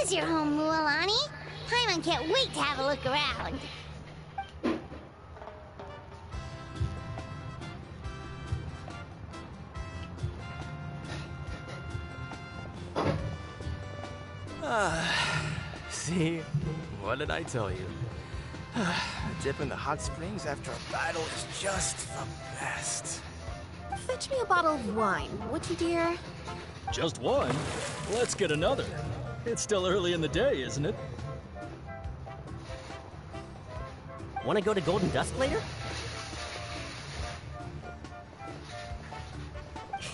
is your home, Mualani. Paimon can't wait to have a look around. See? What did I tell you? A dip in the hot springs after a battle is just the best. Fetch me a bottle of wine, would you, dear? Just one? Let's get another. It's still early in the day, isn't it? Want to go to Golden Dusk later?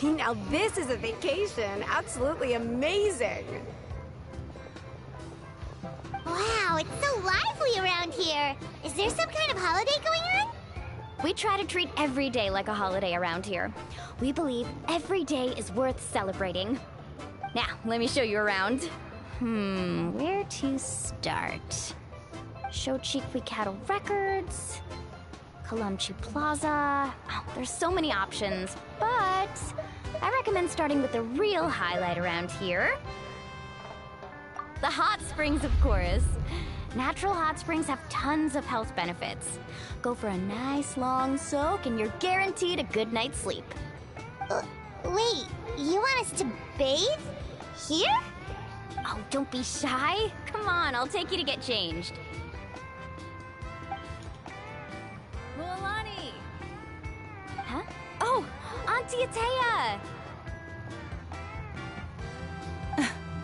Now this is a vacation. Absolutely amazing. Wow, it's so lively around here. Is there some kind of holiday going on? We try to treat every day like a holiday around here. We believe every day is worth celebrating. Now, let me show you around. Where to start? Shochikwi Cattle Records, Kalamchi Plaza. Oh, there's so many options, but I recommend starting with the real highlight around here. The hot springs, of course. Natural hot springs have tons of health benefits. Go for a nice long soak and you're guaranteed a good night's sleep. Wait, you want us to bathe? Here? Oh, don't be shy. Come on, I'll take you to get changed. Mualani! Huh? Oh, Auntie Atea!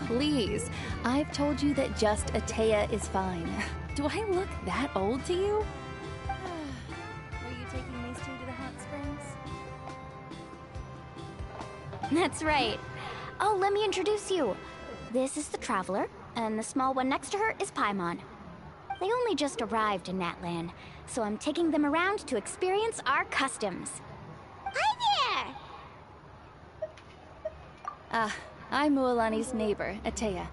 Please, I've told you that just Atea is fine. Do I look that old to you? Are you taking these two to the hot springs? That's right. Oh, let me introduce you. This is the Traveler, and the small one next to her is Paimon. They only just arrived in Natlan, so I'm taking them around to experience our customs. Hi there! I'm Mualani's neighbor, Atea.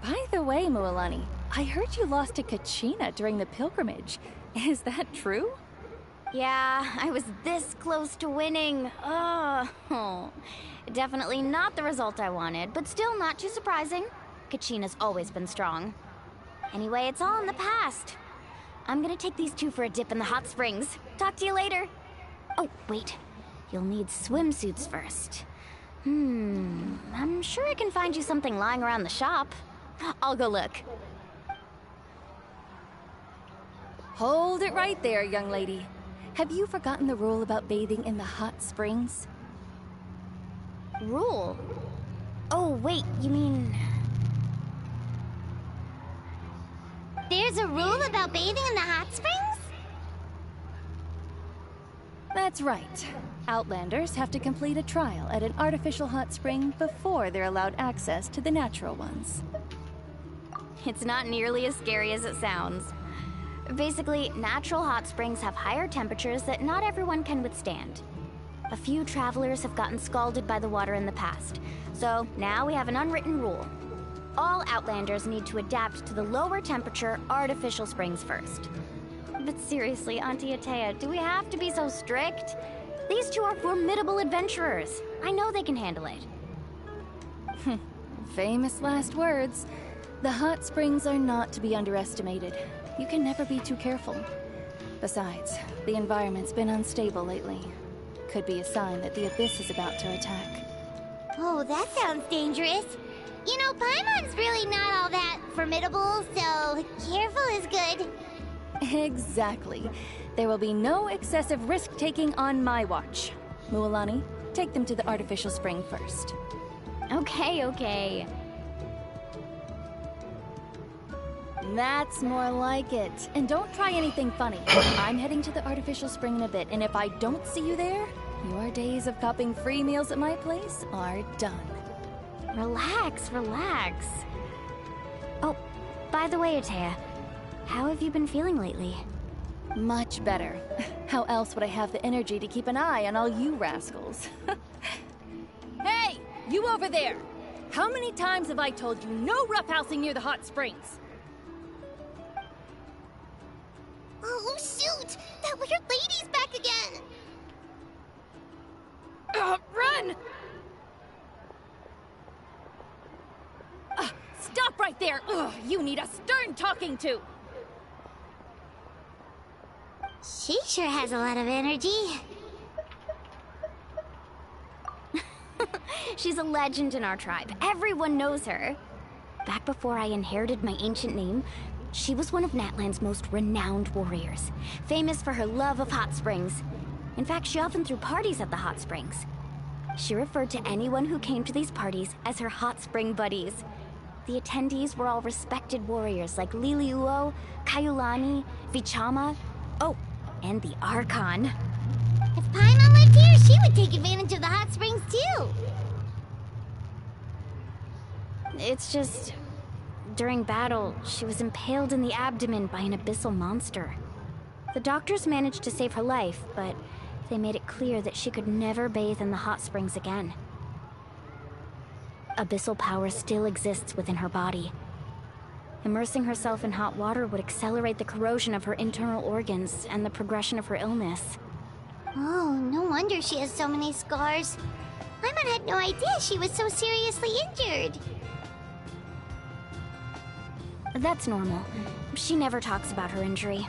By the way, Mualani, I heard you lost to Kachina during the pilgrimage. Is that true? Yeah, I was this close to winning. Oh, definitely not the result I wanted, but still not too surprising. Kachina's always been strong. Anyway, it's all in the past. I'm gonna take these two for a dip in the hot springs. Talk to you later. Oh, wait. You'll need swimsuits first. I'm sure I can find you something lying around the shop. I'll go look. Hold it right there, young lady. Have you forgotten the rule about bathing in the hot springs? Rule? Oh, wait, you mean... There's a rule about bathing in the hot springs? That's right. Outlanders have to complete a trial at an artificial hot spring before they're allowed access to the natural ones. It's not nearly as scary as it sounds. Basically, natural hot springs have higher temperatures that not everyone can withstand. A few travelers have gotten scalded by the water in the past, so now we have an unwritten rule. All Outlanders need to adapt to the lower temperature artificial springs first. But seriously, Auntie Atea, do we have to be so strict? These two are formidable adventurers. I know they can handle it. Famous last words. The hot springs are not to be underestimated. You can never be too careful. Besides, the environment's been unstable lately. Could be a sign that the Abyss is about to attack. Oh, that sounds dangerous. You know, Paimon's really not all that formidable, so careful is good. Exactly. There will be no excessive risk-taking on my watch. Mualani, take them to the artificial spring first. Okay. That's more like it. And don't try anything funny. I'm heading to the artificial spring in a bit, and if I don't see you there, your days of copping free meals at my place are done. Relax. Oh, by the way, Atea, how have you been feeling lately? Much better. How else would I have the energy to keep an eye on all you rascals? Hey! You over there! How many times have I told you no roughhousing near the hot springs? Oh, shoot! That weird lady's back again! Run! Stop right there! Ugh. you need a stern talking to! She sure has a lot of energy. She's a legend in our tribe. Everyone knows her. Back before I inherited my ancient name, she was one of Natlan's most renowned warriors, famous for her love of hot springs. In fact, she often threw parties at the hot springs. She referred to anyone who came to these parties as her hot spring buddies. The attendees were all respected warriors like Liliuo, Kaiulani, Vichama, oh, and the Archon. If Paimon lived here, she would take advantage of the hot springs too. It's just... during battle, she was impaled in the abdomen by an abyssal monster. The doctors managed to save her life, but they made it clear that she could never bathe in the hot springs again. Abyssal power still exists within her body. Immersing herself in hot water would accelerate the corrosion of her internal organs and the progression of her illness. Oh, no wonder she has so many scars. Paimon had no idea she was so seriously injured. That's normal. She never talks about her injury.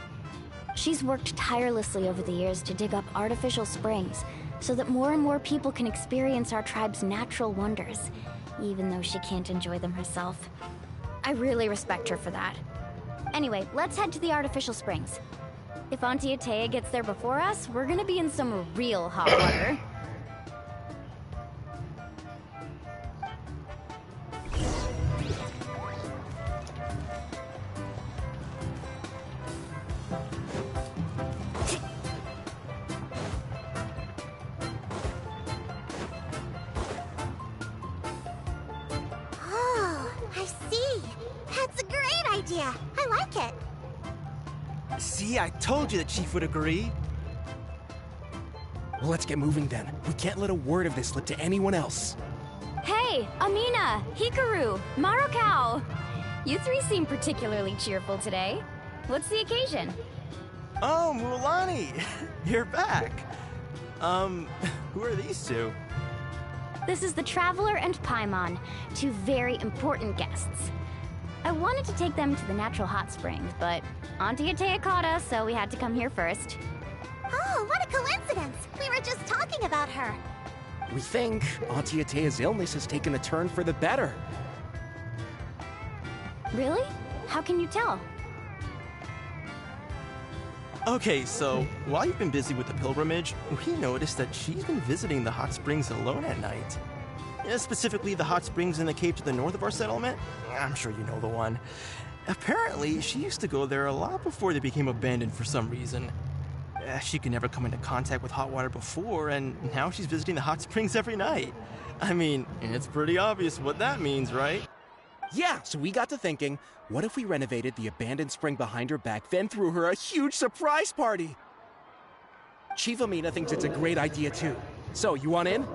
She's worked tirelessly over the years to dig up artificial springs so that more and more people can experience our tribe's natural wonders, even though she can't enjoy them herself. I really respect her for that. Anyway, let's head to the artificial springs. If Auntie Atea gets there before us, we're gonna be in some real hot water. Oh, I see. That's a great idea. I like it. See, I told you the chief would agree. Well, let's get moving then. We can't let a word of this slip to anyone else. Hey, Amina, Hikaru, Marukao! You three seem particularly cheerful today. What's the occasion? Oh, Mulani! You're back. Who are these two? This is the Traveler and Paimon, two very important guests. I wanted to take them to the natural hot springs, but Auntie Atea caught us, so we had to come here first. Oh, what a coincidence! We were just talking about her. We think Auntie Atea's illness has taken a turn for the better. Really? How can you tell? Okay, so while you've been busy with the pilgrimage, we noticed that she's been visiting the hot springs alone at night. Specifically, the hot springs in the cave to the north of our settlement. I'm sure you know the one. Apparently, she used to go there a lot before they became abandoned for some reason. She could never come into contact with hot water before, and now she's visiting the hot springs every night. I mean, it's pretty obvious what that means, right? Yeah, so we got to thinking, what if we renovated the abandoned spring behind her back, then threw her a huge surprise party? Chief Amina thinks it's a great idea too. So, you want in?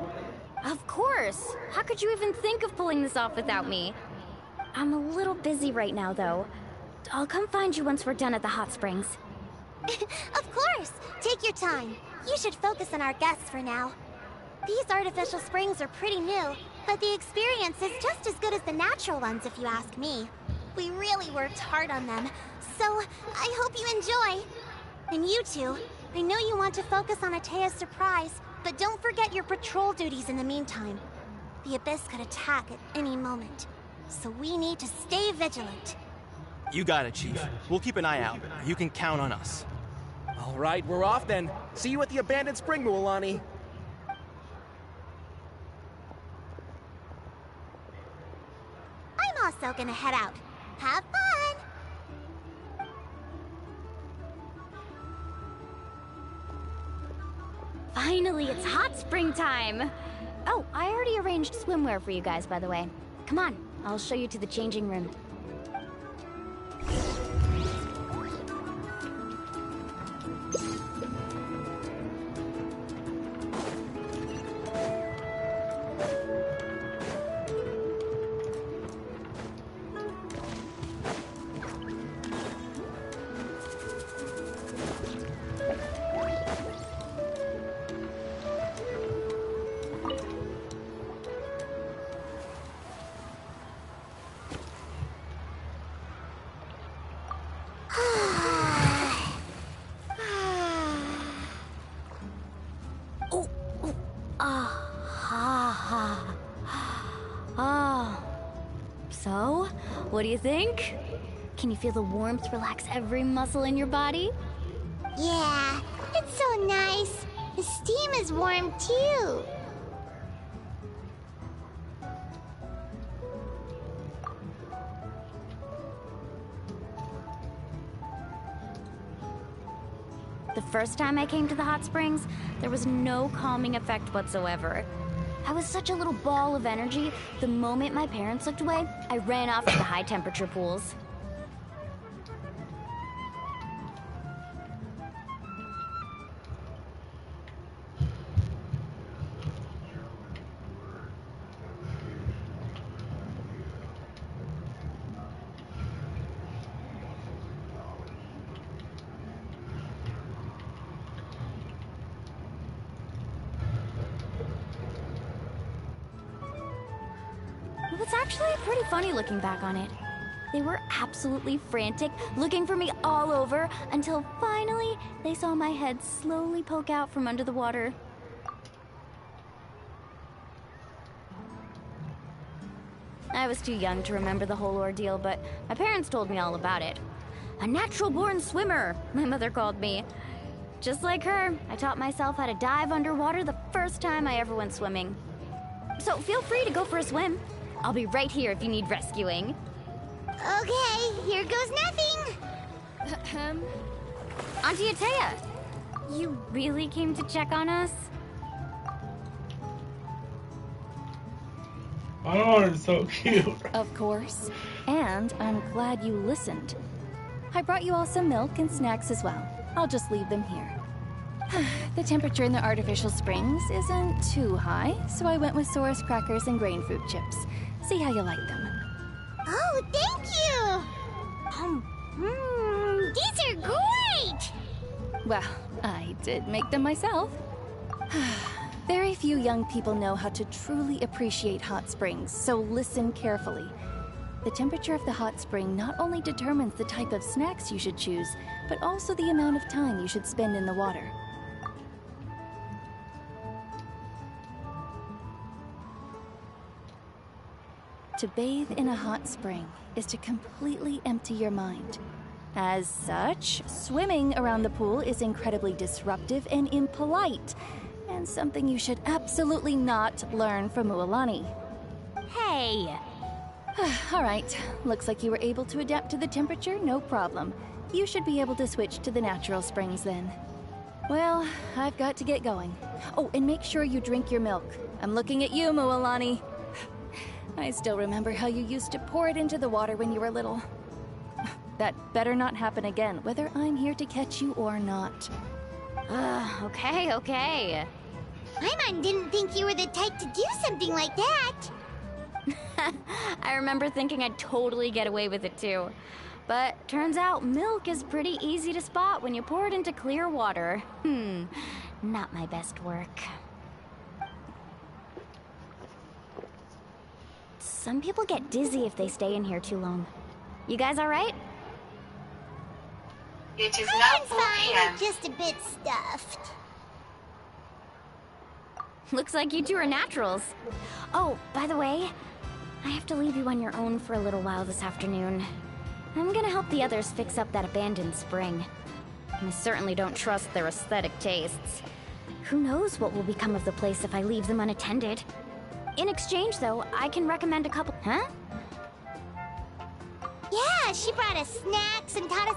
Of course! How could you even think of pulling this off without me? I'm a little busy right now, though. I'll come find you once we're done at the hot springs. Of course! Take your time. You should focus on our guests for now. These artificial springs are pretty new, but the experience is just as good as the natural ones if you ask me. We really worked hard on them, so I hope you enjoy. And you two, I know you want to focus on Atea's surprise, but don't forget your patrol duties in the meantime. The Abyss could attack at any moment, so we need to stay vigilant. You got it, Chief. We'll keep an eye out. You can count on us. All right, we're off then. See you at the abandoned spring, Mualani. I'm also gonna head out. Have fun! Finally, it's hot spring time! Oh, I already arranged swimwear for you guys, by the way. Come on, I'll show you to the changing room. So, what do you think? Can you feel the warmth relax every muscle in your body? Yeah, it's so nice. The steam is warm too. The first time I came to the hot springs, there was no calming effect whatsoever. I was such a little ball of energy, the moment my parents looked away, I ran off to the high temperature pools. It was actually pretty funny looking back on it. They were absolutely frantic, looking for me all over, until finally they saw my head slowly poke out from under the water. I was too young to remember the whole ordeal, but my parents told me all about it. A natural-born swimmer, my mother called me. Just like her, I taught myself how to dive underwater the first time I ever went swimming. So feel free to go for a swim. I'll be right here if you need rescuing. Okay, here goes nothing. Auntie Atea, you really came to check on us? Oh, it's so cute. Of course. And I'm glad you listened. I brought you all some milk and snacks as well. I'll just leave them here. The temperature in the artificial springs isn't too high, so I went with Saurus crackers and grain fruit chips. See how you like them. Oh, thank you! These are great! Well, I did make them myself. Very few young people know how to truly appreciate hot springs, so listen carefully. The temperature of the hot spring not only determines the type of snacks you should choose, but also the amount of time you should spend in the water. To bathe in a hot spring is to completely empty your mind. As such, swimming around the pool is incredibly disruptive and impolite, and something you should absolutely not learn from Mualani. Hey! All right, looks like you were able to adapt to the temperature, no problem. You should be able to switch to the natural springs then. Well, I've got to get going. Oh, and make sure you drink your milk. I'm looking at you, Mualani. I still remember how you used to pour it into the water when you were little. That better not happen again, whether I'm here to catch you or not. Okay. Paimon didn't think you were the type to do something like that. I remember thinking I'd totally get away with it too. But turns out milk is pretty easy to spot when you pour it into clear water. Not my best work. Some people get dizzy if they stay in here too long. You guys all right? It is I'm now 4 fine, p.m. just a bit stuffed. Looks like you two are naturals. Oh, by the way, I have to leave you on your own for a little while this afternoon. I'm gonna help the others fix up that abandoned spring. I certainly don't trust their aesthetic tastes. Who knows what will become of the place if I leave them unattended? In exchange, though, I can recommend a couple... Huh? Yeah, she brought us snacks and taught us...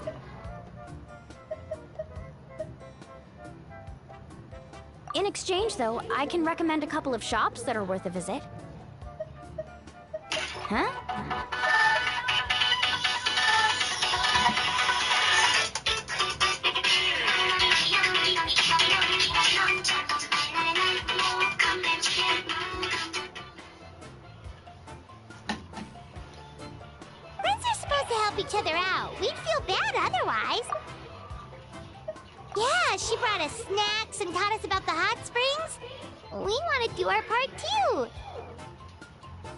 In exchange, though, I can recommend a couple of shops that are worth a visit. Huh? Friends are supposed to help each other out. We'd feel bad otherwise. Yeah, she brought us snacks and taught us about the hot springs. We want to do our part too.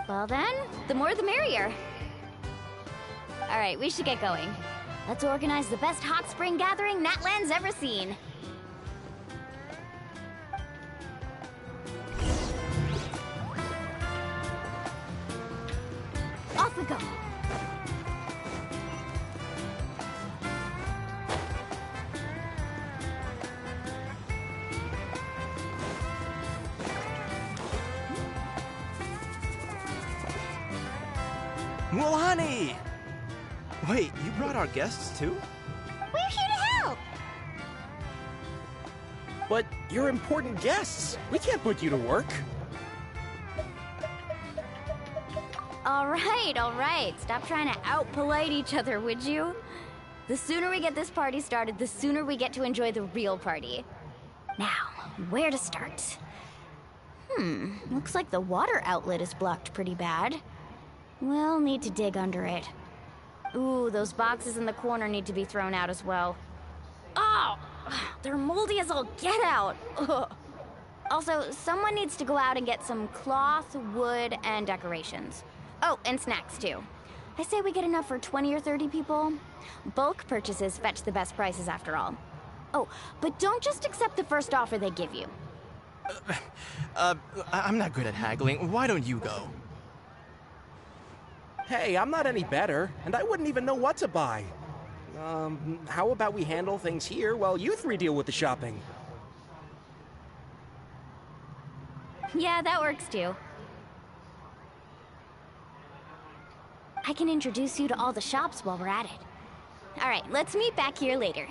Well then, the more the merrier. Alright, we should get going. Let's organize the best hot spring gathering Natlan's ever seen. go. Mulani! Wait, you brought our guests too? We're here to help! But you're important guests. We can't put you to work. All right. Stop trying to out-polite each other, would you? The sooner we get this party started, the sooner we get to enjoy the real party. Now, where to start? Looks like the water outlet is blocked pretty bad. We'll need to dig under it. Ooh, those boxes in the corner need to be thrown out as well. Oh, they're moldy as all get out. Ugh. Also, someone needs to go out and get some cloth, wood, and decorations. Oh, and snacks too. I say we get enough for 20 or 30 people. Bulk purchases fetch the best prices after all. Oh, but don't just accept the first offer they give you. I'm not good at haggling. Why don't you go? Hey, I'm not any better, and I wouldn't even know what to buy. How about we handle things here while you three deal with the shopping? Yeah, that works too. I can introduce you to all the shops while we're at it. All right, let's meet back here later.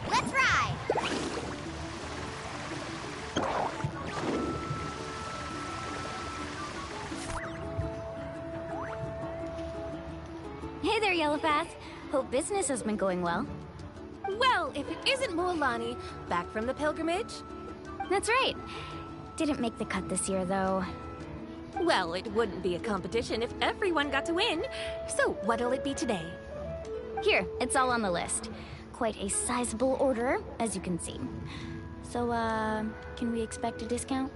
Let's ride! Hey there, Yellowpath. Hope business has been going well. Well, if it isn't Mualani, back from the pilgrimage? That's right. Didn't make the cut this year, though. Well, it wouldn't be a competition if everyone got to win. So, what'll it be today? Here, it's all on the list. Quite a sizable order, as you can see. So, can we expect a discount?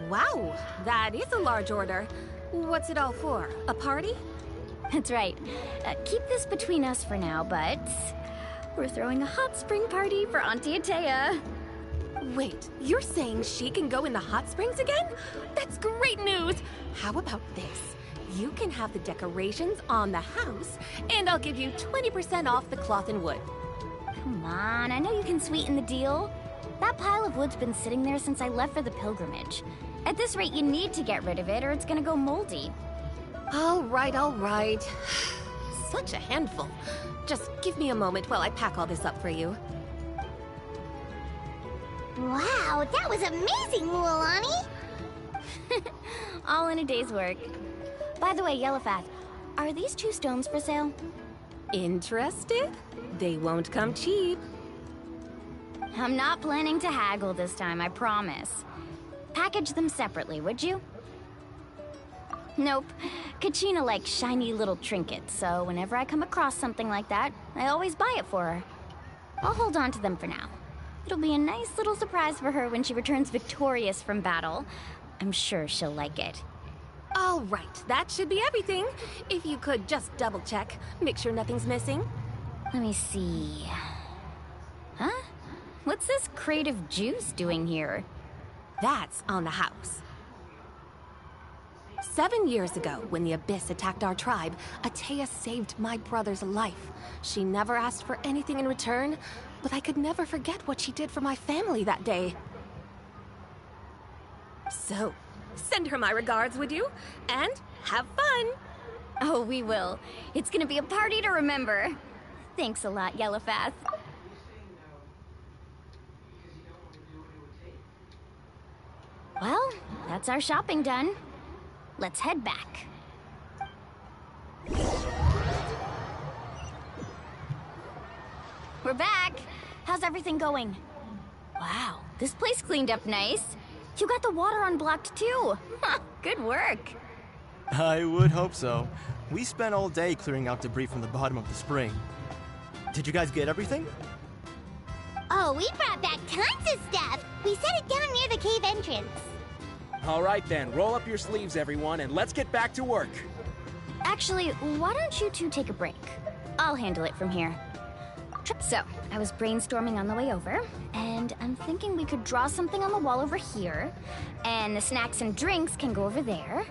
Wow, that is a large order. What's it all for? A party? That's right. Keep this between us for now, but we're throwing a hot spring party for Auntie Atea. Wait, you're saying she can go in the hot springs again? That's great news! How about this? You can have the decorations on the house, and I'll give you 20% off the cloth and wood. Come on, I know you can sweeten the deal. That pile of wood's been sitting there since I left for the pilgrimage. At this rate, you need to get rid of it or it's gonna go moldy. All right. Such a handful. Just give me a moment while I pack all this up for you. Wow, that was amazing, Mualani! All in a day's work. By the way, Yellowpath, are these 2 stones for sale? Interested? They won't come cheap. I'm not planning to haggle this time, I promise. Package them separately, would you? Nope. Kachina likes shiny little trinkets, so whenever I come across something like that, I always buy it for her. I'll hold on to them for now. It'll be a nice little surprise for her when she returns victorious from battle. I'm sure she'll like it. All right, that should be everything. If you could just double check, make sure nothing's missing. Let me see. Huh? What's this crate of juice doing here? That's on the house. 7 years ago, when the Abyss attacked our tribe, Atea saved my brother's life. She never asked for anything in return, but I could never forget what she did for my family that day. So, send her my regards, would you? And have fun! Oh, we will. It's gonna be a party to remember. Thanks a lot, Yellowpath. Well, that's our shopping done. Let's head back. We're back! How's everything going? Wow, this place cleaned up nice. You got the water unblocked too. Huh, good work. I would hope so. We spent all day clearing out debris from the bottom of the spring. Did you guys get everything? Oh, we brought back tons of stuff! We set it down near the cave entrance. All right then, roll up your sleeves, everyone, and let's get back to work. Actually, why don't you two take a break? I'll handle it from here. So, I was brainstorming on the way over, and I'm thinking we could draw something on the wall over here, and the snacks and drinks can go over there.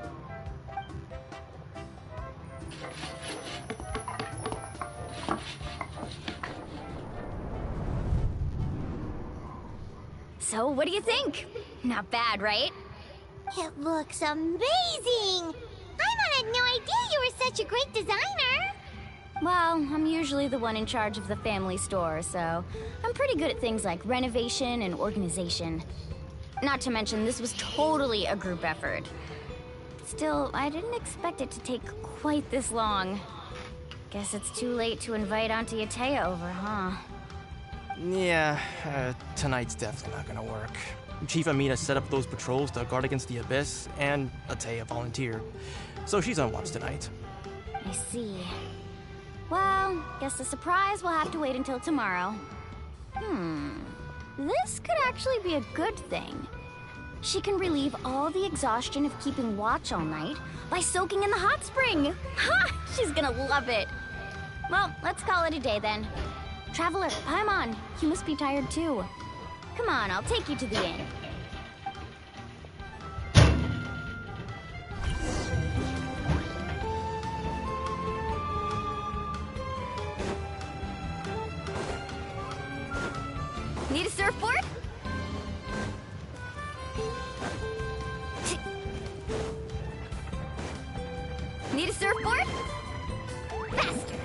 So, what do you think? Not bad, right? It looks amazing! Paimon had no idea you were such a great designer! Well, I'm usually the one in charge of the family store, so I'm pretty good at things like renovation and organization. Not to mention, this was totally a group effort. Still, I didn't expect it to take quite this long. Guess it's too late to invite Auntie Atea over, huh? Yeah, tonight's definitely not gonna work. Chief Amina set up those patrols to guard against the Abyss, and Atea volunteered. So she's on watch tonight. I see. Well, guess the surprise will have to wait until tomorrow. This could actually be a good thing. She can relieve all the exhaustion of keeping watch all night by soaking in the hot spring. Ha! She's gonna love it. Well, let's call it a day then. Traveler, Paimon, you must be tired too. Come on, I'll take you to the inn. Need a surfboard? Need a surfboard? Faster!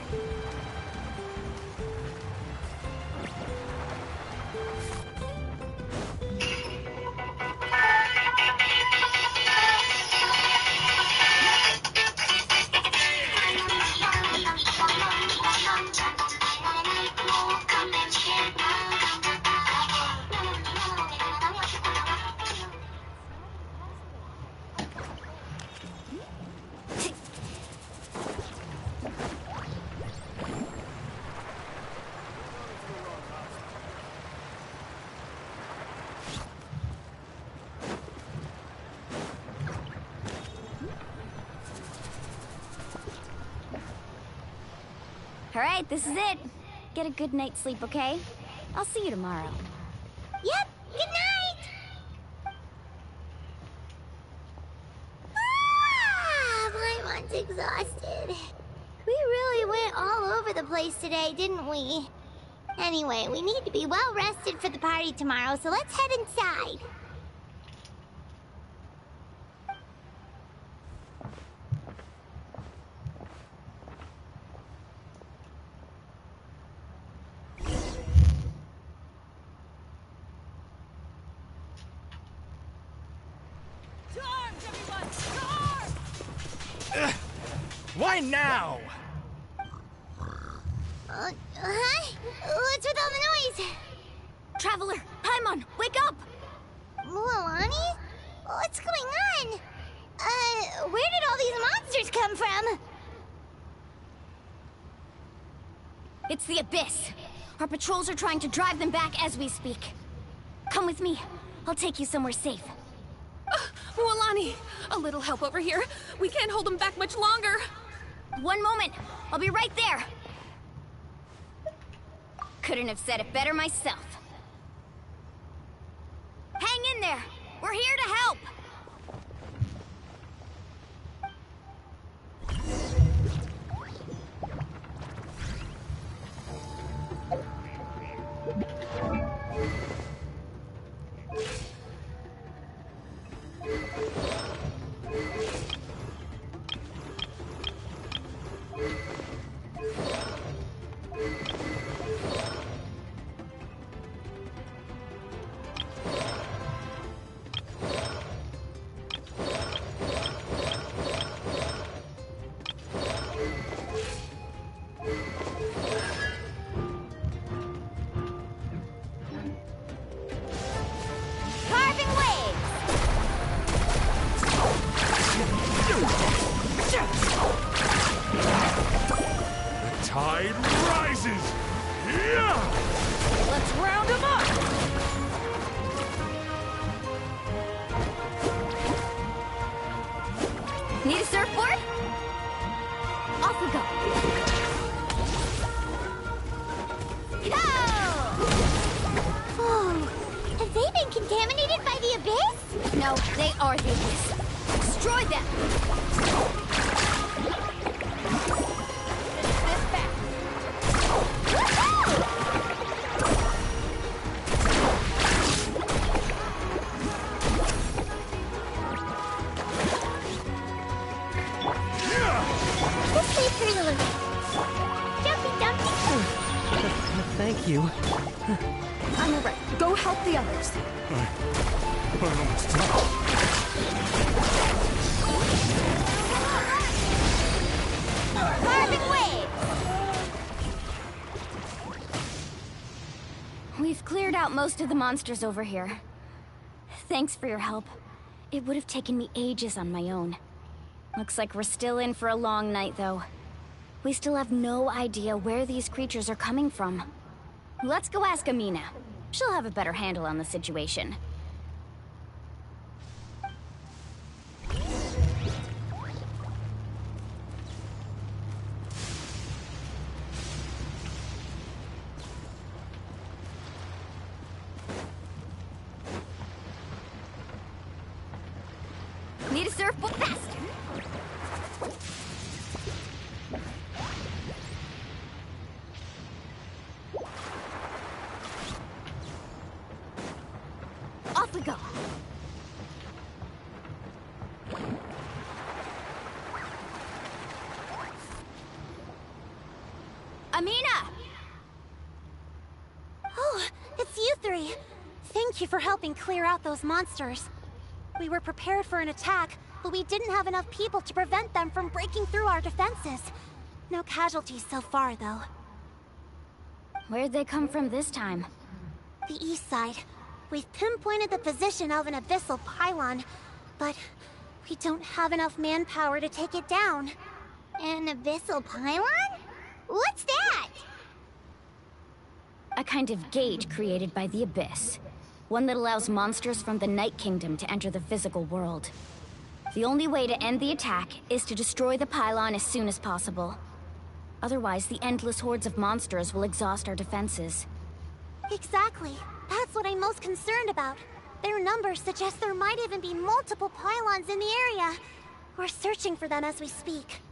All right, this is it. Get a good night's sleep, okay? I'll see you tomorrow. Yep, good night! Paimon's exhausted. We really went all over the place today, didn't we? Anyway, we need to be well rested for the party tomorrow, so let's head inside. Why now? Huh? What's with all the noise? Traveler, Paimon, wake up! Mualani? What's going on? Where did all these monsters come from? It's the Abyss. Our patrols are trying to drive them back as we speak. Come with me. I'll take you somewhere safe. Mualani, a little help over here. We can't hold them back much longer. One moment. I'll be right there. Couldn't have said it better myself. Hang in there. We're here to help. Tide rises! Yeah! Let's round them up! Need a surfboard? Off we go. Oh, have they been contaminated by the abyss? No, they are the abyss. Destroy them! This back. Woohoo! This way, Perlulu. Jumpy, jumpy. Thank you. I'm alright. Go help the others. Carving waves. We've cleared out most of the monsters over here. Thanks for your help. It would have taken me ages on my own. Looks like we're still in for a long night, though. We still have no idea where these creatures are coming from. Let's go ask Amina. She'll have a better handle on the situation. Need a surfboard faster! Off we go! Amina! Oh, it's you three. Thank you for helping clear out those monsters. We were prepared for an attack, but we didn't have enough people to prevent them from breaking through our defenses. No casualties so far, though. Where'd they come from this time? The east side. We've pinpointed the position of an abyssal pylon, but we don't have enough manpower to take it down. An abyssal pylon? What's that? A kind of gate created by the Abyss. One that allows monsters from the Night Kingdom to enter the physical world. The only way to end the attack is to destroy the pylon as soon as possible. Otherwise, the endless hordes of monsters will exhaust our defenses. Exactly. That's what I'm most concerned about. Their numbers suggest there might even be multiple pylons in the area. We're searching for them as we speak.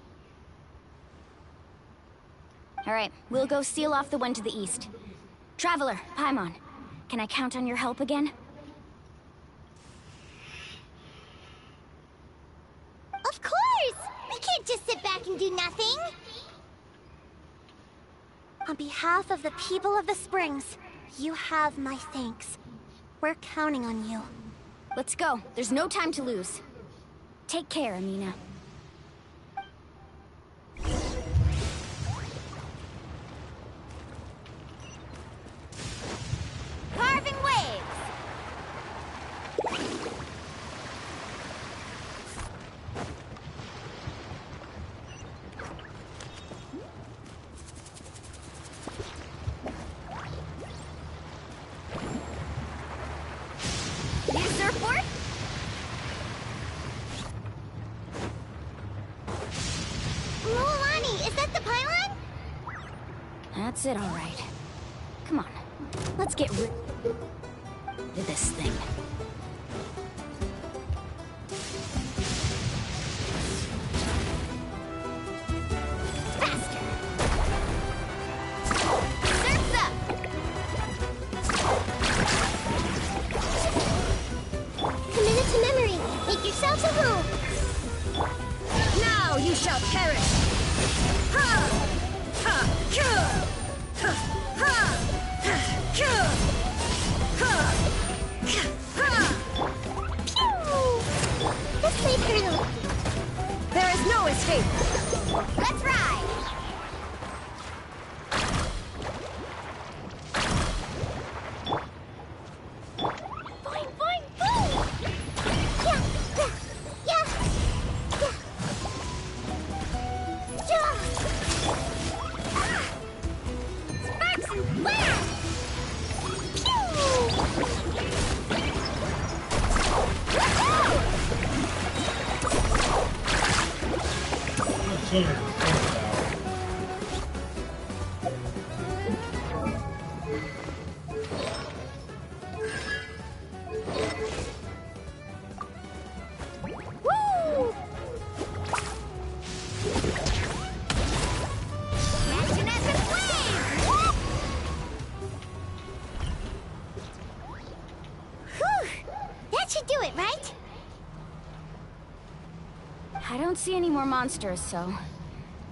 Alright, we'll go seal off the one to the east. Traveler, Paimon, can I count on your help again? Of course! We can't just sit back and do nothing! On behalf of the people of the Springs, you have my thanks. We're counting on you. Let's go. There's no time to lose. Take care, Amina. Carving waves! Need a surfboard? Moalani, is that the pylon? That's it, all right. Come on. Let's get rid of this thing. Faster! Surf's up! Commit it to memory. Make yourselves a home. Now you shall perish! Ha! Ha! Kyuh! Ha! Ha! Kyuh! Ha! Ha! Pew! This way, Perlu. There is no escape! Let's ride! Boing, boing, boom! Yeah, yeah, yeah, yeah. Yeah. Ah! Sparks and flash! Pew! Woohoo! I don't see any more monsters, so...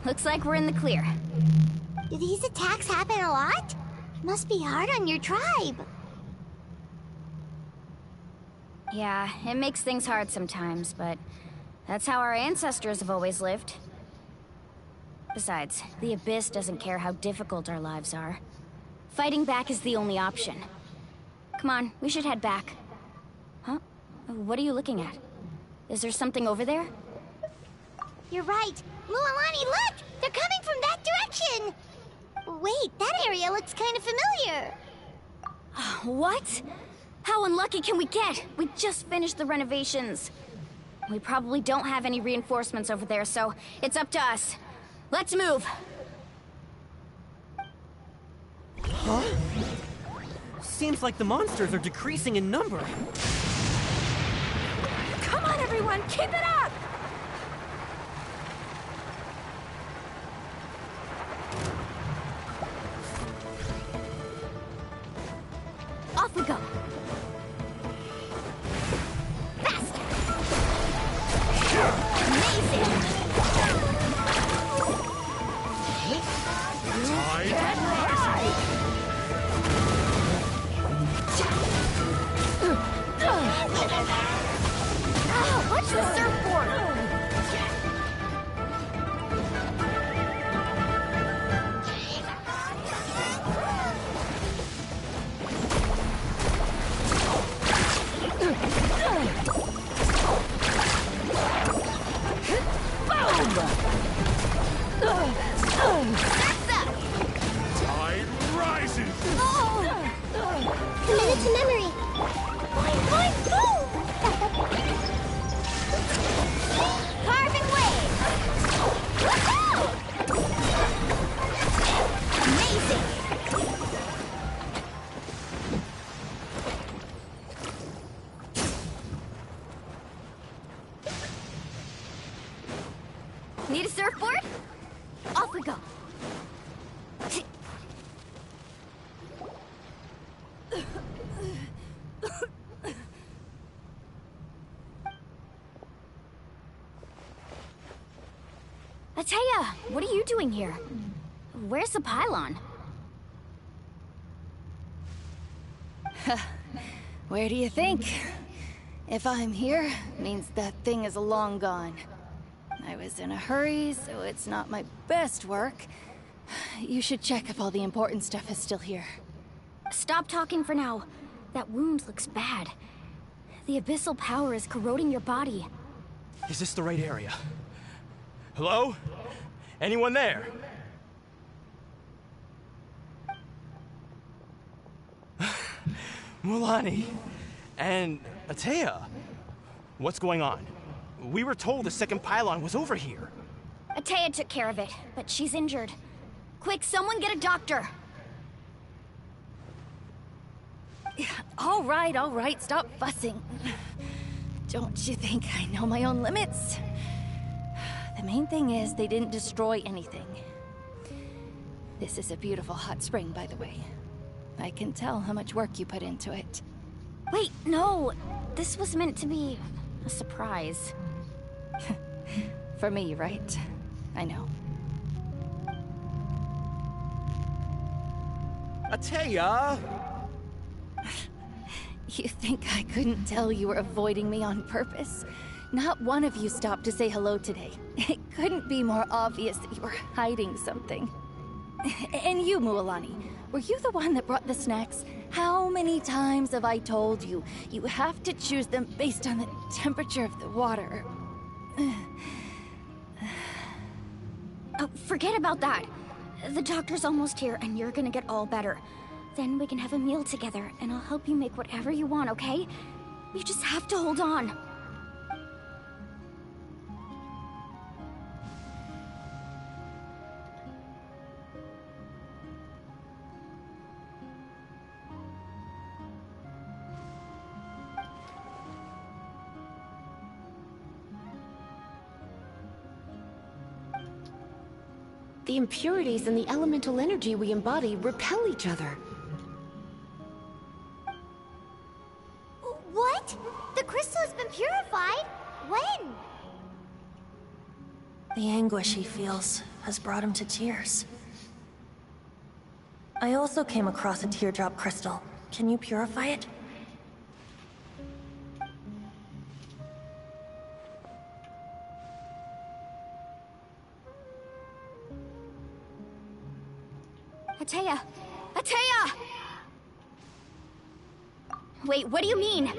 looks like we're in the clear. Do these attacks happen a lot? Must be hard on your tribe. Yeah, it makes things hard sometimes, but... that's how our ancestors have always lived. Besides, the Abyss doesn't care how difficult our lives are. Fighting back is the only option. Come on, we should head back. Huh? What are you looking at? Is there something over there? You're right. Mualani, look! They're coming from that direction! Wait, that area looks kind of familiar. What? How unlucky can we get? We just finished the renovations. We probably don't have any reinforcements over there, so it's up to us. Let's move! Huh? Seems like the monsters are decreasing in number. Come on, everyone, keep it up! Off we go! Amazing! Watch the surfboard! Tide rises! Commit to memory. Carving wave! Amazing! Need a surfboard? Off we go. Ataya, what are you doing here? Where's the pylon? Where do you think? If I'm here, means that thing is long gone. I was in a hurry, so it's not my best work. You should check if all the important stuff is still here. Stop talking for now. That wound looks bad. The abyssal power is corroding your body. Is this the right area? Hello? Anyone there? Mulani and Ataya. What's going on? We were told the second pylon was over here. Ataya took care of it, but she's injured. Quick, someone get a doctor! All right, stop fussing. Don't you think I know my own limits? The main thing is they didn't destroy anything. This is a beautiful hot spring, by the way. I can tell how much work you put into it. Wait, no! This was meant to be a surprise. For me, right? I know. Ataya! You think I couldn't tell you were avoiding me on purpose? Not one of you stopped to say hello today. It couldn't be more obvious that you were hiding something. And you, Mualani, were you the one that brought the snacks? How many times have I told you, you have to choose them based on the temperature of the water? Oh, forget about that. The doctor's almost here, and you're gonna get all better. Then we can have a meal together, and I'll help you make whatever you want, okay? You just have to hold on. The impurities and the elemental energy we embody repel each other. What? The crystal has been purified? When? The anguish he feels has brought him to tears. I also came across a teardrop crystal. Can you purify it? Atea! Atea! Wait, what do you mean?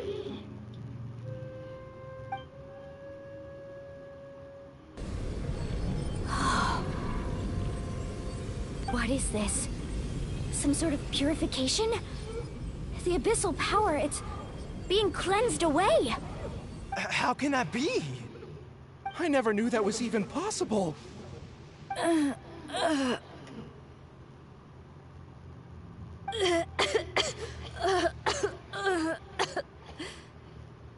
What is this? Some sort of purification? The abyssal power, it's being cleansed away! How can that be? I never knew that was even possible.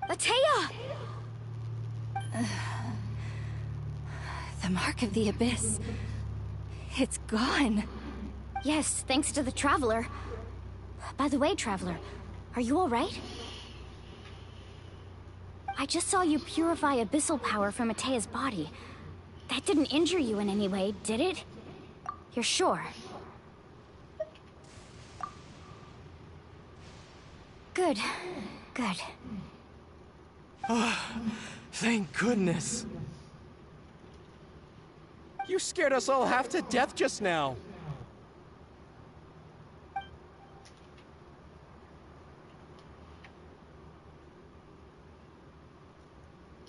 Atea! The mark of the abyss. It's gone. Yes, thanks to the Traveler. By the way, Traveler, are you alright? I just saw you purify abyssal power from Atea's body. That didn't injure you in any way, did it? You're sure? Good. Good. Thank goodness. You scared us all half to death just now.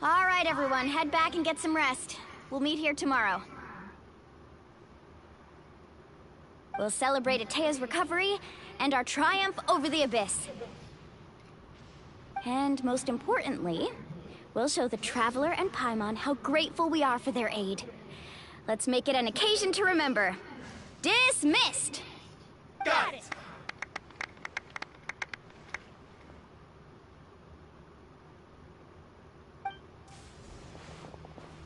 All right, everyone, head back and get some rest. We'll meet here tomorrow. We'll celebrate Atea's recovery and our triumph over the abyss. And most importantly, we'll show the Traveler and Paimon how grateful we are for their aid. Let's make it an occasion to remember. Dismissed! Got it!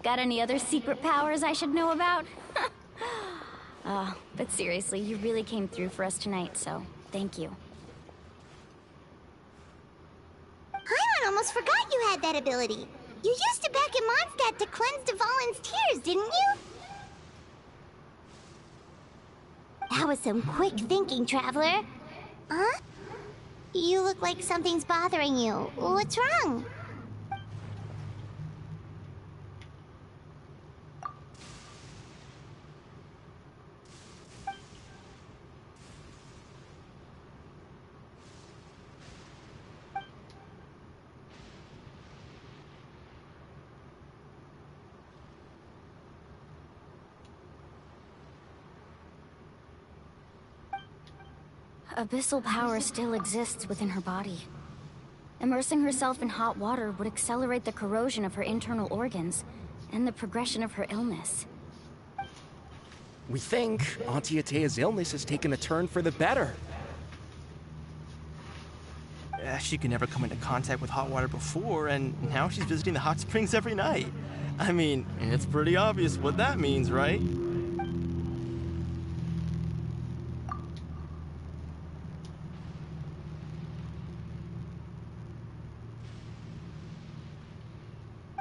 Got any other secret powers I should know about? But seriously, you really came through for us tonight, so thank you. Paimon almost forgot you had that ability. You used it back in Mondstadt to cleanse Dvalin's tears, didn't you? That was some quick thinking, Traveler. Huh? You look like something's bothering you. What's wrong? Abyssal power still exists within her body. Immersing herself in hot water would accelerate the corrosion of her internal organs and the progression of her illness. We think Auntie Atea's illness has taken a turn for the better. She could never come into contact with hot water before, and now she's visiting the hot springs every night. I mean, it's pretty obvious what that means, right?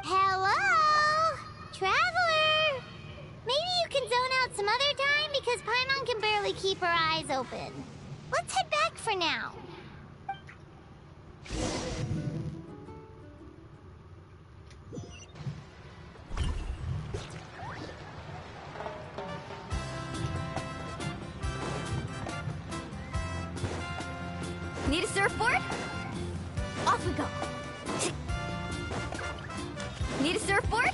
Hello? Traveler? Maybe you can zone out some other time because Paimon can barely keep her eyes open. Let's head back for now. Need a surfboard? Off we go. Need a surfboard?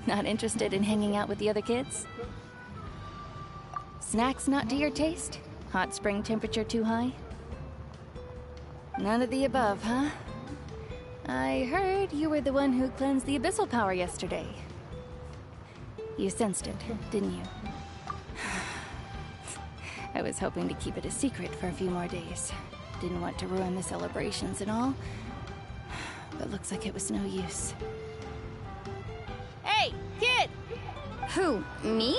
Not interested in hanging out with the other kids? Snacks not to your taste? Hot spring temperature too high? None of the above, huh? I heard you were the one who cleansed the abyssal power yesterday. You sensed it, didn't you? I was hoping to keep it a secret for a few more days. Didn't want to ruin the celebrations and all. But looks like it was no use. Hey, kid! Who, me?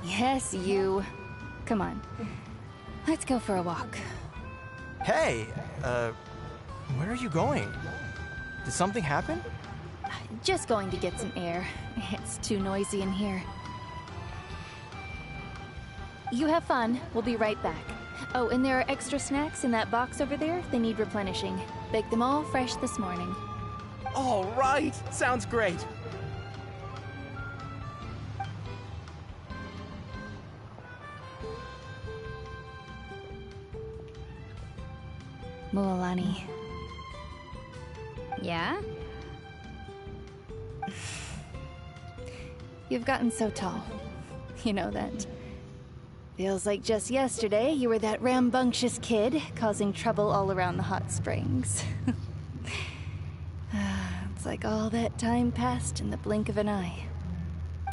Yes, you. Come on. Let's go for a walk. Hey, where are you going? Did something happen? Just going to get some air. It's too noisy in here. You have fun. We'll be right back. Oh, and there are extra snacks in that box over there if they need replenishing. Baked them all fresh this morning. All right! Sounds great! Mualani. Yeah? You've gotten so tall. You know that. Feels like just yesterday you were that rambunctious kid causing trouble all around the hot springs. It's like all that time passed in the blink of an eye.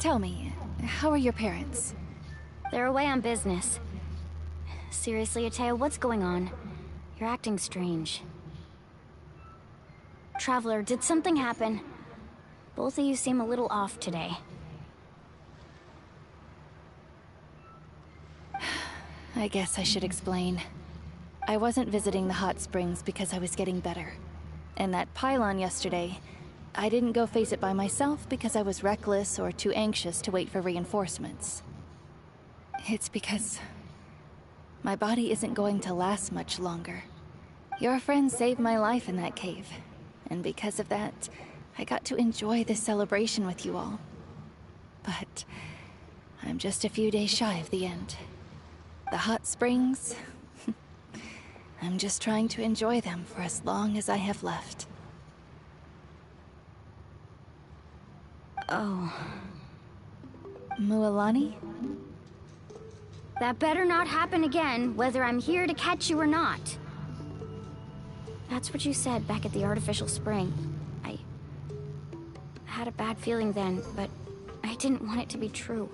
Tell me, how are your parents? They're away on business. Seriously, Atea, what's going on? You're acting strange. Traveler, did something happen? Both of you seem a little off today. I guess I should explain. I wasn't visiting the hot springs because I was getting better. And that pylon yesterday, I didn't go face it by myself because I was reckless or too anxious to wait for reinforcements. It's because my body isn't going to last much longer. Your friend saved my life in that cave, and because of that, I got to enjoy this celebration with you all. But I'm just a few days shy of the end. The hot springs, I'm just trying to enjoy them for as long as I have left. Oh. Mualani? That better not happen again, whether I'm here to catch you or not. That's what you said back at the artificial spring. I had a bad feeling then, but I didn't want it to be true.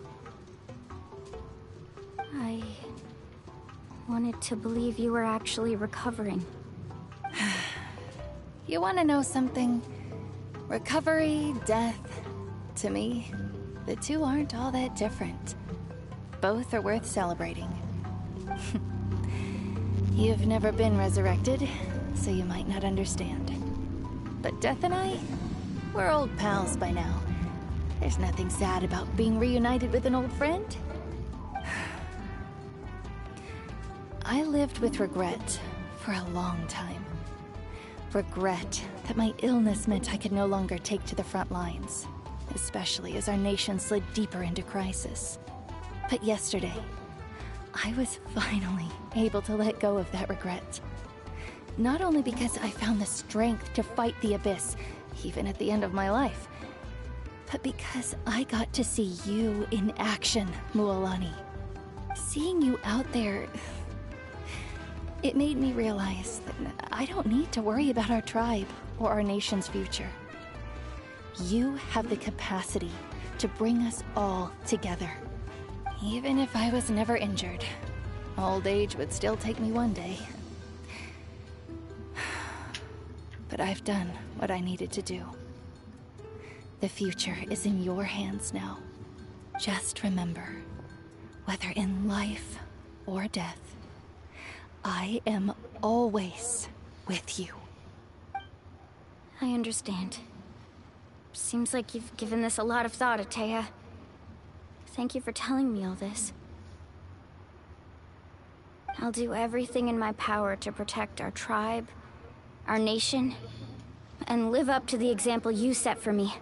I wanted to believe you were actually recovering. You want to know something? Recovery, death, to me, the two aren't all that different. Both are worth celebrating. You've never been resurrected, so you might not understand. But Death and I, we're old pals by now. There's nothing sad about being reunited with an old friend. I lived with regret for a long time. Regret that my illness meant I could no longer take to the front lines, especially as our nation slid deeper into crisis. But yesterday, I was finally able to let go of that regret. Not only because I found the strength to fight the abyss, even at the end of my life, but because I got to see you in action, Mualani. Seeing you out there, it made me realize that I don't need to worry about our tribe or our nation's future. You have the capacity to bring us all together. Even if I was never injured, old age would still take me one day. But I've done what I needed to do. The future is in your hands now. Just remember, whether in life or death, I am always with you. I understand. Seems like you've given this a lot of thought, Atea. Thank you for telling me all this. I'll do everything in my power to protect our tribe, our nation, and live up to the example you set for me.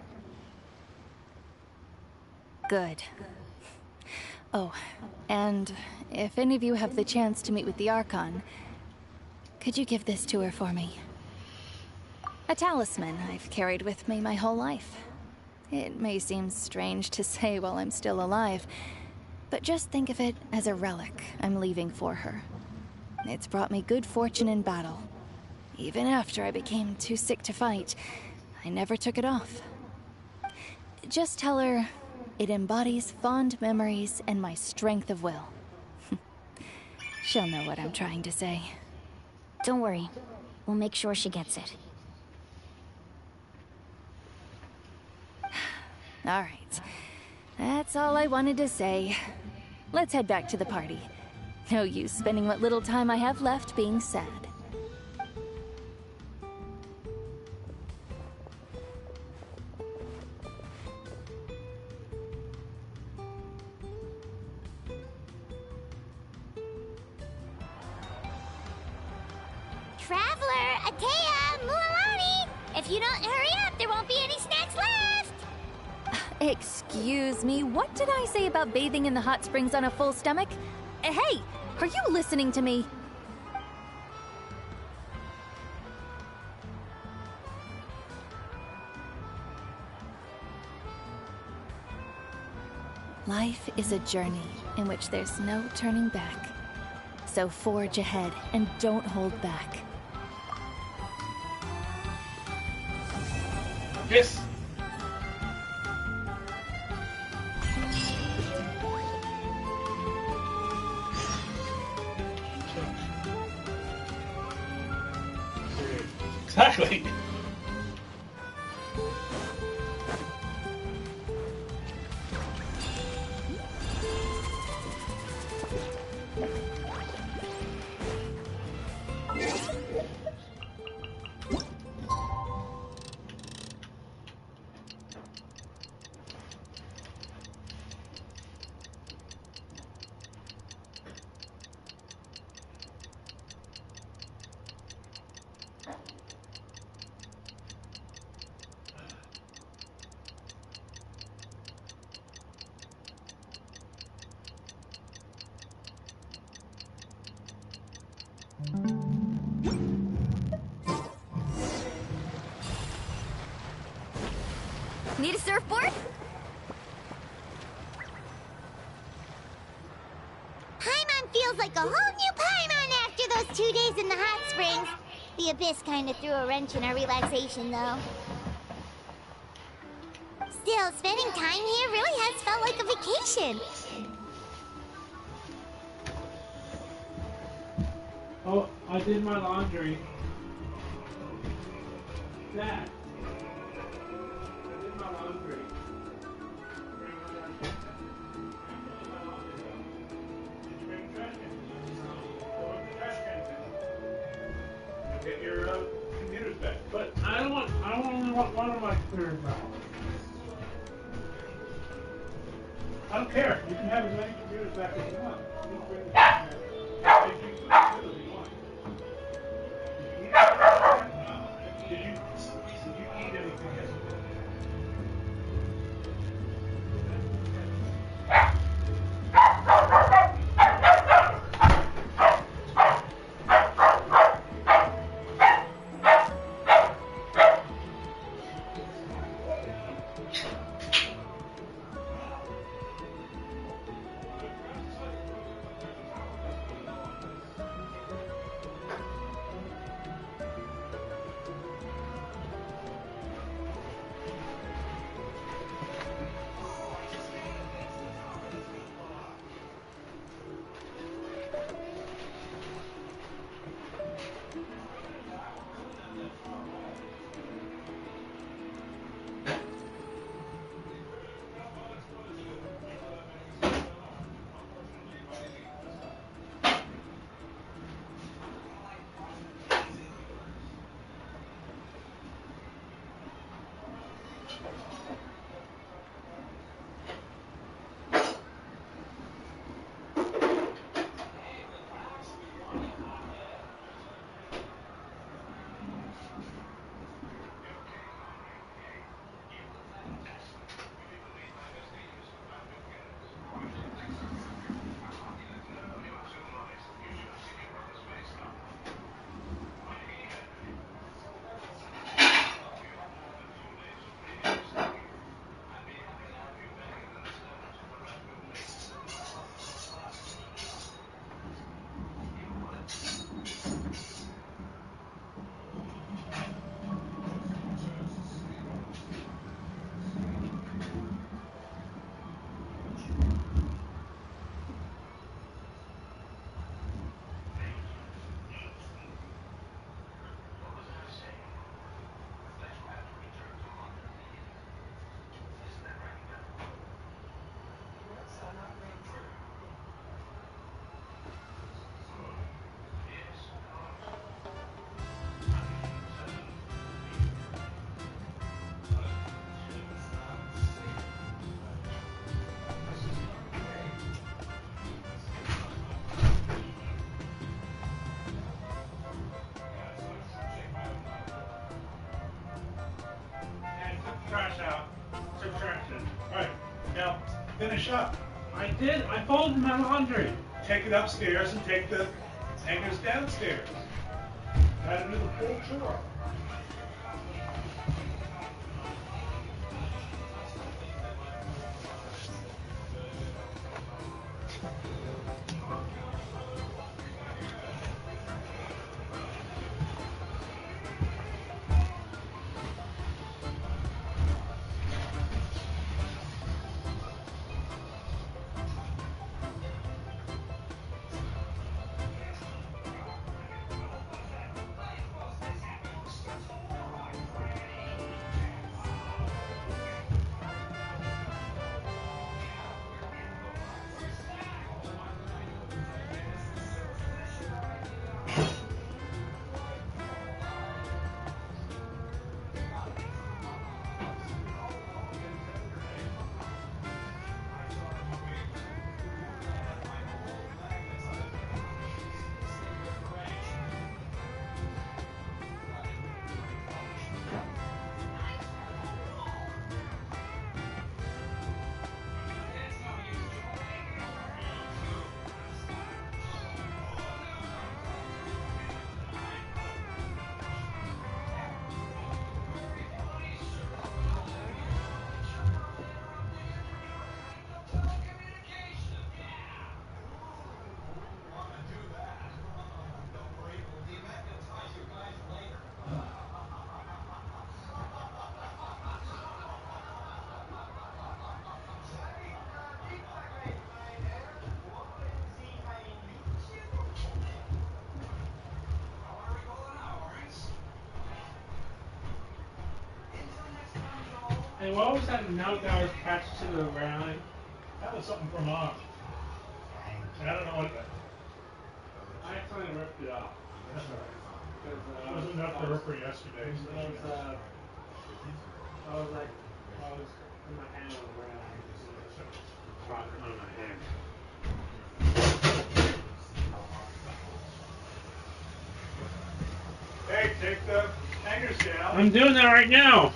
Good. Oh, and if any of you have the chance to meet with the Archon, could you give this to her for me? A talisman I've carried with me my whole life. It may seem strange to say while I'm still alive, but just think of it as a relic I'm leaving for her. It's brought me good fortune in battle. Even after I became too sick to fight, I never took it off. Just tell her it embodies fond memories and my strength of will. She'll know what I'm trying to say. Don't worry. We'll make sure she gets it. All right. That's all I wanted to say. Let's head back to the party. No use spending what little time I have left being sad. Traveler, Atea, Mualani! If you don't hurry up, there won't be any snacks left! Excuse me, what did I say about bathing in the hot springs on a full stomach? Hey, are you listening to me? Life is a journey in which there's no turning back. So forge ahead and don't hold back. Yes. Exactly. Need a surfboard? Paimon feels like a whole new Paimon after those 2 days in the hot springs. The abyss kind of threw a wrench in our relaxation, though. Still, spending time here really has felt like a vacation. Oh, I did my laundry. Dad. I did my laundry. Did you bring the trash can? Go with the trash can. Get your computers back. But I only want one of my computers back. I don't care. You can have as many computers back as you want. You can bring the trash can. If you can do it, you want. Did you eat anything yesterday? trash out. Subtraction. Alright, now finish up. I did. I folded my laundry. Take it upstairs and take the hangers downstairs. Gotta do the full chore. Hey, what was that note that was attached to the railing? That was something from Mom. I don't know what that. I actually ripped it off. That's all right. It was enough to rip her yesterday. So I was like, I was putting my hand on the railing. Rock on my hand. Hey, take the hangers down. I'm doing that right now.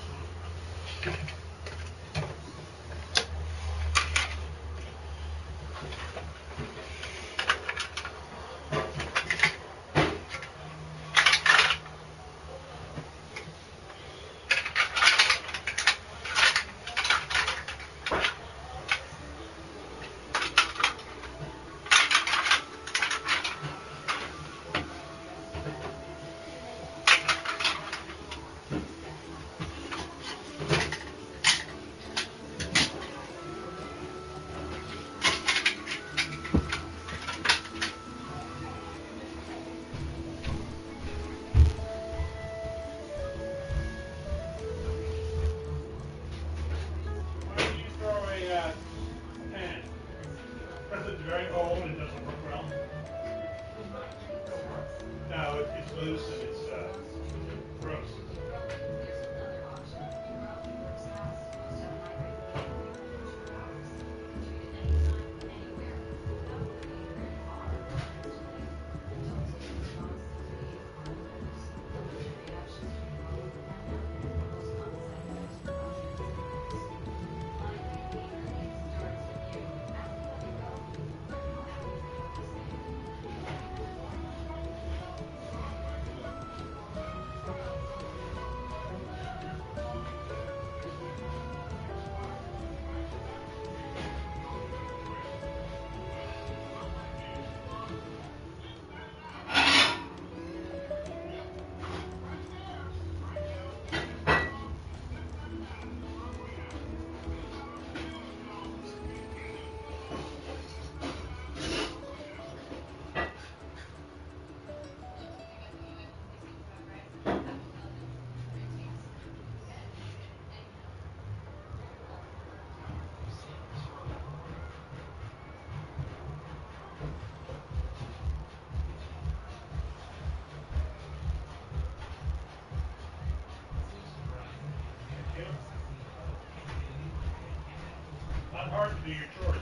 Not hard to do your chores.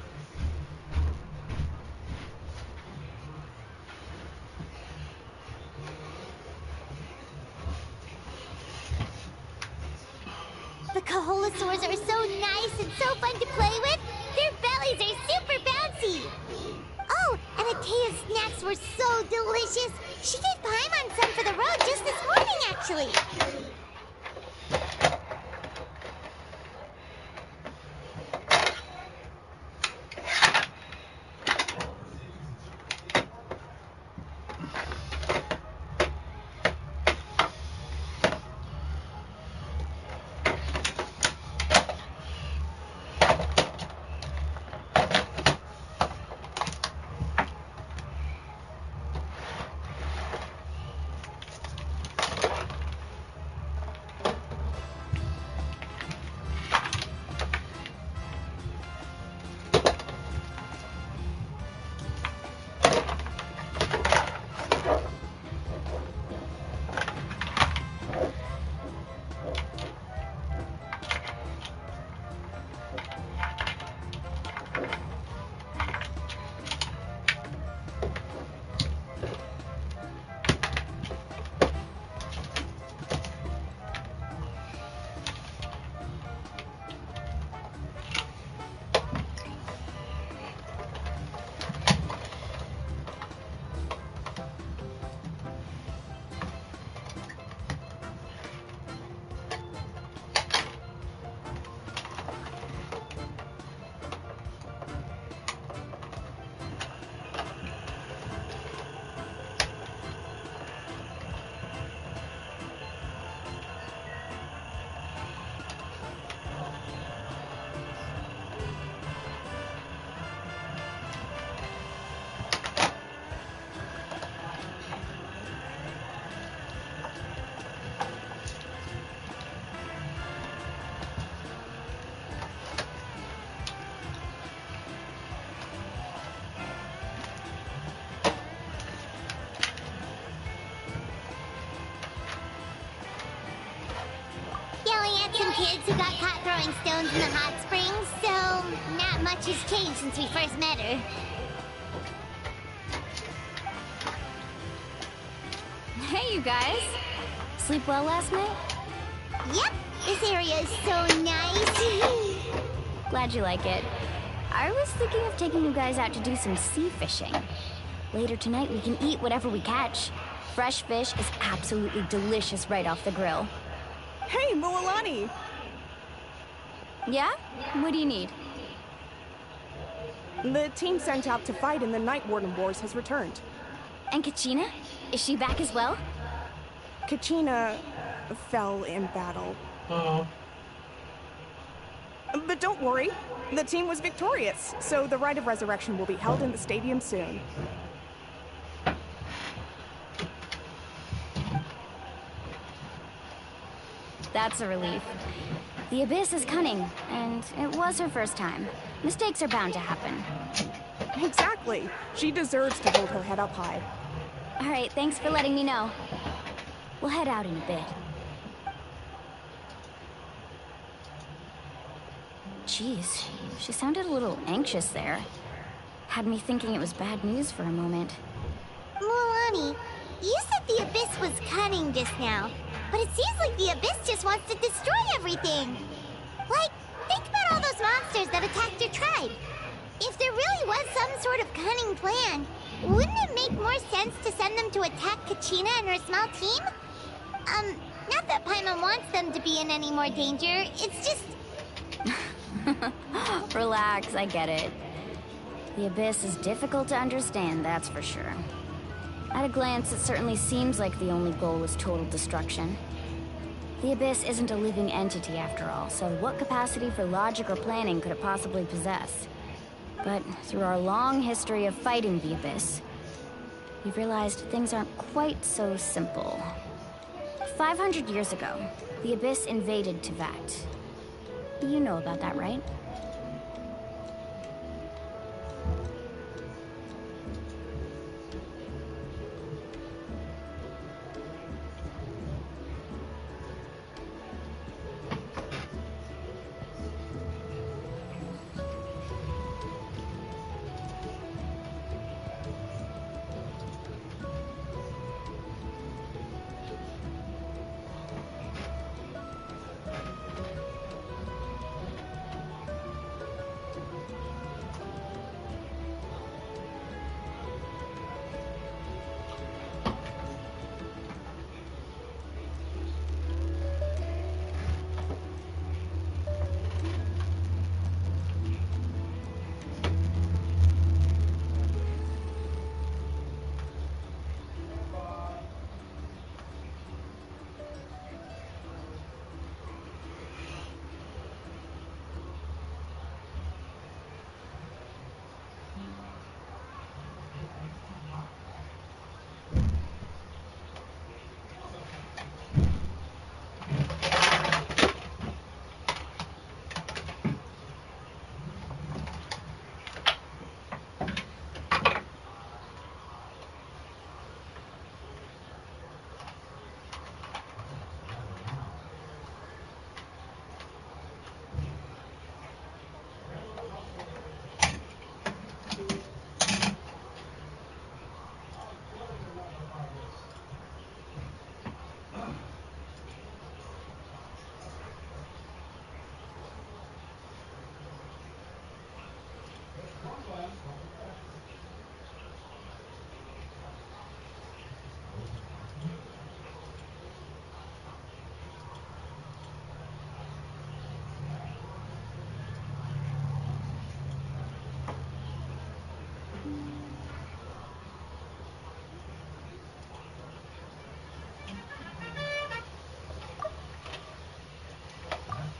The Kaholasaurs are so nice and so fun to play with. Their bellies are super bouncy. Oh, and Atea's snacks were so delicious. She gave Paimon some for the road just this morning, actually. Some kids who got caught throwing stones in the hot springs, so not much has changed since we first met her. Hey, you guys. Sleep well last night? Yep, this area is so nice. Glad you like it. I was thinking of taking you guys out to do some sea fishing. Later tonight, we can eat whatever we catch. Fresh fish is absolutely delicious right off the grill. Hey, Mualani! Yeah? What do you need? The team sent out to fight in the Night Warden Wars has returned. And Kachina? Is she back as well? Kachina fell in battle. Oh. But don't worry, the team was victorious, so the rite of resurrection will be held in the stadium soon. That's a relief. The Abyss is cunning, and it was her first time. Mistakes are bound to happen. Exactly. She deserves to hold her head up high. All right, thanks for letting me know. We'll head out in a bit. Jeez, she sounded a little anxious there. Had me thinking it was bad news for a moment. Mualani, you said the Abyss was cunning just now, but it seems like the Abyss just wants to destroy everything. Like, think about all those monsters that attacked your tribe. If there really was some sort of cunning plan, wouldn't it make more sense to send them to attack Kachina and her small team? Not that Paimon wants them to be in any more danger, it's just... Relax, I get it. The Abyss is difficult to understand, that's for sure. At a glance, it certainly seems like the only goal is total destruction. The Abyss isn't a living entity after all, so what capacity for logic or planning could it possibly possess? But through our long history of fighting the Abyss, we've realized things aren't quite so simple. 500 years ago, the Abyss invaded Teyvat. You know about that, right?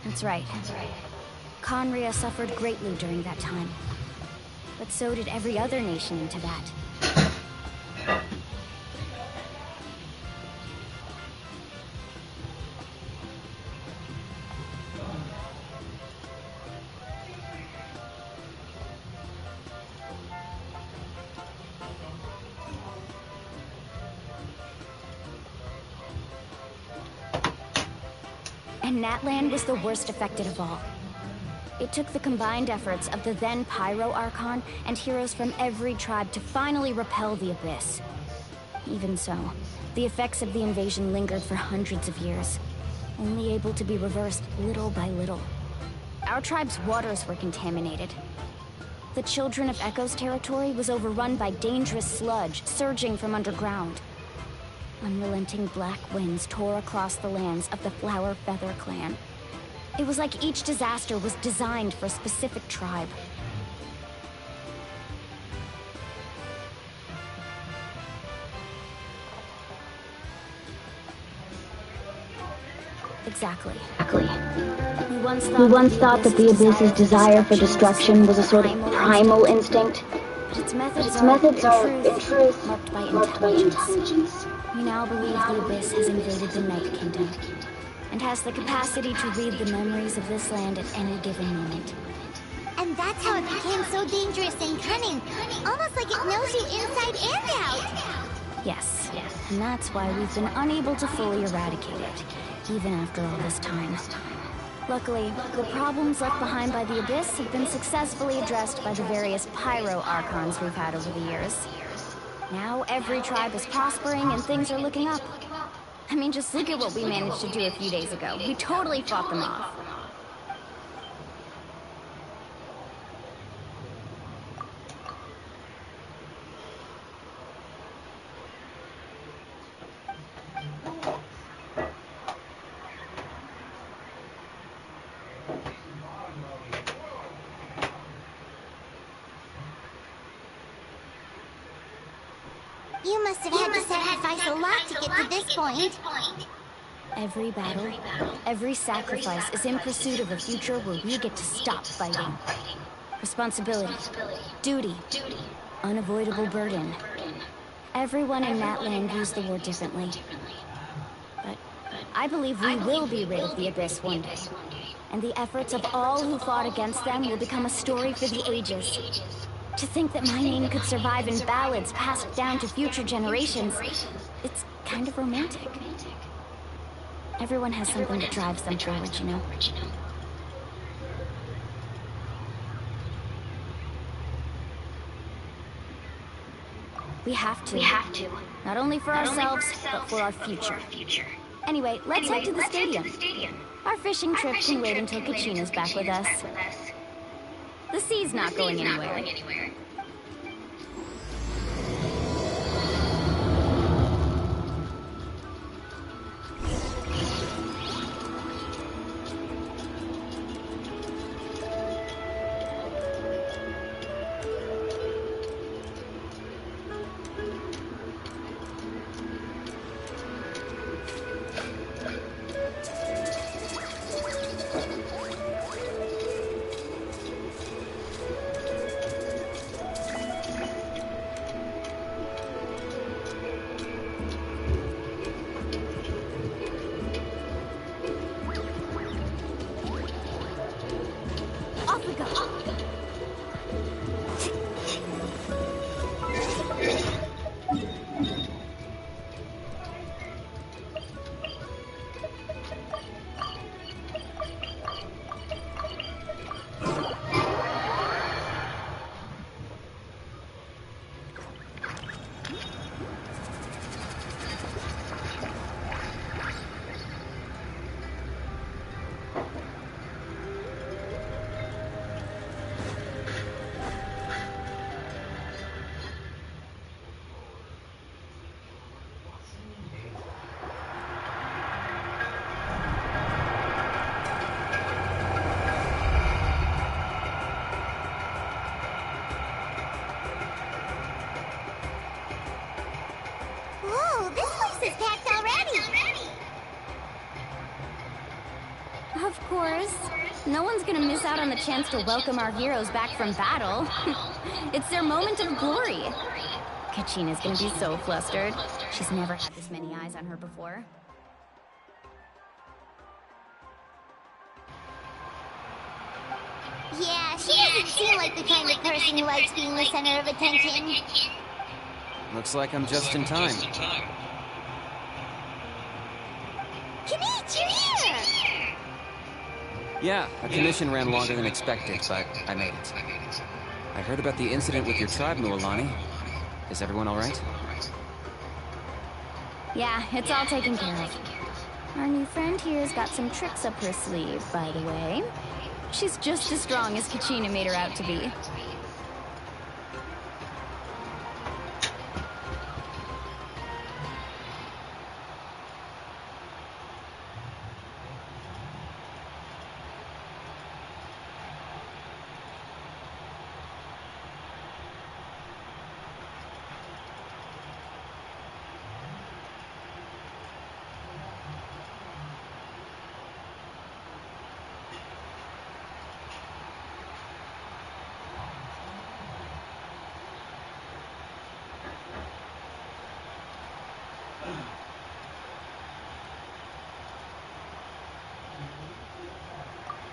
That's right. Conria suffered greatly during that time. But so did every other nation in Tibet. And Natlan was the worst affected of all. It took the combined efforts of the then Pyro Archon and heroes from every tribe to finally repel the Abyss. Even so, the effects of the invasion lingered for hundreds of years, only able to be reversed little by little. Our tribe's waters were contaminated. The Children of Echo's territory was overrun by dangerous sludge surging from underground. Unrelenting black winds tore across the lands of the Flower Feather clan. It was like each disaster was designed for a specific tribe. Exactly. We once thought that the Abyss's desire for destruction was a sort of primal instinct. But its methods are, in truth, marked by intelligence. We now believe the Abyss has invaded the Night Kingdom, and has the capacity to read the memories of this land at any given moment. And that's how it became so dangerous and cunning. Almost like it knows you inside and out. Yes. And that's why we've been unable to fully eradicate it, even after all this time. Luckily, the problems left behind by the Abyss have been successfully addressed by the various Pyro Archons we've had over the years. Now every tribe is prospering and things are looking up. I mean, just look at what we managed to do a few days ago. We totally fought them off. You must have had to sacrifice a lot to get to this point. Every battle, every sacrifice is in pursuit of a future where we get to stop fighting. Responsibility, duty, unavoidable burden. Everyone in Natlan views the war differently. But I believe we will be rid of the Abyss one day. And the efforts of all who fought against them will become a story for the ages. To think that my name could survive in ballads passed down to future generations, it's kind of romantic. Everyone has something that drives them forward, you know? We have to. Not only for ourselves, but for our future. Anyway, let's head to the stadium. Our fishing trip can wait until Kachina's back with us. The sea's not going anywhere. Of course. No one's gonna miss out on the chance to welcome our heroes back from battle. It's their moment of glory. Kachina's gonna be so flustered. She's never had this many eyes on her before. Yeah, she doesn't seem like the kind of person who likes being the center of attention. Looks like I'm just in time. Kinich, you're here! Yeah, a commission ran longer than expected, but I made it. I heard about the incident with your tribe, Mualani. Is everyone alright? Yeah, it's all taken care of. Our new friend here's got some tricks up her sleeve, by the way. She's just as strong as Kachina made her out to be.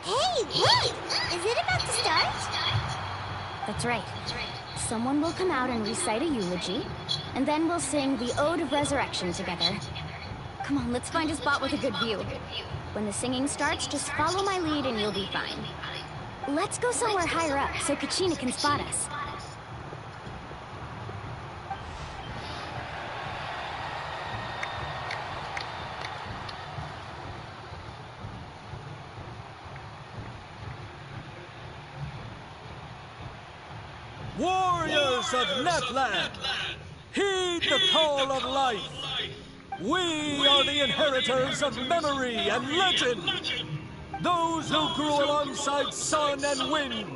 Hey, look! Is it about to start? That's right. Someone will come out and recite a eulogy, and then we'll sing the Ode of Resurrection together. Come on, let's find a spot with a good view. When the singing starts, just follow my lead and you'll be fine. Let's go somewhere higher up so Kachina can spot us. Warriors of Netland, heed the call of life. We are the inheritors of memory and legend. Those who grew alongside sun and wind.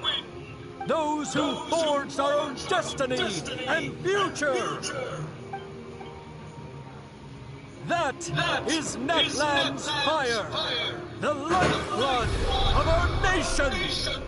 Those who forged our own destiny and future. That is Netland's fire, the lifeblood of our nation.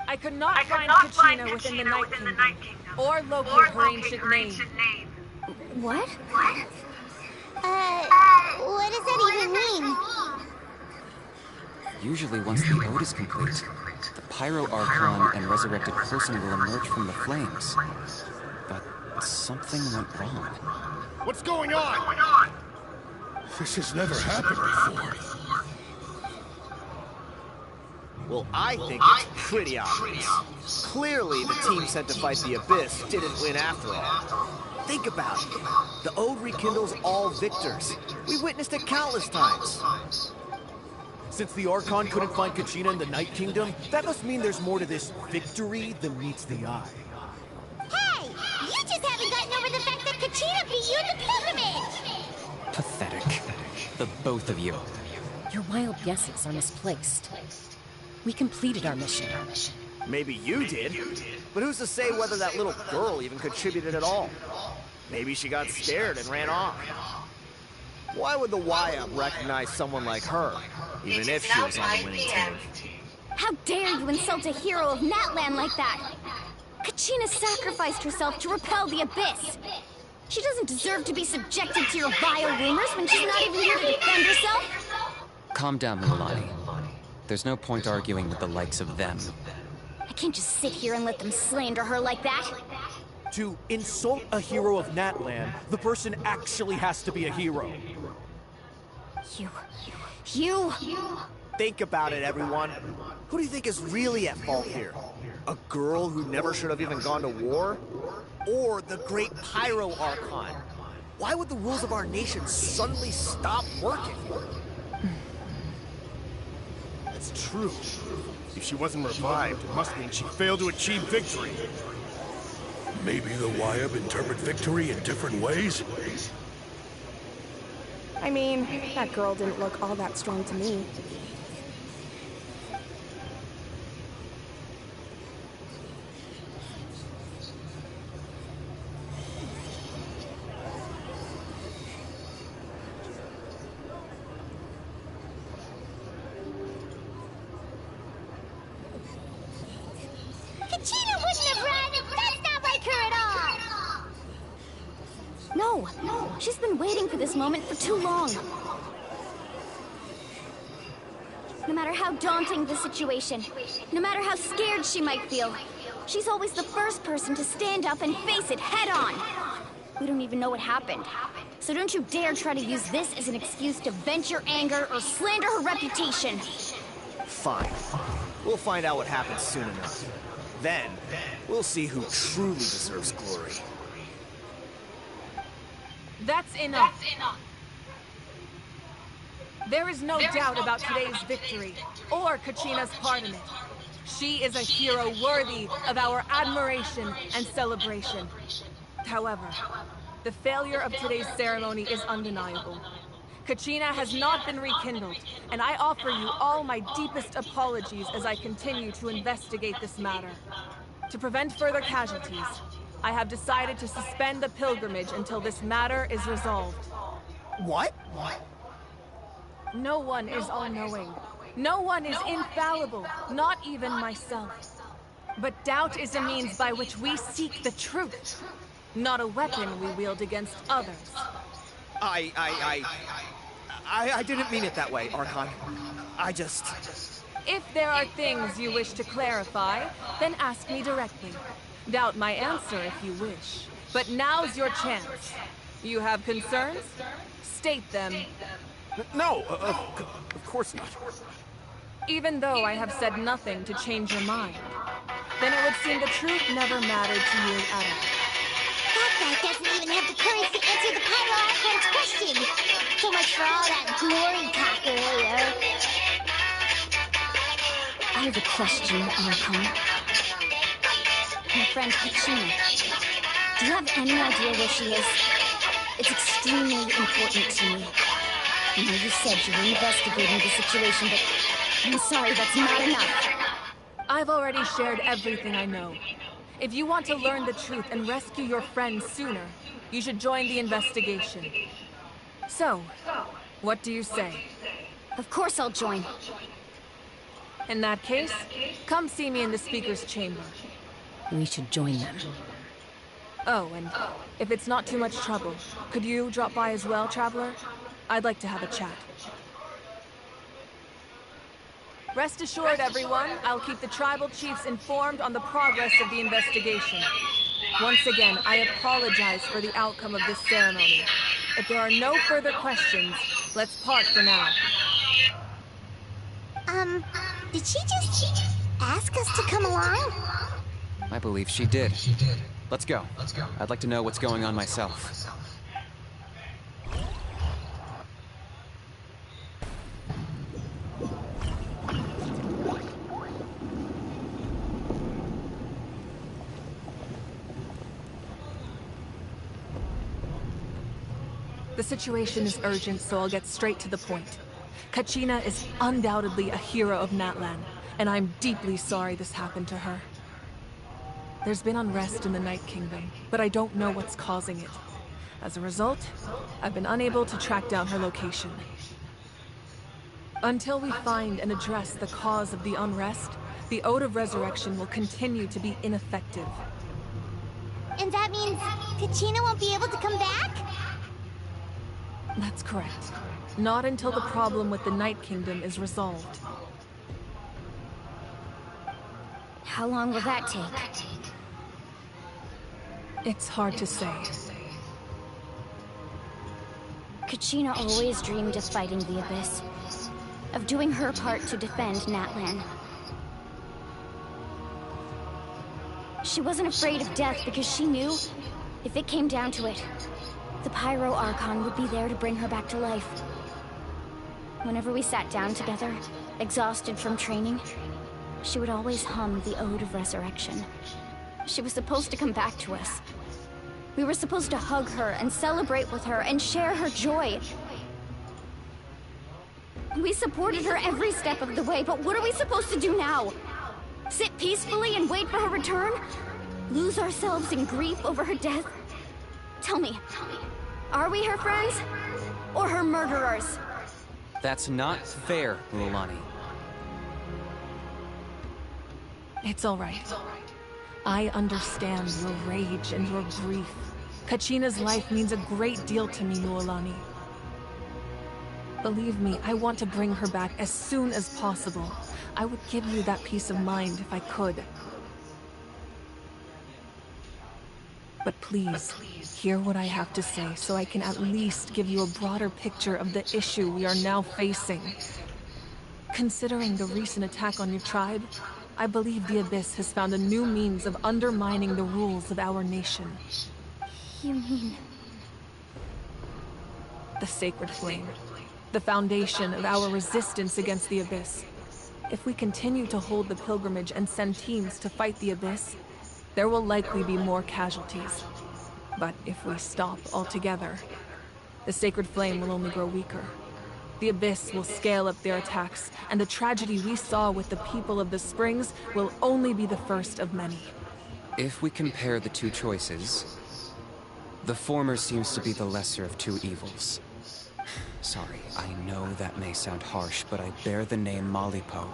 I could not find Kachina within the Night Kingdom, or locate her ancient name. What? What does that even mean? Usually once the ode is complete, the Pyro Archon and resurrected person will emerge from the flames. But something went wrong. What's going on? This has never happened before. Well, I think it's pretty obvious. Clearly, the team sent to fight the Abyss didn't win after all. Think about it. The Ode rekindles all victors. We witnessed it countless times. Since the Archon couldn't find Kachina in the Night Kingdom, that must mean there's more to this victory than meets the eye. Hey! You just haven't gotten over the fact that Kachina beat you in the pilgrimage! Pathetic. The both of you. Your wild guesses are misplaced. We completed our mission. Maybe you did, but who's to say whether that little girl even contributed at all? Maybe she got scared and ran off. Why would the YUP recognize someone like her, even if she was on the winning team? How dare you insult a hero of Natlan like that? Kachina sacrificed herself to repel the Abyss. She doesn't deserve to be subjected to your vile rumors when she's not even here to defend herself. Calm down, Mualani. There's no point arguing with the likes of them. I can't just sit here and let them slander her like that. To insult a hero of Natlan, the person actually has to be a hero. You... Think about it, everyone. Who do you think is really at fault here? A girl who never should have even gone to war? Or the great Pyro Archon? Why would the rules of our nation suddenly stop working? It's true. If she wasn't revived, it must mean she failed to achieve victory. Maybe the YUP interpret victory in different ways? I mean, that girl didn't look all that strong to me. Kachina wouldn't have run! That's not like her at all! No, she's been waiting for this moment for too long. No matter how daunting the situation, no matter how scared she might feel, she's always the first person to stand up and face it head on. We don't even know what happened. So don't you dare try to use this as an excuse to vent your anger or slander her reputation. Fine. We'll find out what happens soon enough. Then, we'll see who truly deserves glory. That's enough. There is no doubt about today's victory, or Kachina's part in it. She is a hero worthy of our admiration and celebration. However, the failure of today's ceremony is undeniable. Kachina has not been rekindled, and I offer you all my deepest apologies as I continue to investigate this matter. To prevent further casualties, I have decided to suspend the pilgrimage until this matter is resolved. What? No one is all-knowing. No one is infallible, not even myself. But doubt is a means by which we seek the truth, not a weapon we wield against others. I didn't mean it that way, Archon. If there are things you wish to clarify, then ask me directly. Doubt my answer if you wish. But now's your chance. You have concerns? State them. No, of course not. Even though I have said nothing to change your mind, then it would seem the truth never mattered to you at all. That guy doesn't even have the courage to answer the Pyro Archon's question. So much for all that glory talk earlier. I have a question, Archon. My friend Kachina. Do you have any idea where she is? It's extremely important to me. I know you said you were investigating the situation, but I'm sorry, that's not enough. I've already shared everything I know. If you want to learn the truth and rescue your friend sooner, you should join the investigation. So, what do you say? Of course I'll join. In that case, come see me in the speaker's chamber. We should join them. Oh, and if it's not too much trouble, could you drop by as well, Traveler? I'd like to have a chat. Rest assured, everyone, I'll keep the tribal chiefs informed on the progress of the investigation. Once again, I apologize for the outcome of this ceremony. If there are no further questions, let's part for now. Did she just ask us to come along? I believe she did. Let's go. I'd like to know what's going on myself. The situation is urgent, so I'll get straight to the point. Kachina is undoubtedly a hero of Natlan, and I'm deeply sorry this happened to her. There's been unrest in the Night Kingdom, but I don't know what's causing it. As a result, I've been unable to track down her location. Until we find and address the cause of the unrest, the Ode of Resurrection will continue to be ineffective. And that means Kachina won't be able to come back? That's correct. Not until the problem with the Night Kingdom is resolved. How long will that take? It's hard to say. Kachina always dreamed of fighting the Abyss. Of doing her part to defend Natlan. She wasn't afraid of death because she knew, if it came down to it, the Pyro Archon would be there to bring her back to life. Whenever we sat down together, exhausted from training, she would always hum the Ode of Resurrection. She was supposed to come back to us. We were supposed to hug her and celebrate with her and share her joy. We supported her every step of the way, but what are we supposed to do now? Sit peacefully and wait for her return? Lose ourselves in grief over her death? Tell me, are we her friends? Or her murderers? That's not fair, Mualani. It's all right. I understand your rage and your grief. Kachina's life means a great deal to me, Mualani. Believe me, I want to bring her back as soon as possible. I would give you that peace of mind if I could. But please, hear what I have to say so I can at least give you a broader picture of the issue we are now facing. Considering the recent attack on your tribe, I believe the Abyss has found a new means of undermining the rules of our nation. You mean... The Sacred Flame. The foundation of our resistance against the Abyss. If we continue to hold the pilgrimage and send teams to fight the Abyss, there will likely be more casualties. But if we stop altogether, the Sacred Flame will only grow weaker. The Abyss will scale up their attacks, and the tragedy we saw with the people of the Springs will only be the first of many. If we compare the two choices, the former seems to be the lesser of two evils. Sorry, I know that may sound harsh, but I bear the name Malipo.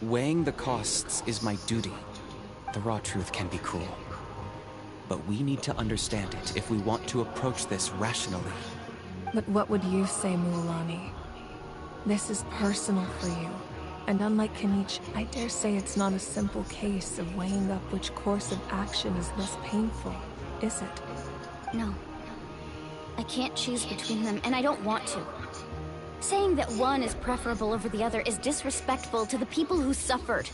Weighing the costs is my duty. The raw truth can be cruel. But we need to understand it if we want to approach this rationally. But what would you say, Mualani? This is personal for you. And unlike Kanich, I dare say it's not a simple case of weighing up which course of action is less painful, is it? No. I can't choose between them, and I don't want to. Saying that one is preferable over the other is disrespectful to the people who suffered.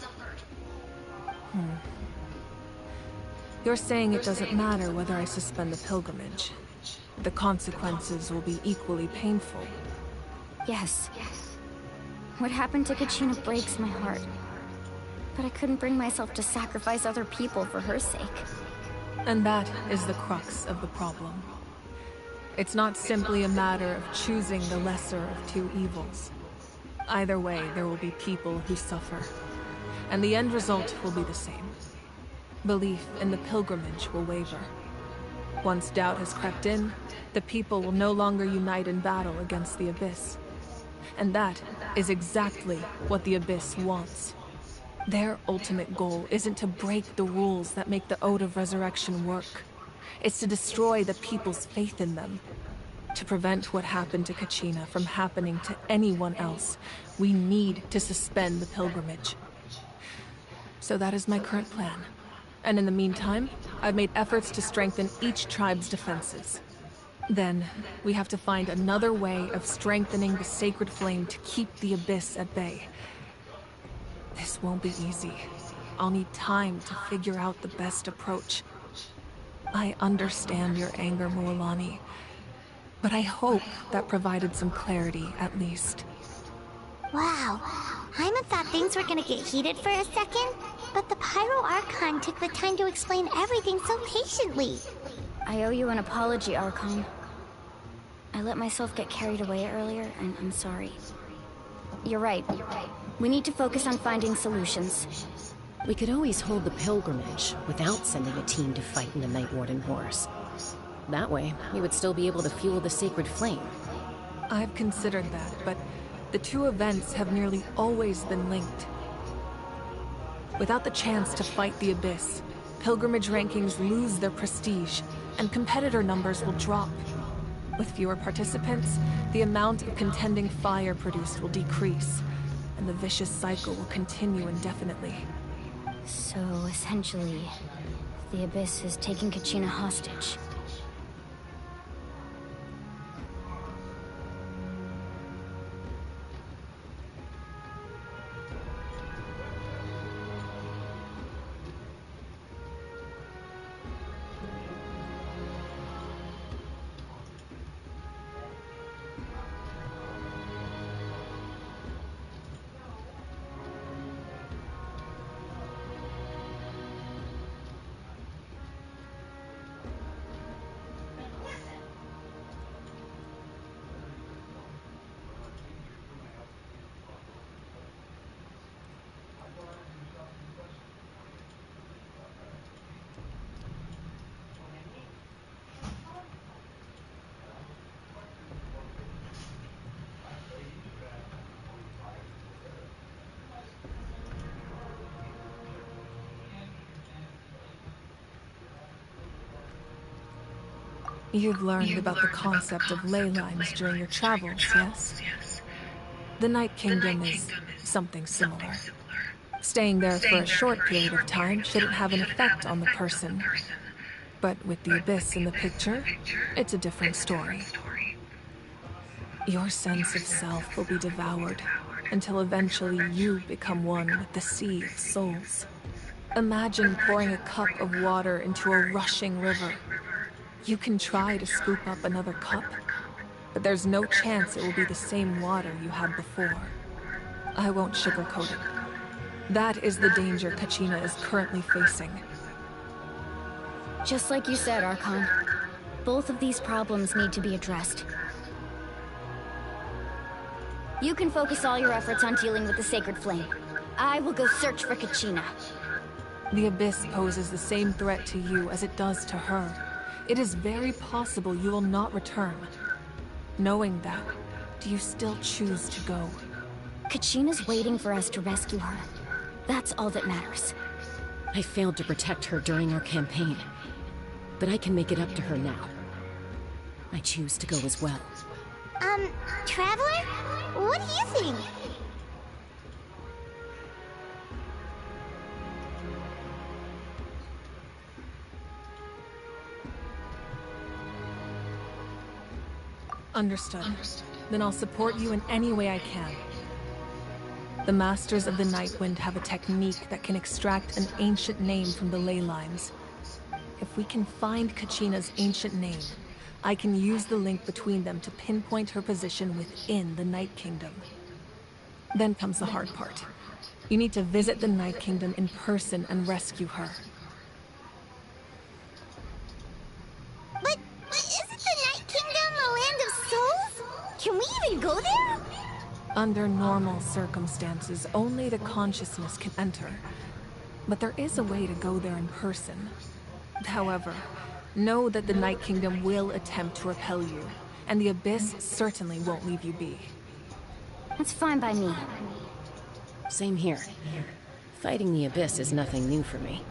You're saying it doesn't matter whether I suspend the pilgrimage. The consequences will be equally painful. Yes. What happened to Kachina breaks my heart. But I couldn't bring myself to sacrifice other people for her sake. And that is the crux of the problem. It's not simply a matter of choosing the lesser of two evils. Either way, there will be people who suffer. And the end result will be the same. Belief in the pilgrimage will waver. Once doubt has crept in, the people will no longer unite in battle against the Abyss. And that is exactly what the Abyss wants. Their ultimate goal isn't to break the rules that make the Ode of Resurrection work. It's to destroy the people's faith in them. To prevent what happened to Kachina from happening to anyone else, we need to suspend the pilgrimage. So that is my current plan. And in the meantime, I've made efforts to strengthen each tribe's defenses. Then, we have to find another way of strengthening the Sacred Flame to keep the Abyss at bay. This won't be easy. I'll need time to figure out the best approach. I understand your anger, Mualani, but I hope that provided some clarity, at least. Wow. Hyman thought things were gonna get heated for a second, but the Pyro Archon took the time to explain everything so patiently. I owe you an apology, Archon. I let myself get carried away earlier, and I'm sorry. You're right. We need to focus on finding solutions. We could always hold the pilgrimage without sending a team to fight in the Night Warden Wars. That way, we would still be able to fuel the sacred flame. I've considered that, but the two events have nearly always been linked. Without the chance to fight the Abyss, pilgrimage rankings lose their prestige, and competitor numbers will drop. With fewer participants, the amount of contending fire produced will decrease, and the vicious cycle will continue indefinitely. So, essentially, the Abyss is taking Kachina hostage. You've learned about the concept of ley lines during your travels, yes? The Night Kingdom is something similar. Staying there for a short period of time shouldn't have an effect on the person. But with the Abyss in the picture, it's a different story. Your sense of self will be devoured until eventually you become one with the Sea of Souls. Imagine pouring a cup of water into a rushing river. You can try to scoop up another cup, but there's no chance it will be the same water you had before. I won't sugarcoat it. That is the danger Kachina is currently facing. Just like you said, Archon. Both of these problems need to be addressed. You can focus all your efforts on dealing with the Sacred Flame. I will go search for Kachina. The Abyss poses the same threat to you as it does to her. It is very possible you will not return. Knowing that, do you still choose to go? Kachina's waiting for us to rescue her. That's all that matters. I failed to protect her during our campaign, but I can make it up to her now. I choose to go as well. Traveler? What do you think? Understood. Then I'll support you in any way I can. The Masters of the Nightwind have a technique that can extract an ancient name from the ley lines. If we can find Kachina's ancient name, I can use the link between them to pinpoint her position within the Night Kingdom. Then comes the hard part. You need to visit the Night Kingdom in person and rescue her. But isn't the Night Kingdom a land of souls? Can we even go there? Under normal circumstances, only the consciousness can enter. But there is a way to go there in person. However, know that the Night Kingdom will attempt to repel you, and the Abyss certainly won't leave you be. That's fine by me. Same here. Fighting the Abyss is nothing new for me.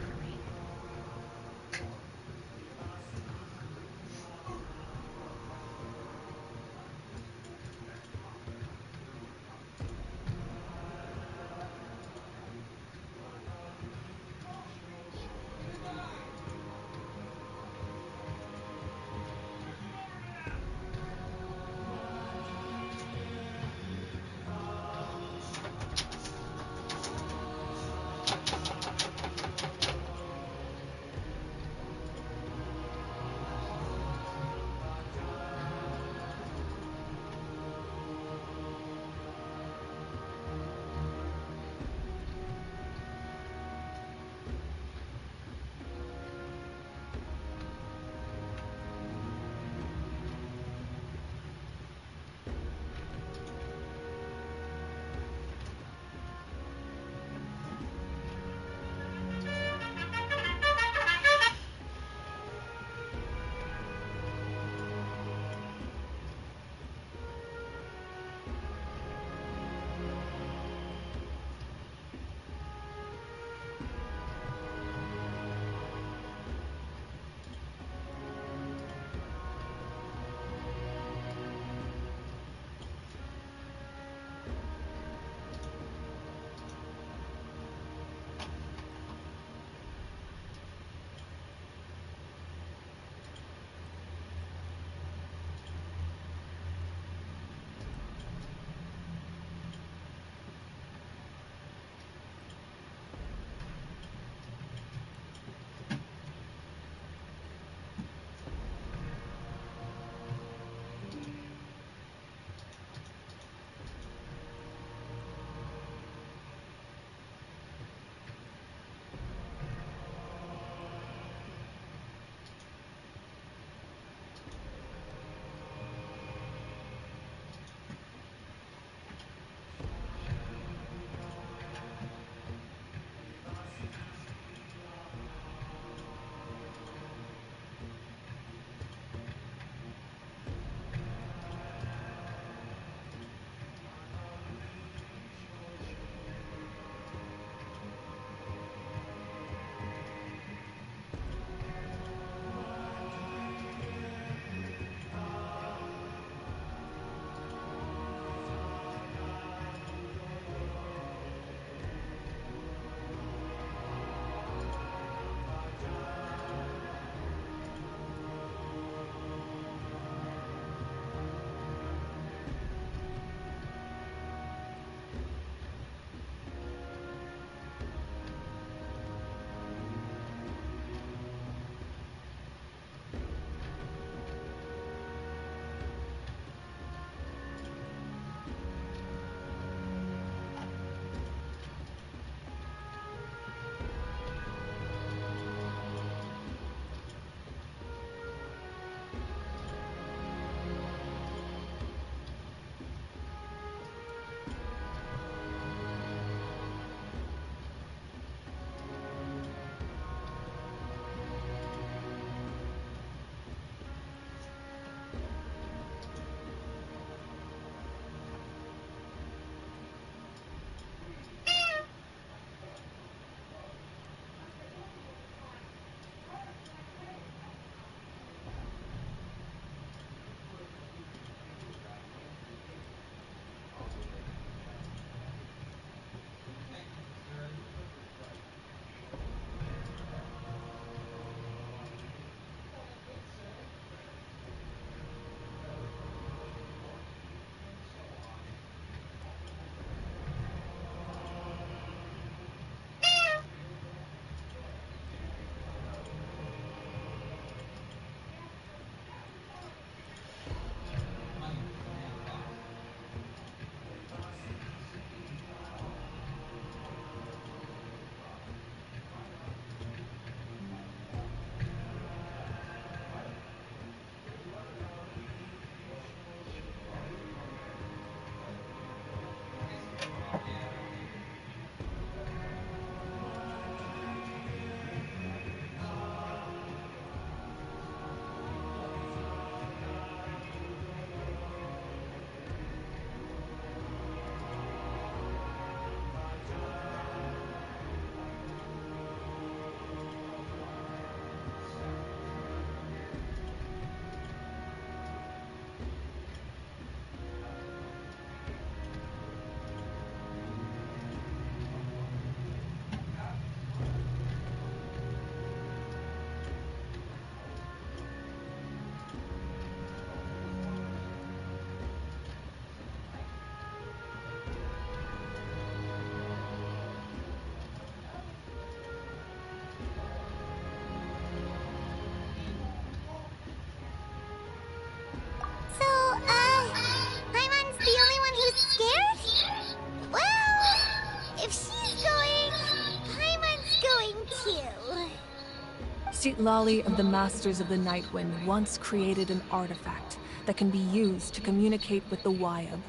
Citlali of the Masters of the Nightwind once created an artifact that can be used to communicate with the Wyab.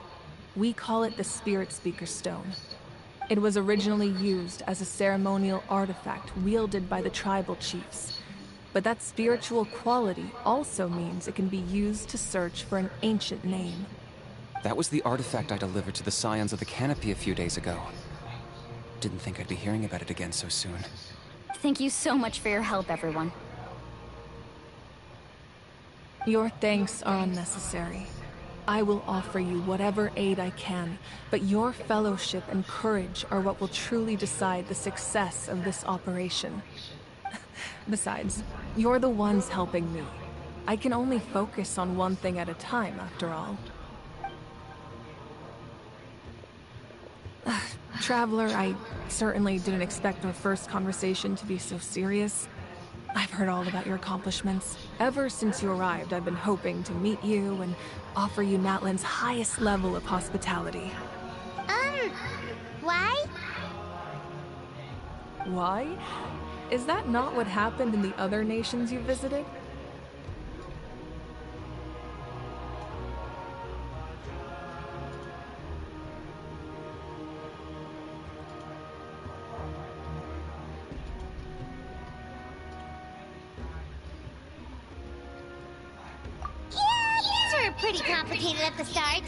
We call it the Spirit Speaker Stone. It was originally used as a ceremonial artifact wielded by the tribal chiefs. But that spiritual quality also means it can be used to search for an ancient name. That was the artifact I delivered to the Scions of the Canopy a few days ago. Didn't think I'd be hearing about it again so soon. Thank you so much for your help, everyone. Your thanks are unnecessary. I will offer you whatever aid I can, but your fellowship and courage are what will truly decide the success of this operation. Besides, you're the ones helping me. I can only focus on one thing at a time, after all. Traveler, I certainly didn't expect our first conversation to be so serious. I've heard all about your accomplishments. Ever since you arrived, I've been hoping to meet you and offer you Natlan's highest level of hospitality. Why? Why? Is that not what happened in the other nations you visited? Pretty complicated at the start.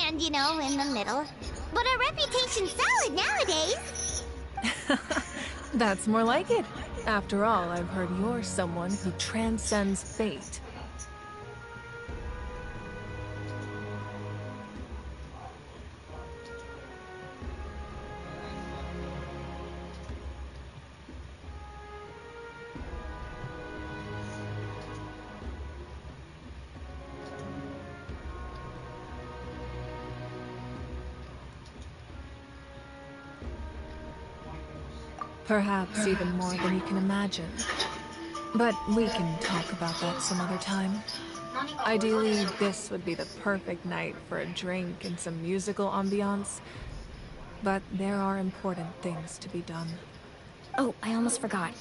And, you know, in the middle. But our reputation's solid nowadays. That's more like it. After all, I've heard you're someone who transcends fate. Perhaps even more than you can imagine. But we can talk about that some other time. Ideally, this would be the perfect night for a drink and some musical ambiance. But there are important things to be done. Oh, I almost forgot.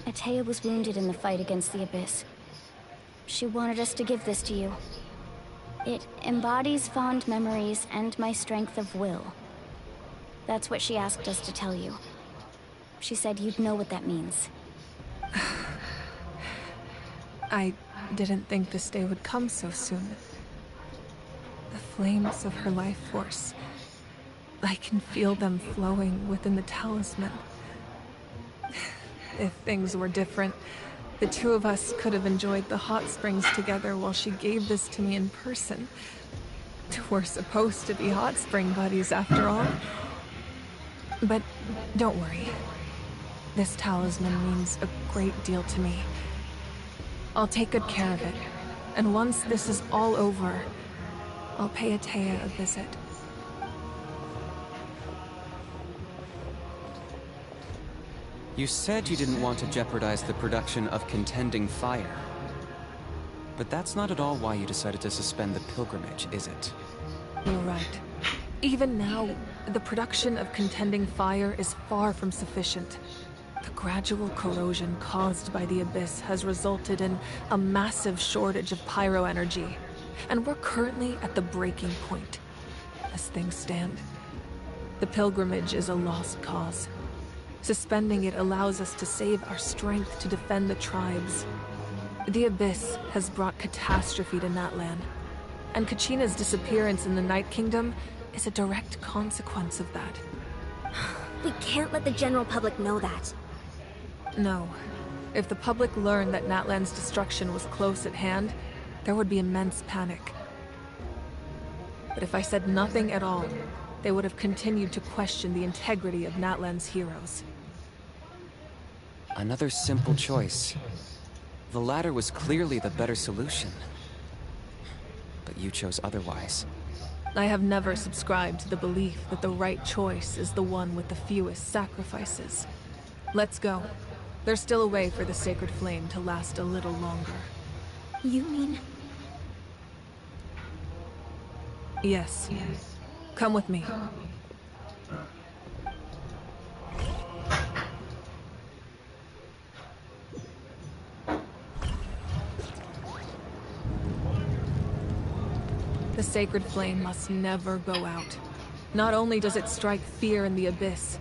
Atea was wounded in the fight against the Abyss. She wanted us to give this to you. It embodies fond memories and my strength of will. That's what she asked us to tell you. She said you'd know what that means. I didn't think this day would come so soon. The flames of her life force. I can feel them flowing within the talisman. If things were different, the two of us could have enjoyed the hot springs together while she gave this to me in person. We're supposed to be hot spring buddies after all. But don't worry. This talisman means a great deal to me. I'll take good care of it. And once this is all over, I'll pay Atea a visit. You said you didn't want to jeopardize the production of Contending Fire. But that's not at all why you decided to suspend the pilgrimage, is it? You're right. Even now, the production of Contending Fire is far from sufficient. The gradual corrosion caused by the Abyss has resulted in a massive shortage of pyro energy, and we're currently at the breaking point. As things stand, the pilgrimage is a lost cause. Suspending it allows us to save our strength to defend the tribes. The Abyss has brought catastrophe to Natlan, and Kachina's disappearance in the Night Kingdom is a direct consequence of that. We can't let the general public know that. No. If the public learned that Natlan's destruction was close at hand, there would be immense panic. But if I said nothing at all, they would have continued to question the integrity of Natlan's heroes. Another simple choice. The latter was clearly the better solution. But you chose otherwise. I have never subscribed to the belief that the right choice is the one with the fewest sacrifices. Let's go. There's still a way for the sacred flame to last a little longer. You mean? Yes. Come with me. The sacred flame must never go out. Not only does it strike fear in the abyss,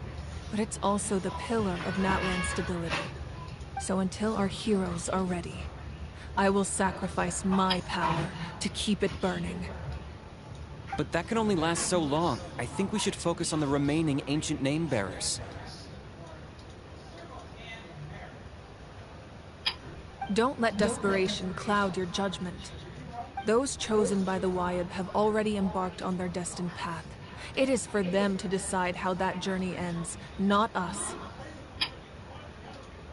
but it's also the pillar of Natlan's stability. So until our heroes are ready, I will sacrifice my power to keep it burning. But that can only last so long. I think we should focus on the remaining ancient name bearers. Don't let desperation cloud your judgment. Those chosen by the Wyab have already embarked on their destined path. It is for them to decide how that journey ends, not us.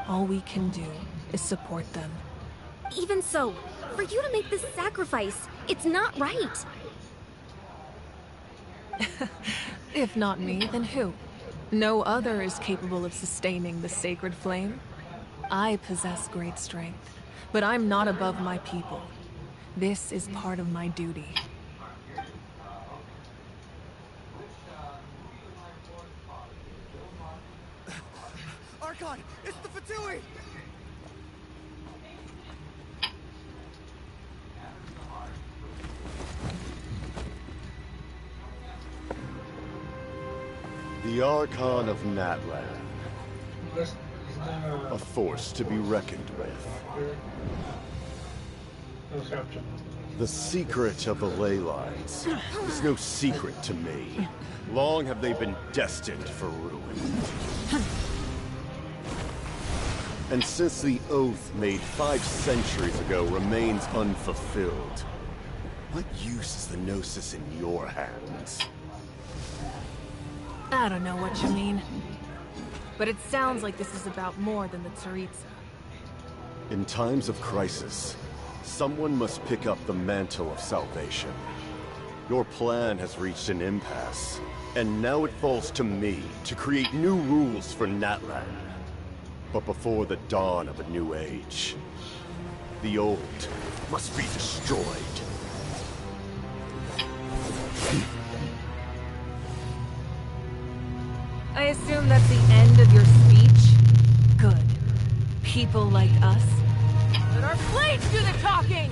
All we can do is support them. Even so, for you to make this sacrifice, it's not right. If not me, then who? No other is capable of sustaining the sacred flame. I possess great strength, but I'm not above my people. This is part of my duty. Archon, it's the Fatui! The Archon of Natlan. A force to be reckoned with. The secret of the ley lines is no secret to me. Long have they been destined for ruin. And since the oath made 5 centuries ago remains unfulfilled, what use is the Gnosis in your hands? I don't know what you mean. But it sounds like this is about more than the Tsaritsa. In times of crisis, someone must pick up the mantle of salvation. Your plan has reached an impasse, and now it falls to me to create new rules for Natlan. But before the dawn of a new age, the old must be destroyed. I assume that's the end of your speech? Good. People like us. Let our blades do the talking!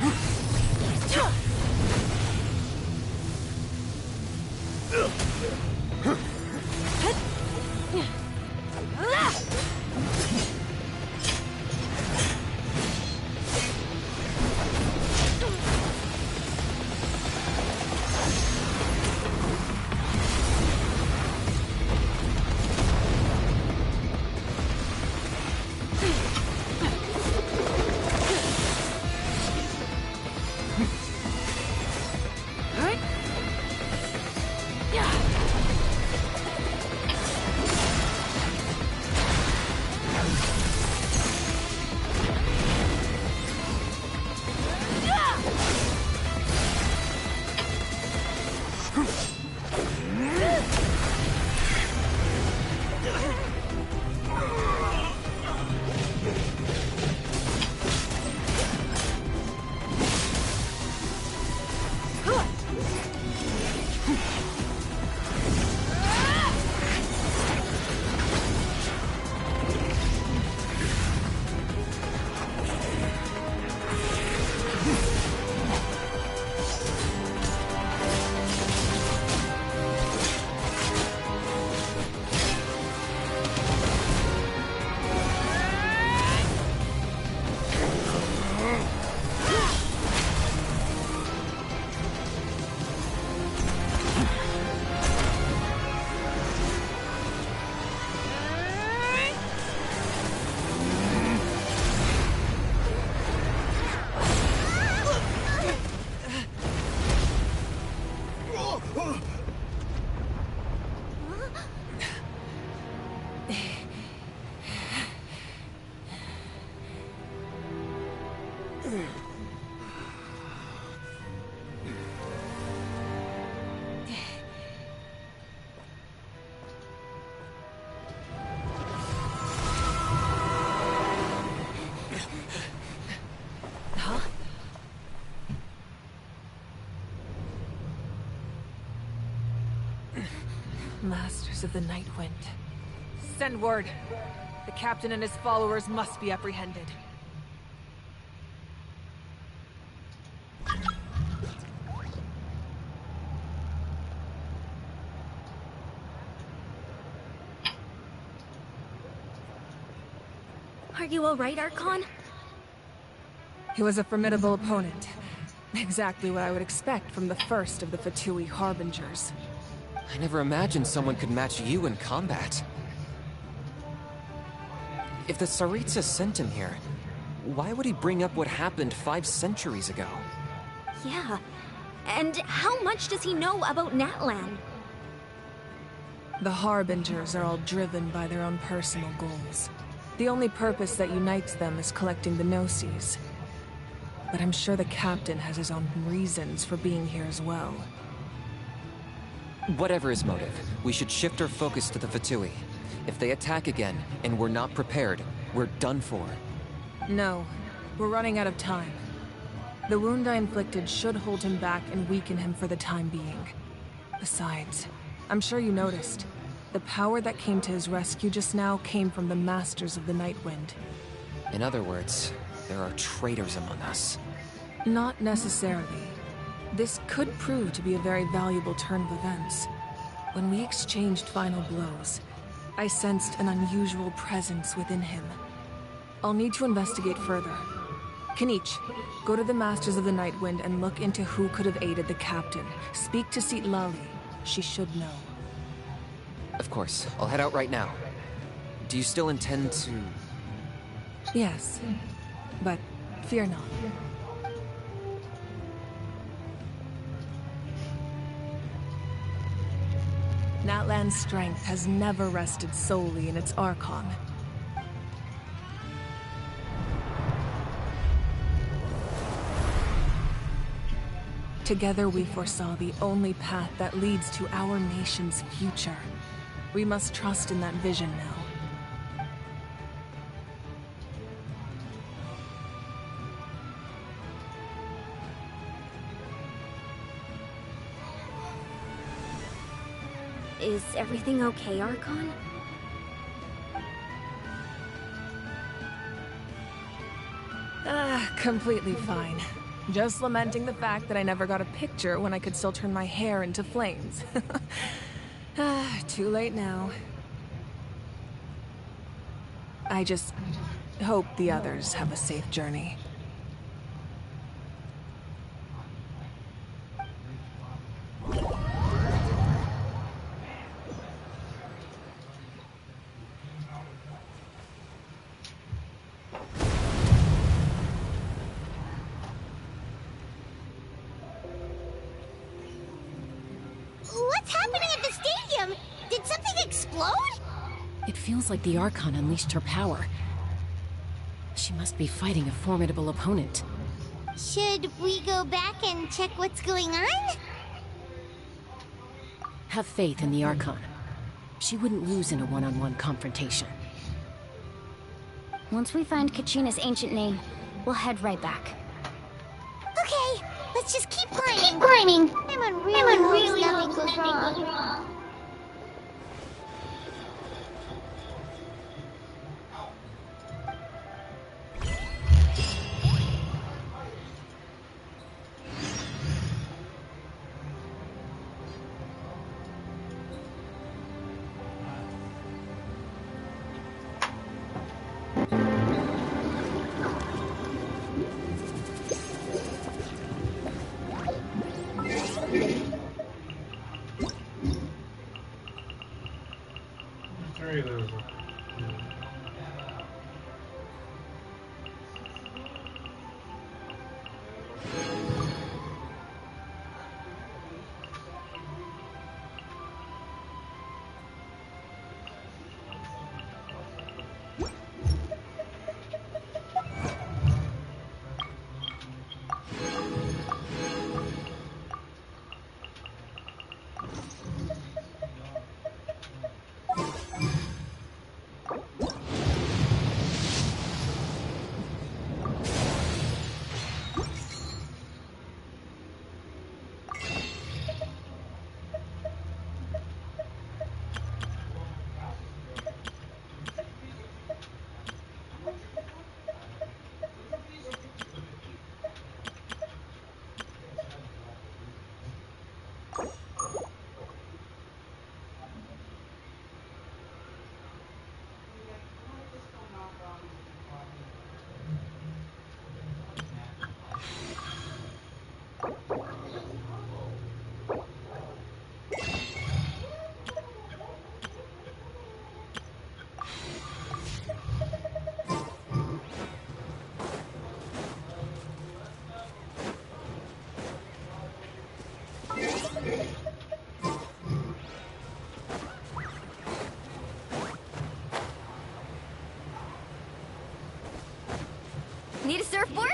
Masters of the Night Wind. Send word. The captain and his followers must be apprehended. Are you alright, Archon? He was a formidable opponent. Exactly what I would expect from the first of the Fatui Harbingers. I never imagined someone could match you in combat. If the Tsaritsa sent him here, why would he bring up what happened 5 centuries ago? Yeah. And how much does he know about Natlan? The Harbingers are all driven by their own personal goals. The only purpose that unites them is collecting the Gnosis. But I'm sure the captain has his own reasons for being here as well. Whatever his motive, we should shift our focus to the Fatui. If they attack again, and we're not prepared, we're done for. No, we're running out of time. The wound I inflicted should hold him back and weaken him for the time being. Besides, I'm sure you noticed, the power that came to his rescue just now came from the Masters of the Nightwind. In other words, there are traitors among us. Not necessarily. This could prove to be a very valuable turn of events. When we exchanged final blows, I sensed an unusual presence within him. I'll need to investigate further. Kanich, go to the Masters of the Nightwind and look into who could have aided the captain. Speak to Lali. She should know. Of course, I'll head out right now. Do you still intend to... Yes, but fear not. Natlan's strength has never rested solely in its Archon. Together we foresaw the only path that leads to our nation's future. We must trust in that vision now. Is everything okay, Archon? Completely fine. Just lamenting the fact that I never got a picture when I could still turn my hair into flames. Too late now. I just hope the others have a safe journey. What's happening at the stadium? Did something explode? It feels like the Archon unleashed her power. She must be fighting a formidable opponent. Should we go back and check what's going on? Have faith in the Archon. She wouldn't lose in a one-on-one confrontation. Once we find Kachina's ancient name, we'll head right back. Okay, let's just keep climbing. I'm really nothing goes wrong. Need a surfboard?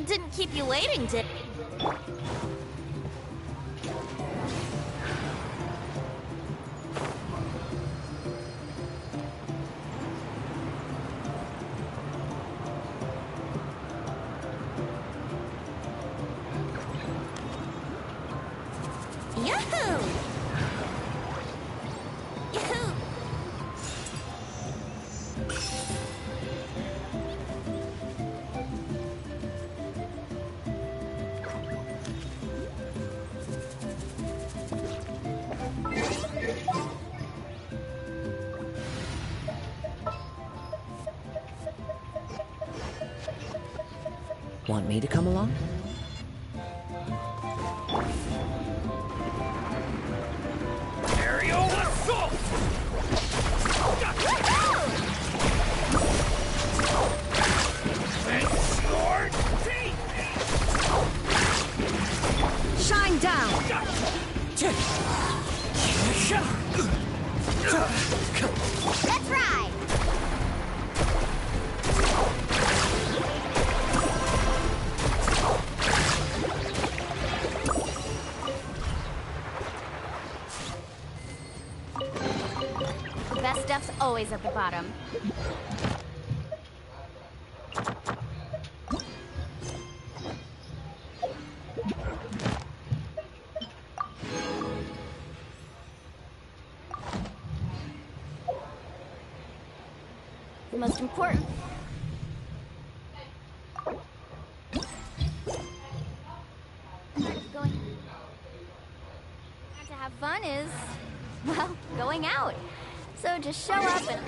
Didn't keep you waiting, did it? Yahoo! Yahoo! Want me to come along? Aerial assault! Shine down! Let's ride! The best stuff's always at the bottom. The most important. Going to have fun is, well, going out. So just show up and...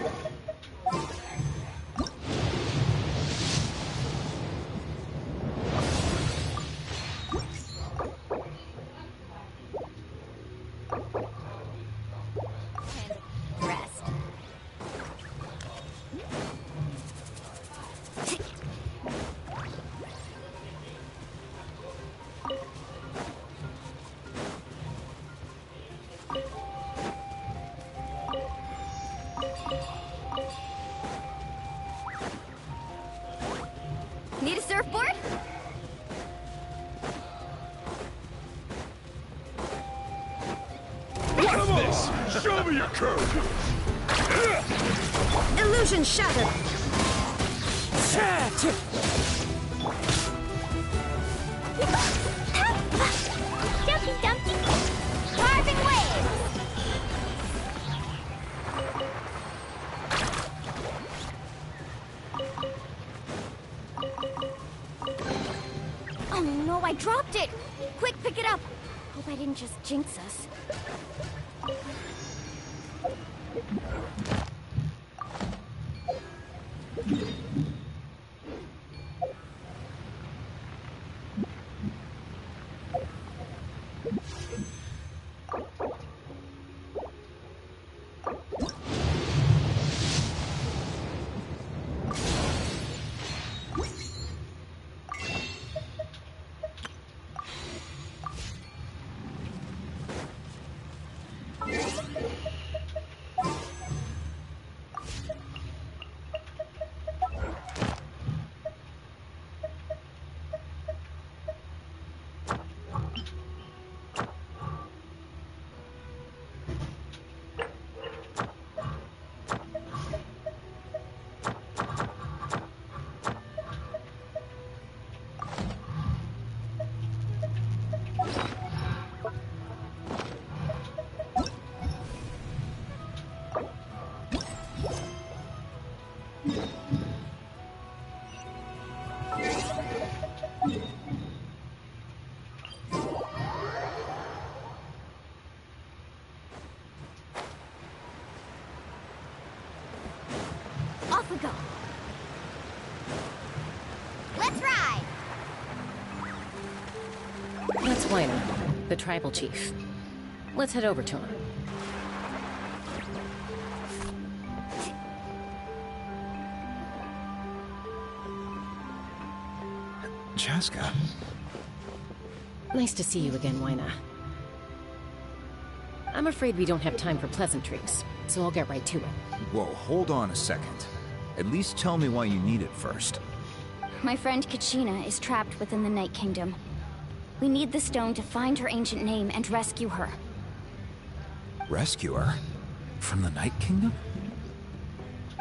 rest. Need a surfboard? What's this? Show me your curve! Illusion shattered! Dumpty Dumpty! Carving waves! Oh no, I dropped it! Quick, pick it up! Hope I didn't just jinx us. Off we go. Let's ride! That's Weiner, the tribal chief. Let's head over to him. Chaska. Nice to see you again, Wyna. I'm afraid we don't have time for pleasantries, so I'll get right to it. Whoa, hold on a second. At least tell me why you need it first. My friend Kachina is trapped within the Night Kingdom. We need the stone to find her ancient name and rescue her. Rescue her? From the Night Kingdom?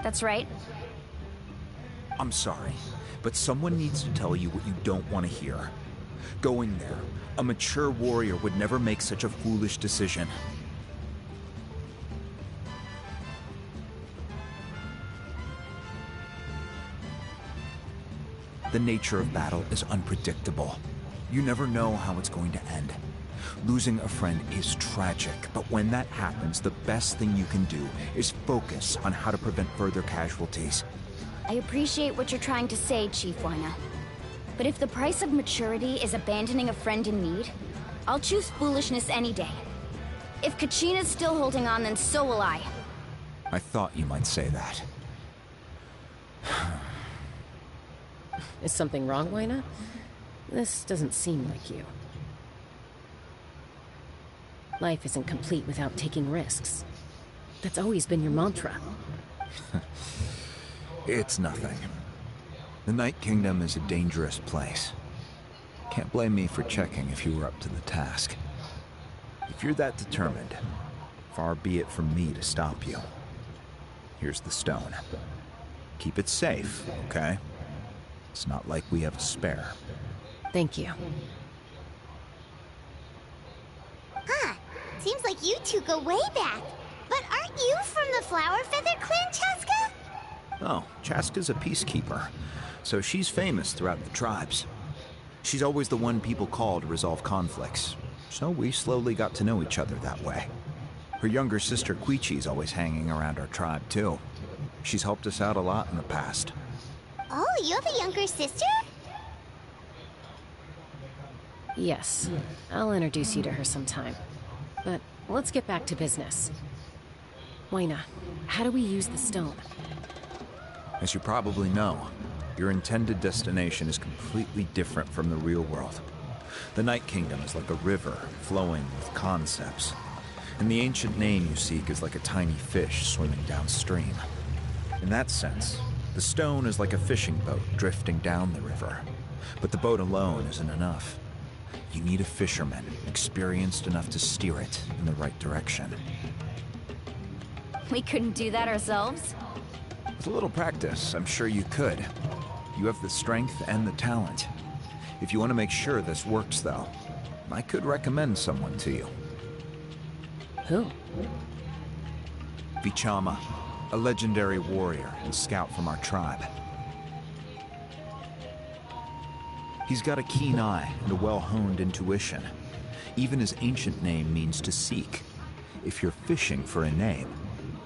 That's right. I'm sorry, but someone needs to tell you what you don't want to hear. Going there, a mature warrior would never make such a foolish decision. The nature of battle is unpredictable. You never know how it's going to end. Losing a friend is tragic, but when that happens, the best thing you can do is focus on how to prevent further casualties. I appreciate what you're trying to say, Chief Wyna. But if the price of maturity is abandoning a friend in need, I'll choose foolishness any day. If Kachina's still holding on, then so will I. I thought you might say that. Is something wrong, Wyna? This doesn't seem like you. Life isn't complete without taking risks. That's always been your mantra. It's nothing. The Night Kingdom is a dangerous place. Can't blame me for checking if you were up to the task. If you're that determined, far be it from me to stop you. Here's the stone. Keep it safe, okay? It's not like we have a spare. Thank you. Huh. Seems like you two go way back. But aren't you from the Flower Feather Clan, Chaska? Oh, Chaska's a peacekeeper, so she's famous throughout the tribes. She's always the one people call to resolve conflicts, so we slowly got to know each other that way. Her younger sister Quichi's always hanging around our tribe, too. She's helped us out a lot in the past. Oh, you have a younger sister? Yes. I'll introduce you to her sometime. But let's get back to business. Wyna, how do we use the stone? As you probably know, your intended destination is completely different from the real world. The Night Kingdom is like a river flowing with concepts, and the ancient name you seek is like a tiny fish swimming downstream. In that sense, the stone is like a fishing boat drifting down the river, but the boat alone isn't enough. You need a fisherman experienced enough to steer it in the right direction. We couldn't do that ourselves? With a little practice, I'm sure you could. You have the strength and the talent. If you want to make sure this works, though, I could recommend someone to you. Who? Vichama, a legendary warrior and scout from our tribe. He's got a keen eye and a well-honed intuition. Even his ancient name means to seek. If you're fishing for a name,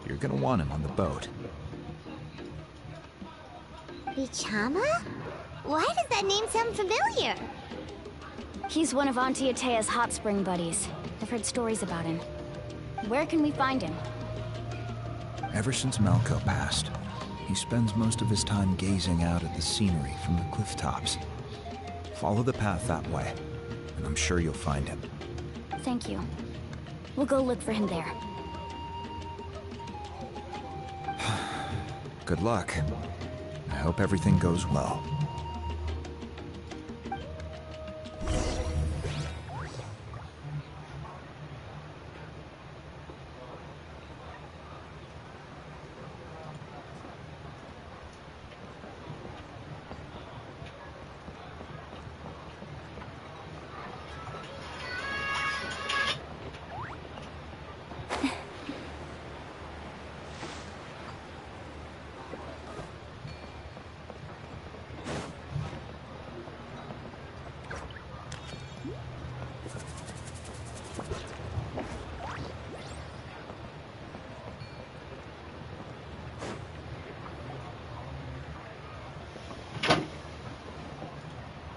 you're gonna want him on the boat. Vichama? Why does that name sound familiar? He's one of Auntie Atea's hot spring buddies. I've heard stories about him. Where can we find him? Ever since Malco passed, he spends most of his time gazing out at the scenery from the cliff tops. Follow the path that way, and I'm sure you'll find him. Thank you. We'll go look for him there. Good luck. I hope everything goes well.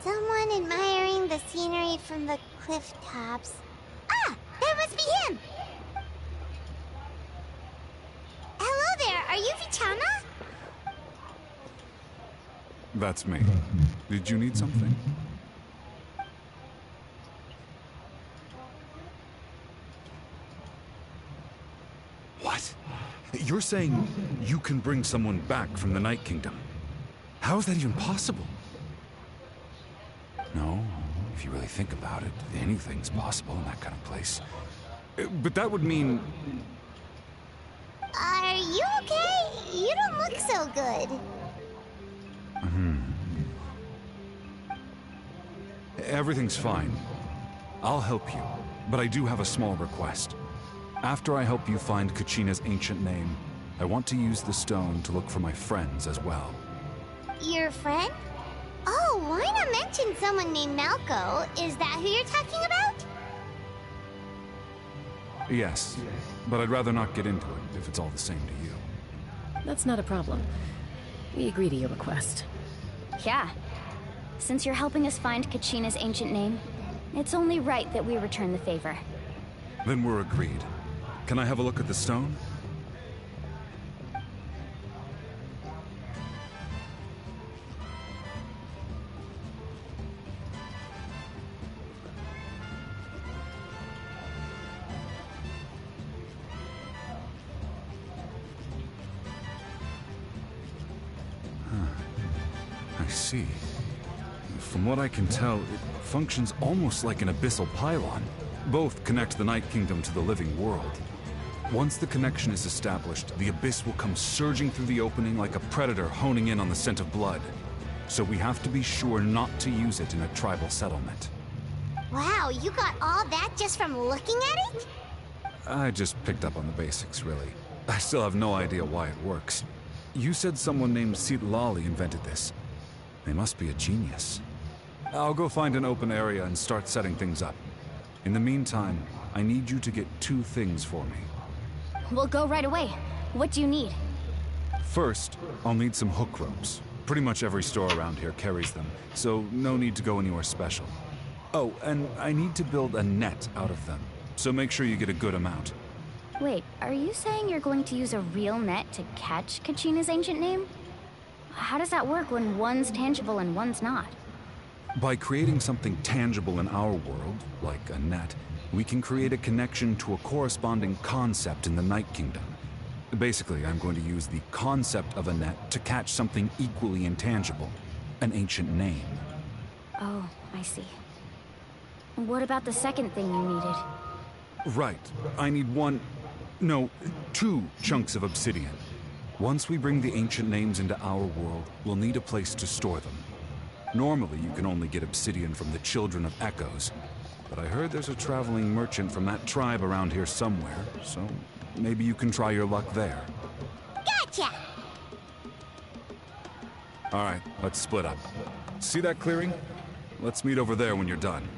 Someone admiring the scenery from the cliff tops. Ah! There was must be him! Hello there, are you Vichana? That's me. Did you need something? What? You're saying you can bring someone back from the Night Kingdom? How is that even possible? No, if you really think about it, anything's possible in that kind of place. But that would mean... Are you okay? You don't look so good. Everything's fine. I'll help you, but I do have a small request. After I help you find Kachina's ancient name, I want to use the stone to look for my friends as well. Your friend? Oh, why not mention someone named Malco? Is that who you're talking about? Yes, but I'd rather not get into it if it's all the same to you. That's not a problem. We agree to your request. Yeah. Since you're helping us find Kachina's ancient name, it's only right that we return the favor. Then we're agreed. Can I have a look at the stone? I see. From what I can tell, it functions almost like an abyssal pylon. Both connect the Night Kingdom to the living world. Once the connection is established, the abyss will come surging through the opening like a predator honing in on the scent of blood. So we have to be sure not to use it in a tribal settlement. Wow, you got all that just from looking at it? I just picked up on the basics, really. I still have no idea why it works. You said someone named Lali invented this. They must be a genius. I'll go find an open area and start setting things up. In the meantime, I need you to get 2 things for me. We'll go right away. What do you need? First, I'll need some hook ropes. Pretty much every store around here carries them, so no need to go anywhere special. Oh, and I need to build a net out of them, so make sure you get a good amount. Wait, are you saying you're going to use a real net to catch Kachina's ancient name? How does that work when one's tangible and one's not? By creating something tangible in our world, like a net, we can create a connection to a corresponding concept in the Night Kingdom. Basically, I'm going to use the concept of a net to catch something equally intangible, an ancient name. Oh, I see. What about the second thing you needed? Right. I need 2 chunks of obsidian. Once we bring the ancient names into our world, we'll need a place to store them. Normally, you can only get obsidian from the Children of Echoes, but I heard there's a traveling merchant from that tribe around here somewhere, so maybe you can try your luck there. Gotcha! Alright, let's split up. See that clearing? Let's meet over there when you're done.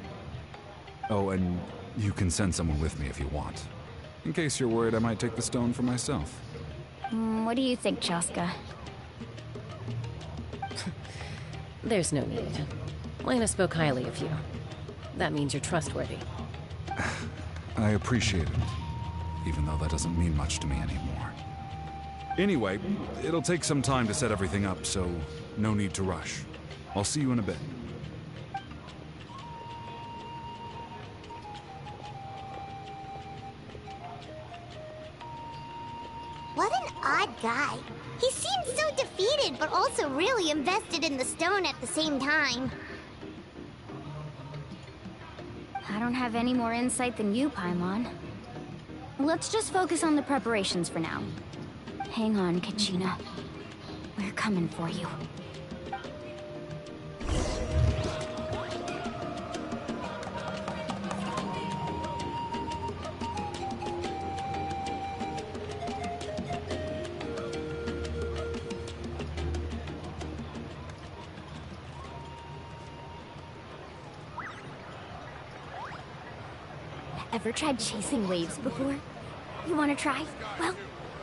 Oh, and you can send someone with me if you want. In case you're worried I might take the stone for myself. What do you think, Chaska? There's no need. Lena spoke highly of you. That means you're trustworthy. I appreciate it, even though that doesn't mean much to me anymore. Anyway, it'll take some time to set everything up, so no need to rush. I'll see you in a bit. What an odd guy. He seems so defeated, but also really invested in the stone at the same time. I don't have any more insight than you, Paimon. Let's just focus on the preparations for now. Hang on, Kachina. We're coming for you. Ever tried chasing waves before? You want to try?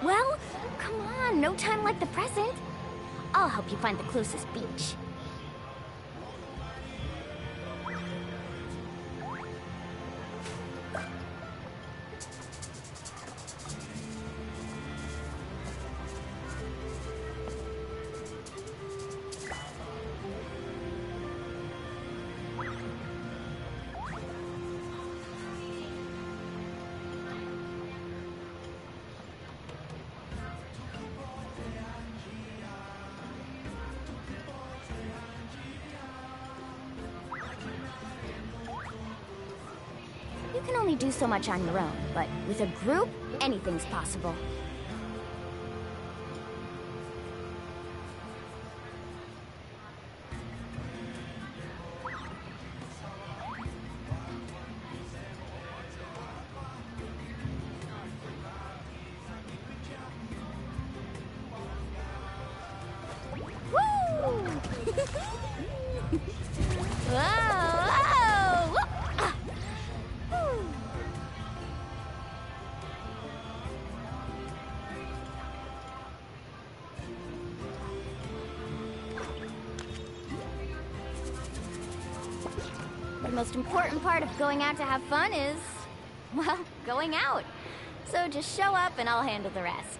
Well, come on, no time like the present. I'll help you find the closest beach. can only do so much on your own, but with a group, anything's possible. The most important part of going out to have fun is, well, going out. So just show up and I'll handle the rest.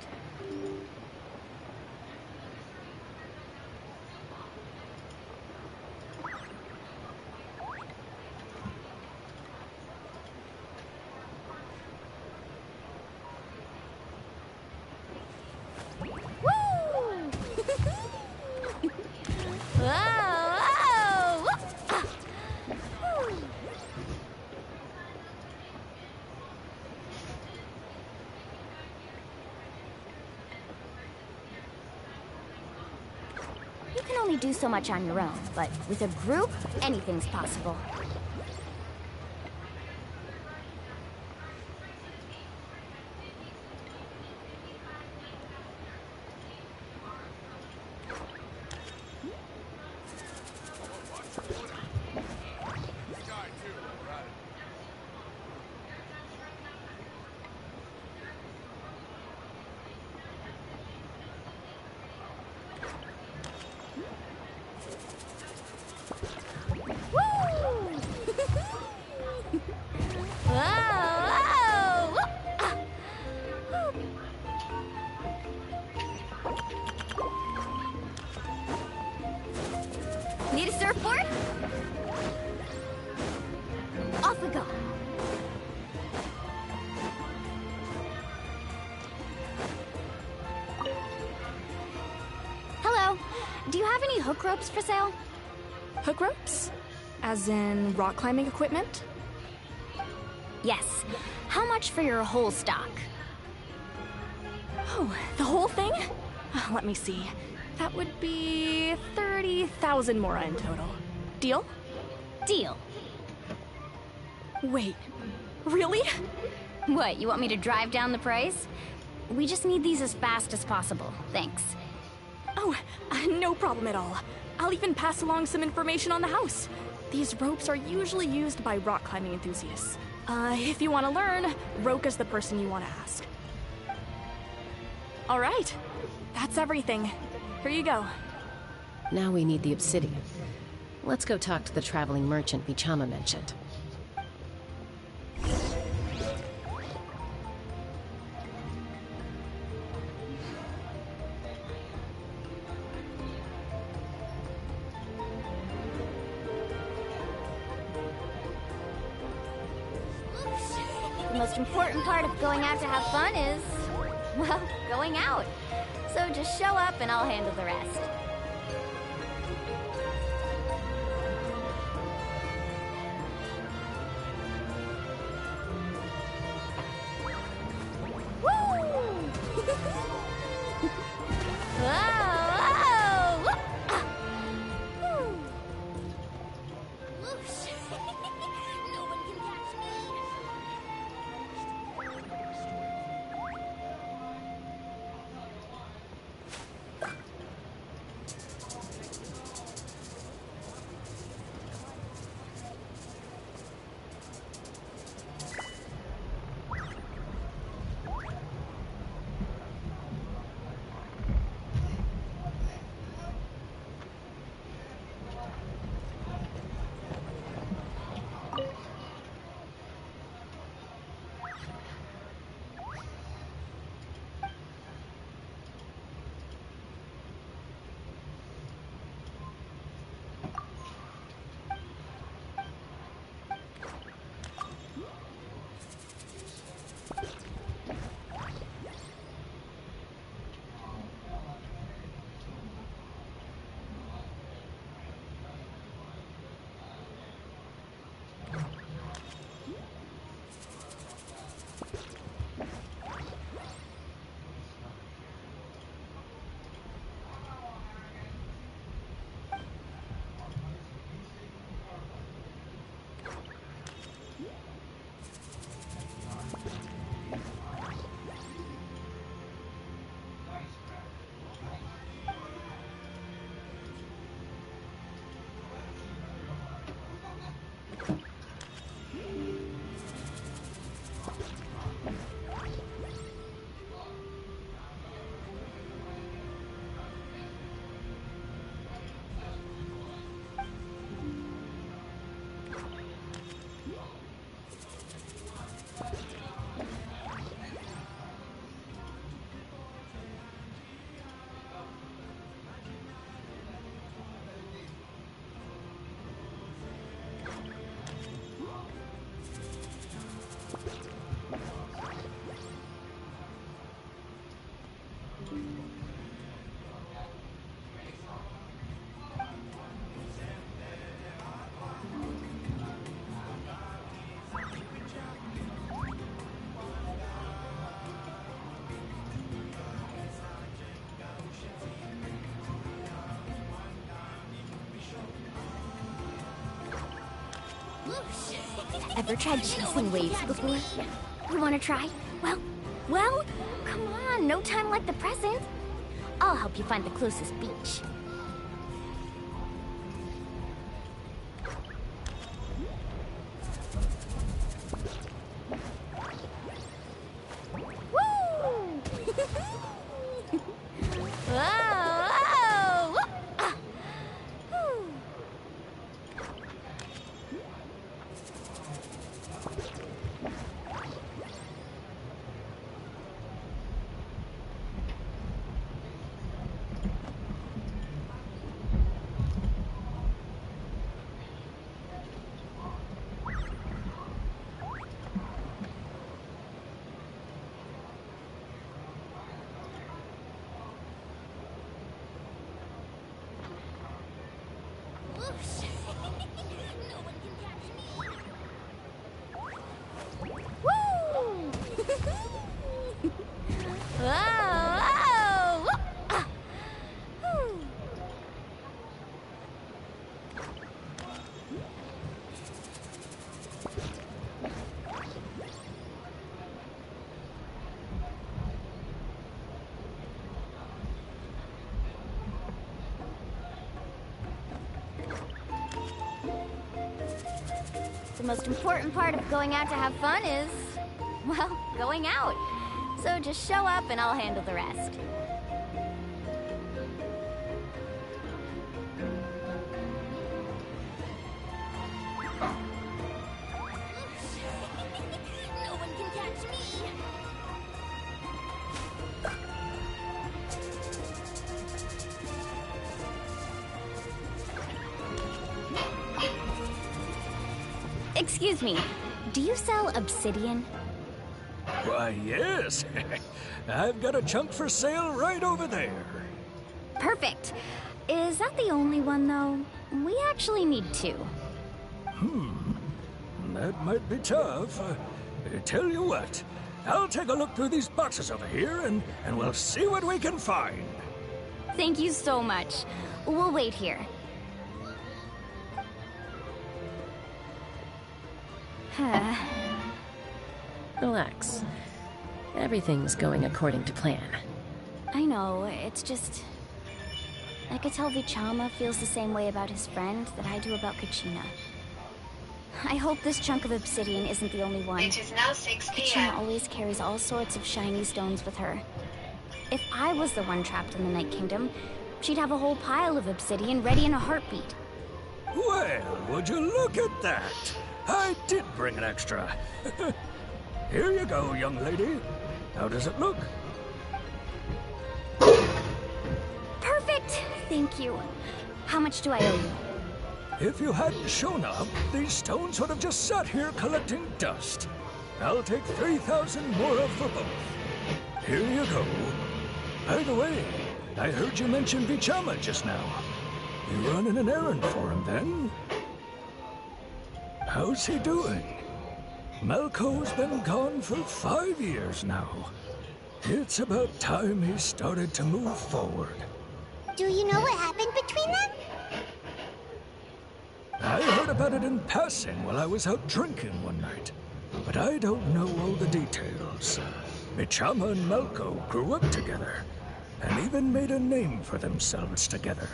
You can only do so much on your own, but with a group, anything's possible. Need a surfboard? Off we go. Hello. Do you have any hook ropes for sale? Hook ropes? As in rock climbing equipment? Yes. How much for your whole stock? Oh, the whole thing? Let me see. That would be 30,000 mora in total. Deal? Deal. Wait, really? What, you want me to drive down the price? We just need these as fast as possible. Thanks. Oh, no problem at all. I'll even pass along some information on the house. These ropes are usually used by rock climbing enthusiasts. If you want to learn, Roka's the person you want to ask. All right, that's everything. Here you go. Now we need the obsidian. Let's go talk to the traveling merchant Bichama mentioned. The most important part of going out to have fun is, well, going out. So just show up and I'll handle the rest. Ever tried chasing waves before? You wanna try? Well, come on, no time like the present. I'll help you find the closest beach. The most important part of going out to have fun is, well, going out. So just show up and I'll handle the rest. No one can catch me. Excuse me, do you sell obsidian? Why, yes. I've got a chunk for sale right over there. Perfect. Is that the only one, though? We actually need two. That might be tough. Tell you what, I'll take a look through these boxes over here and we'll see what we can find. Thank you so much. We'll wait here. Relax. Everything's going according to plan. I know, it's just... I could tell Vichama feels the same way about his friend that I do about Kachina. I hope this chunk of obsidian isn't the only one. It is now 6 p.m. Kachina always carries all sorts of shiny stones with her. If I was the one trapped in the Night Kingdom, she'd have a whole pile of obsidian ready in a heartbeat. Well, would you look at that? I did bring an extra. Here you go, young lady. How does it look? Perfect! Thank you. How much do I owe you? If you hadn't shown up, these stones would have just sat here collecting dust. I'll take 3,000 more for both. Here you go. By the way, I heard you mention Vichama just now. You running an errand for him, then? How's he doing? Malco's been gone for 5 years now. It's about time he started to move forward. Do you know what happened between them? I heard about it in passing while I was out drinking one night, but I don't know all the details. Vichama and Malco grew up together, and even made a name for themselves together.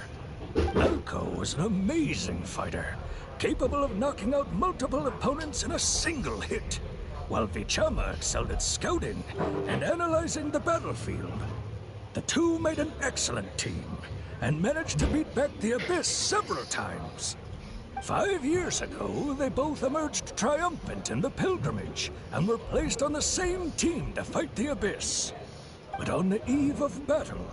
Malco was an amazing fighter, capable of knocking out multiple opponents in a single hit, while Vichama excelled at scouting and analyzing the battlefield. The two made an excellent team, and managed to beat back the Abyss several times. 5 years ago, they both emerged triumphant in the pilgrimage, and were placed on the same team to fight the Abyss. But on the eve of battle,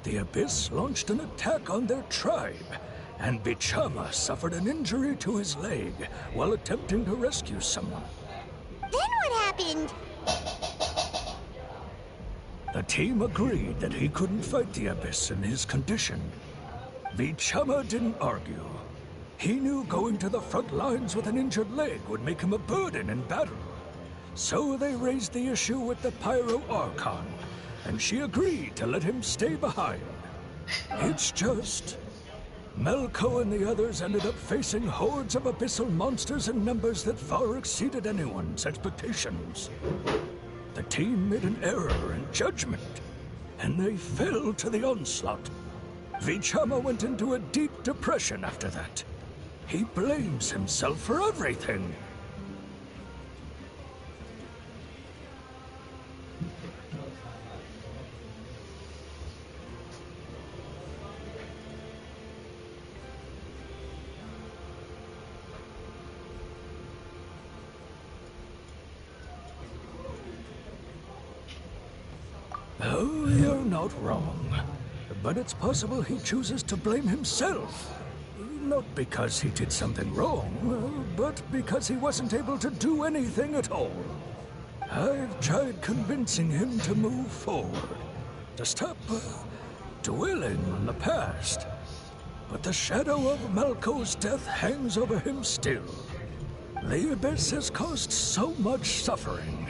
the Abyss launched an attack on their tribe, and Vichama suffered an injury to his leg while attempting to rescue someone. Then what happened? The team agreed that he couldn't fight the Abyss in his condition. Vichama didn't argue. He knew going to the front lines with an injured leg would make him a burden in battle. So they raised the issue with the Pyro Archon, and she agreed to let him stay behind. It's just... Melko and the others ended up facing hordes of abyssal monsters in numbers that far exceeded anyone's expectations. The team made an error in judgment, and they fell to the onslaught. Vichama went into a deep depression after that. He blames himself for everything. Oh, you're not wrong. But it's possible he chooses to blame himself. Not because he did something wrong, but because he wasn't able to do anything at all. I've tried convincing him to move forward, to stop dwelling on the past. But the shadow of Malko's death hangs over him still. The Abyss has caused so much suffering,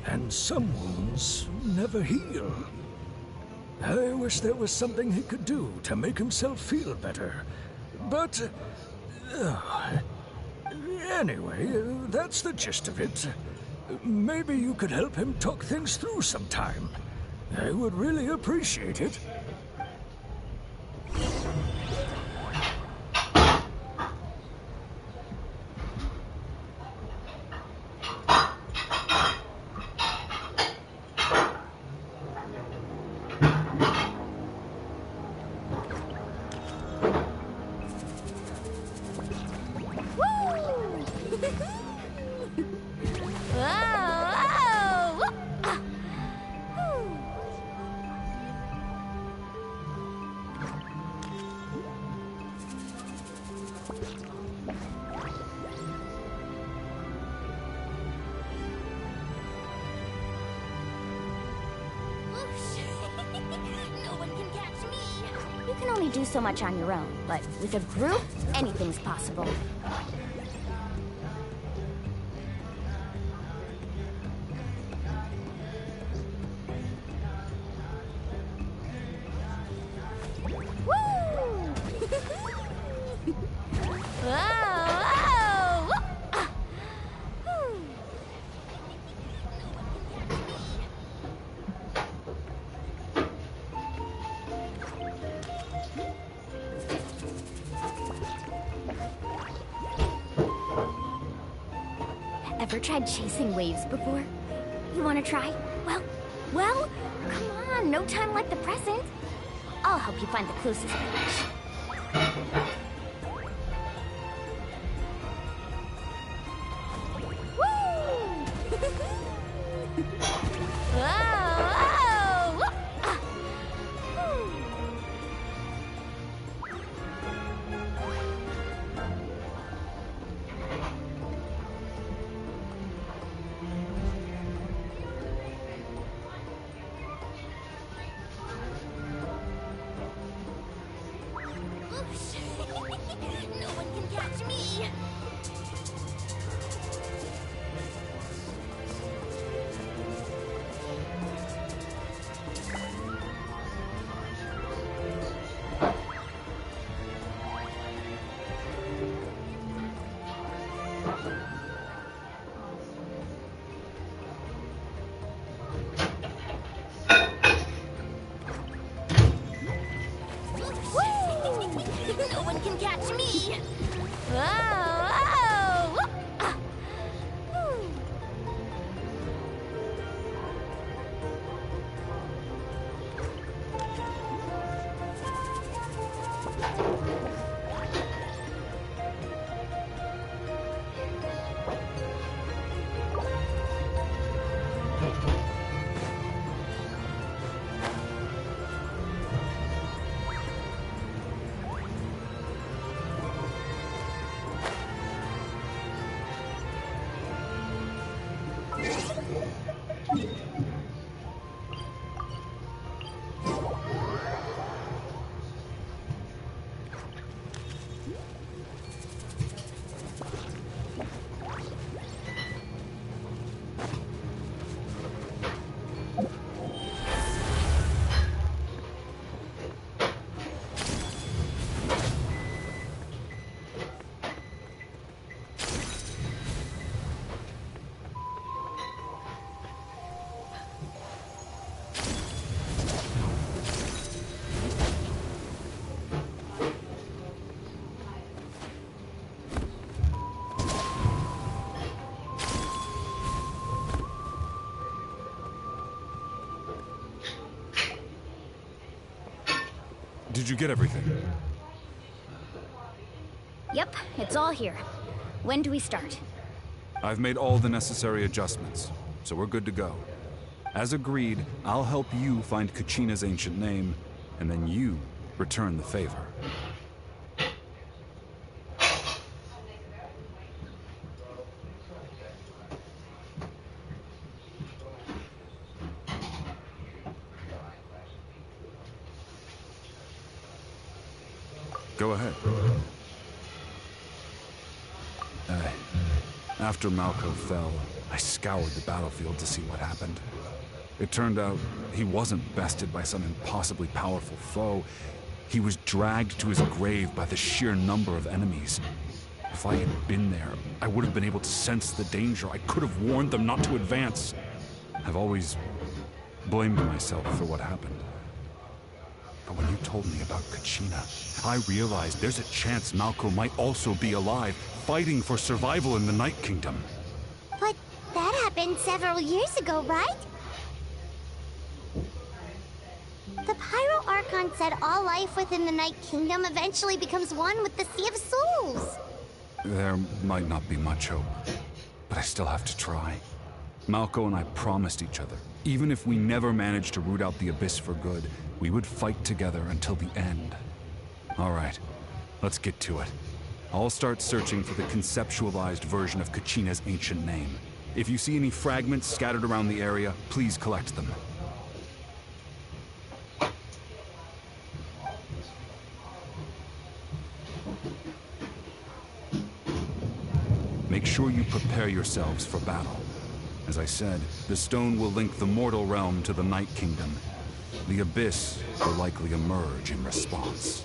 and some wounds never heal. I wish there was something he could do to make himself feel better. But... anyway, that's the gist of it. Maybe you could help him talk things through sometime. I would really appreciate it. You can only do so much on your own, but with a group, anything's possible. Ever tried chasing waves before? You wanna try? Well, come on, no time like the present. I'll help you find the closest beach. Did you get everything? Yep, it's all here. When do we start? I've made all the necessary adjustments, so we're good to go. As agreed, I'll help you find Kachina's ancient name, and then you return the favor. Go ahead. After Malko fell, I scoured the battlefield to see what happened. It turned out he wasn't bested by some impossibly powerful foe. He was dragged to his grave by the sheer number of enemies. If I had been there, I would have been able to sense the danger. I could have warned them not to advance. I've always blamed myself for what happened. But when you told me about Kachina, I realized there's a chance Malko might also be alive, fighting for survival in the Night Kingdom. But that happened several years ago, right? The Pyro Archon said all life within the Night Kingdom eventually becomes one with the Sea of Souls. There might not be much hope, but I still have to try. Malko and I promised each other, even if we never managed to root out the Abyss for good, we would fight together until the end. All right, let's get to it. I'll start searching for the conceptualized version of Kachina's ancient name. If you see any fragments scattered around the area, please collect them. Make sure you prepare yourselves for battle. As I said, the stone will link the mortal realm to the Night Kingdom. The Abyss will likely emerge in response.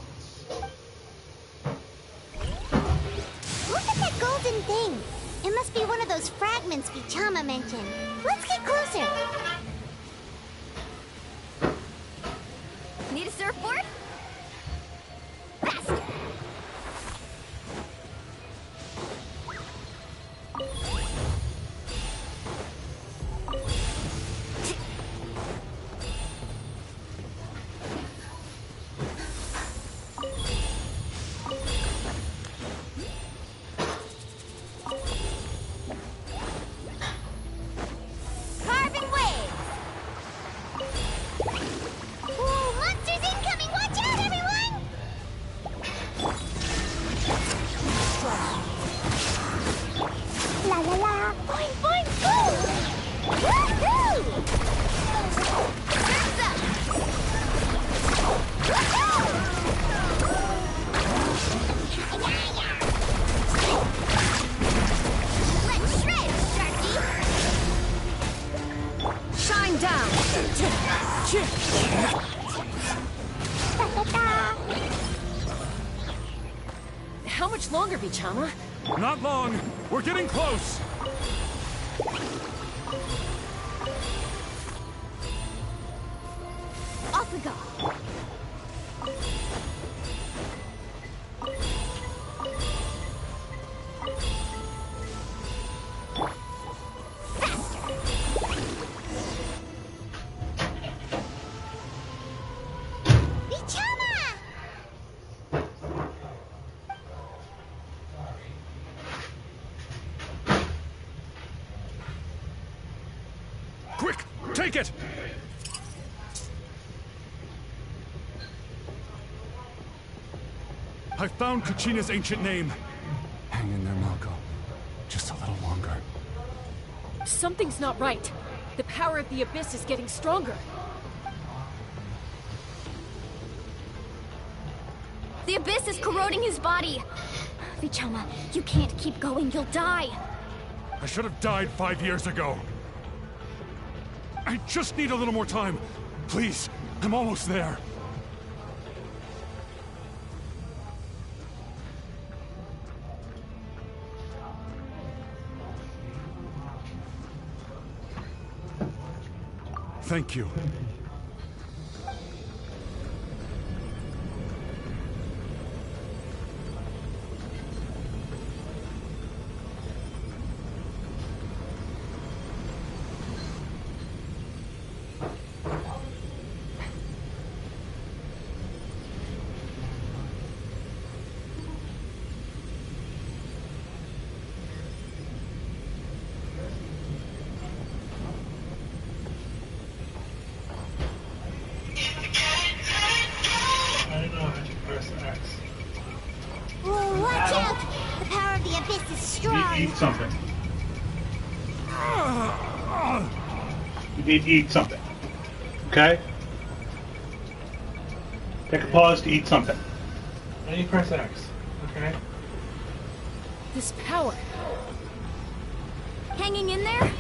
Look at that golden thing. It must be one of those fragments Vichama mentioned. Let's get closer. Need a surfboard? Faster! Carving waves! Ooh, monsters incoming! Watch out, everyone! La la la! Boing, boing, boom! Woohoo! Surf's up! Let's shred, Sharky! Shine down! How much longer, Vichama? Not long. We're getting close. Off we go! Vichama! Quick, take it! I found Kachina's ancient name. Hang in there, Malko. Just a little longer. Something's not right. The power of the Abyss is getting stronger. The Abyss is corroding his body! Vichama, you can't keep going, you'll die! I should have died 5 years ago. I just need a little more time. Please, I'm almost there. Thank you. something. You need to eat something. Okay? Take a pause to eat something. Then you press X. Okay? This power. Hanging in there?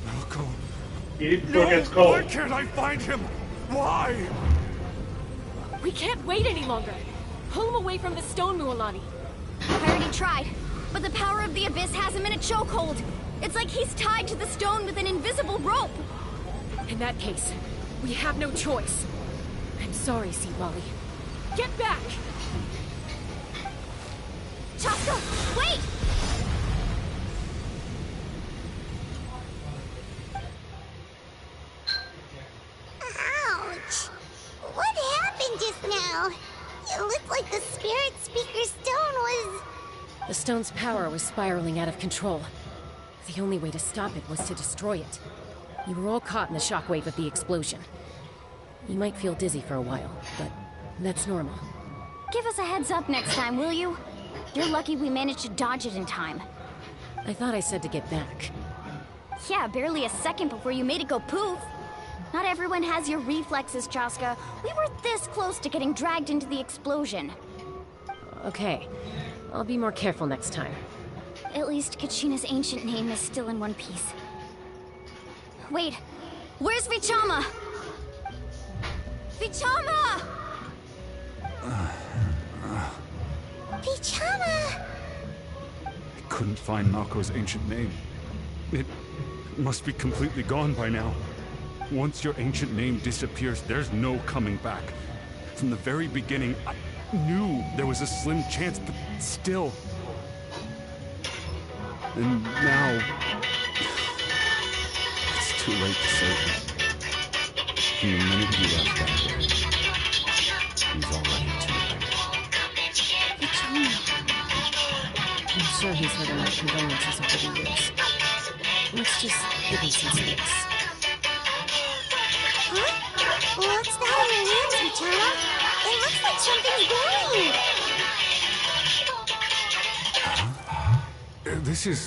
Malco. Eat it before it gets cold. Why can't I find him? Why? We can't wait any longer. Pull him away from the stone, Mualani. I already tried, but the power of the Abyss has him in a chokehold. It's like he's tied to the stone with an invisible rope. In that case, we have no choice. I'm sorry, Seed Molly. Get back! Chaska, wait! Ouch! What happened just now? It looked like the Spirit Speaker stone was... The stone's power was spiraling out of control. The only way to stop it was to destroy it. You were all caught in the shockwave of the explosion. You might feel dizzy for a while, but that's normal. Give us a heads up next time, will you? You're lucky we managed to dodge it in time. I thought I said to get back. Yeah, barely a second before you made it go poof. Not everyone has your reflexes, Chaska. We were this close to getting dragged into the explosion. Okay, I'll be more careful next time. At least Kachina's ancient name is still in one piece. Wait, where's Vichama? Vichama! Vichama! I couldn't find Malco's ancient name. It must be completely gone by now. Once your ancient name disappears, there's no coming back. From the very beginning, I knew there was a slim chance, but still. And now... it's too late to save him. From the minute he left that day, he's already too late. I'm sure he's heard enough condolences over the years. Let's just give him some space. Huh? What's that on your hands, Vichama? It looks like something's glowing! This is...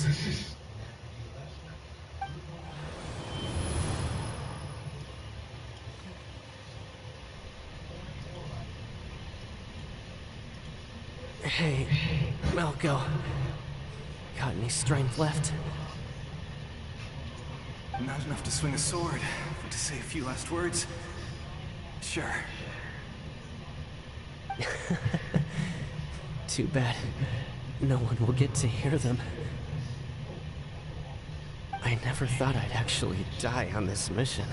Hey, Malco. Got any strength left? Not enough to swing a sword, but to say a few last words? Sure. Too bad. No one will get to hear them. I never thought I'd actually die on this mission.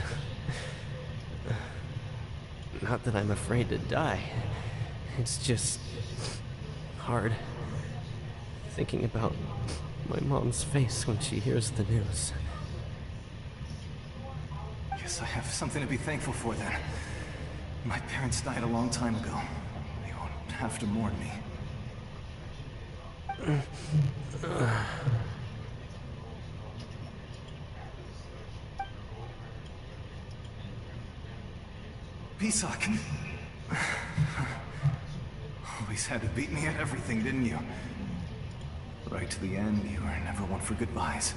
Not that I'm afraid to die. It's just... hard. Thinking about my mom's face when she hears the news. Guess I have something to be thankful for then. My parents died a long time ago. They won't have to mourn me. Pisak! Always had to beat me at everything, didn't you? Right to the end, you were never one for goodbyes.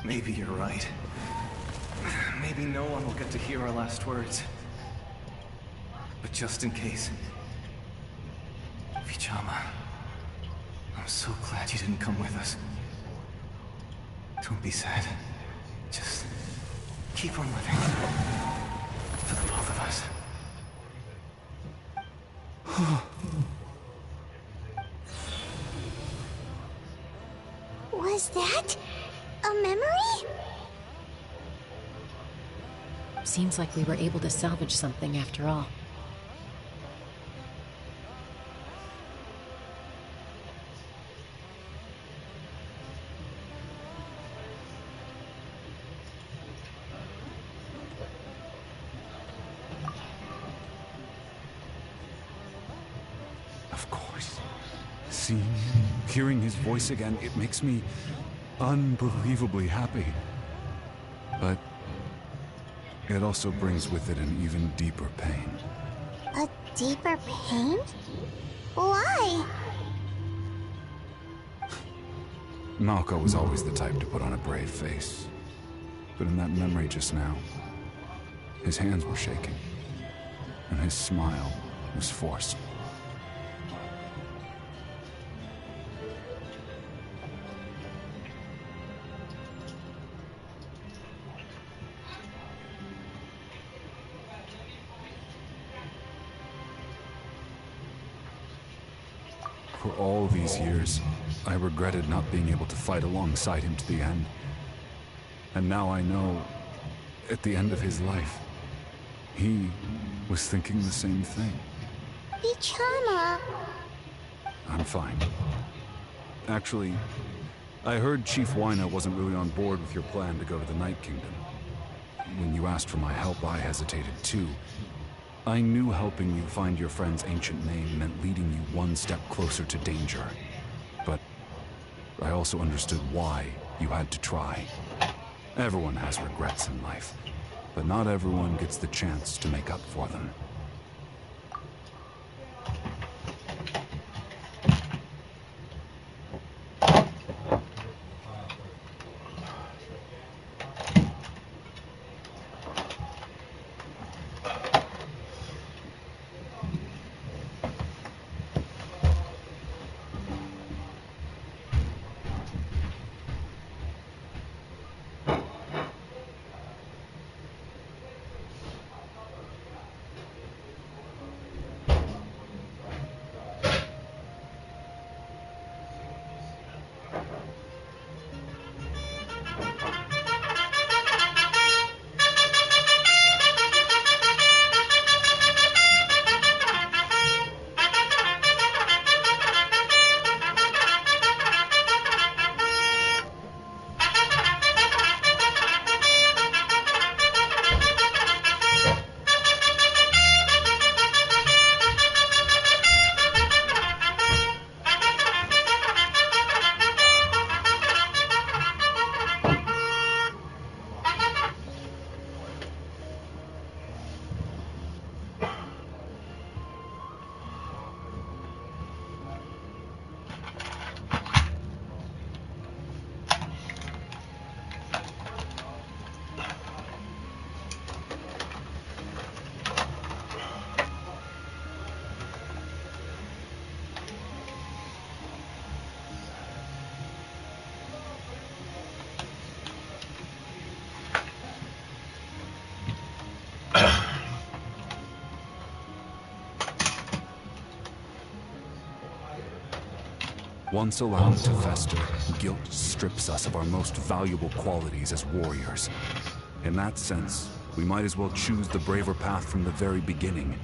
Maybe you're right. Maybe no one will get to hear our last words. But just in case... Vichama, I'm so glad you didn't come with us. Don't be sad. Just keep on living. For the both of us. Was that a memory? Seems like we were able to salvage something after all. Of course. Seeing him, hearing his voice again, it makes me unbelievably happy. But it also brings with it an even deeper pain. A deeper pain? Why? Malco was always the type to put on a brave face. But in that memory just now, his hands were shaking, and his smile was forced. For all these years, I regretted not being able to fight alongside him to the end. And now I know, at the end of his life, he was thinking the same thing. Bichama. I'm fine. Actually, I heard Chief Wyna wasn't really on board with your plan to go to the Night Kingdom. When you asked for my help, I hesitated too. I knew helping you find your friend's ancient name meant leading you one step closer to danger. But I also understood why you had to try. Everyone has regrets in life, but not everyone gets the chance to make up for them. Once allowed to fester, guilt strips us of our most valuable qualities as warriors. In that sense, we might as well choose the braver path from the very beginning.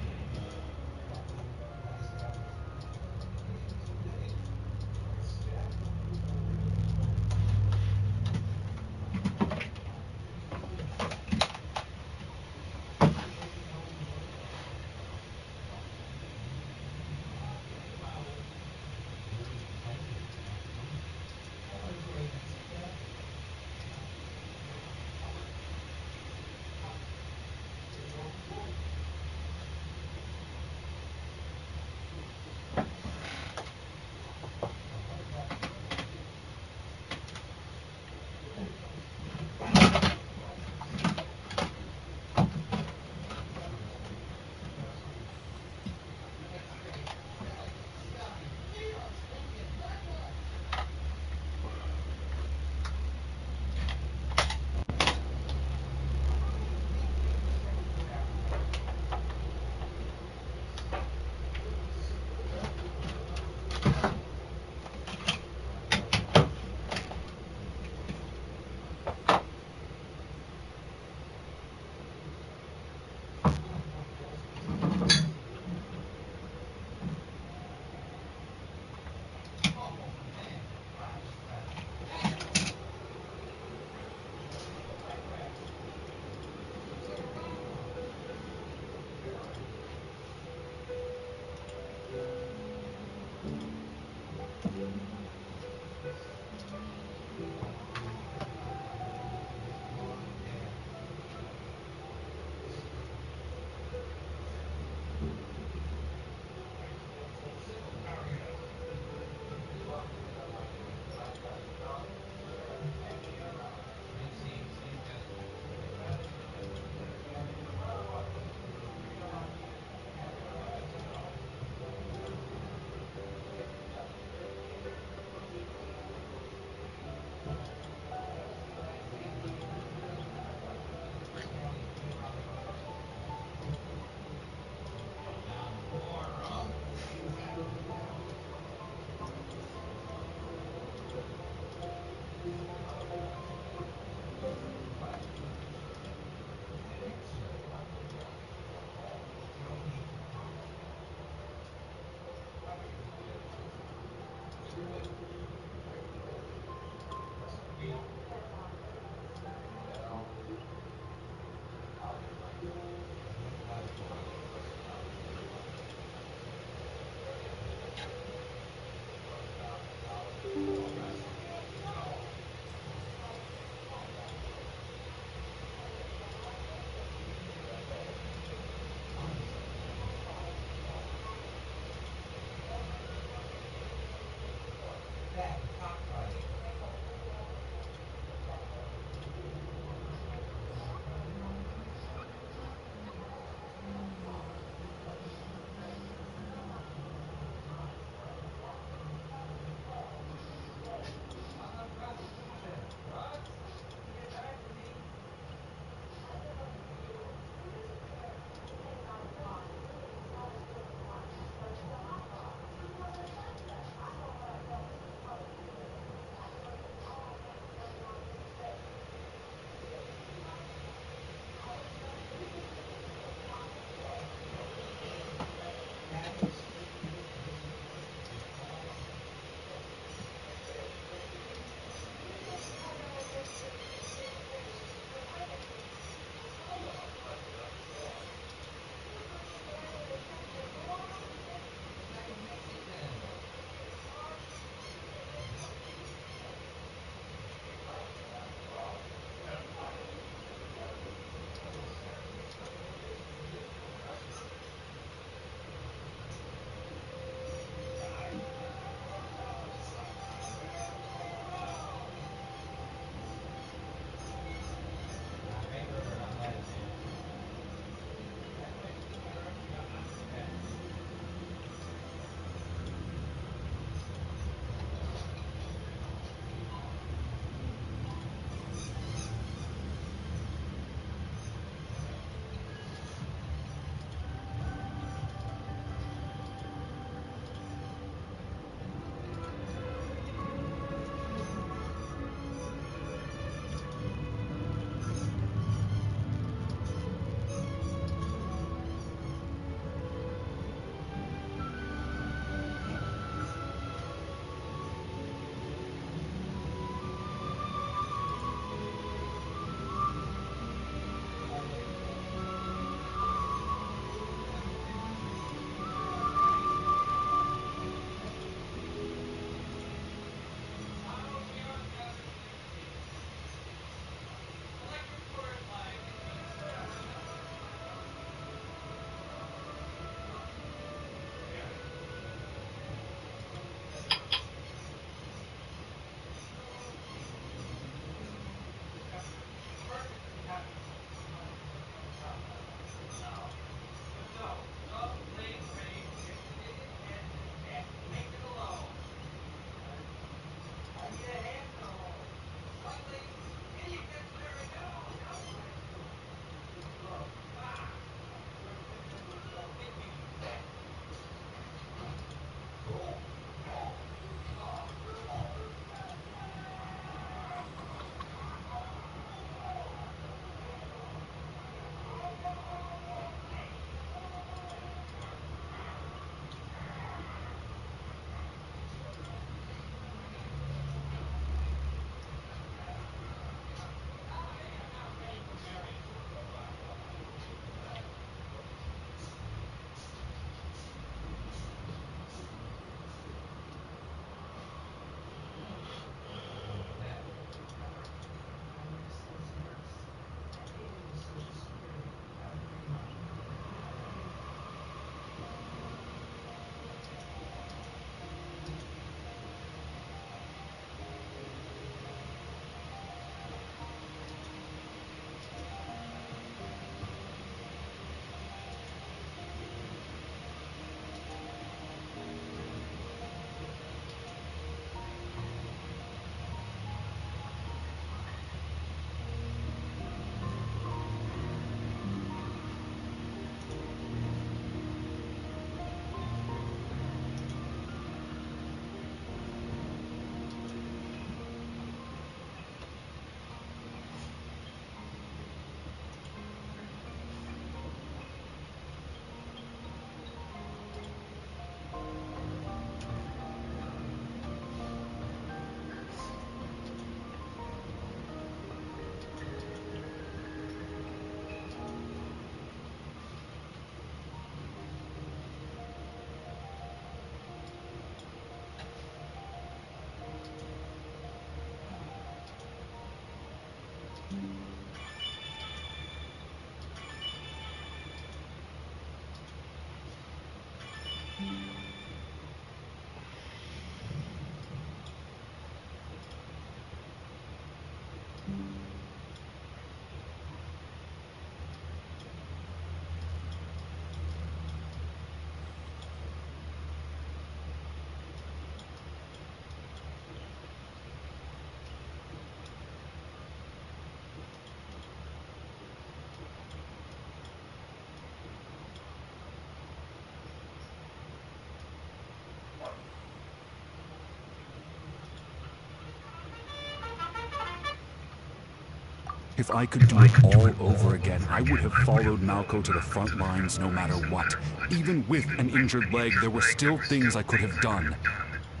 If I could do it all over again, I would have followed Malco to the front lines no matter what. Even with an injured leg, there were still things I could have done.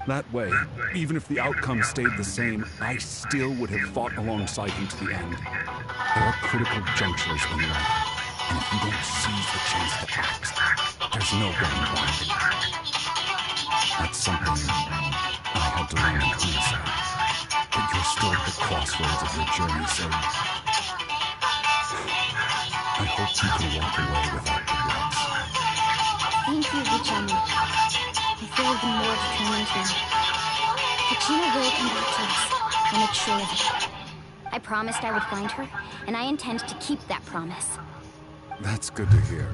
That way, even if the outcome stayed the same, I still would have fought alongside him to the end. There are critical junctures in life, and if you don't seize the chance to act, there's no going back. That's something I had to learn in hindsight. But you're still at the crossroads of your journey, so I hope you can walk away without regrets. Thank you, Vichama. I feel even more determined now. Kachina will come back to us. I'll make sure of it. I promised I would find her, and I intend to keep that promise. That's good to hear.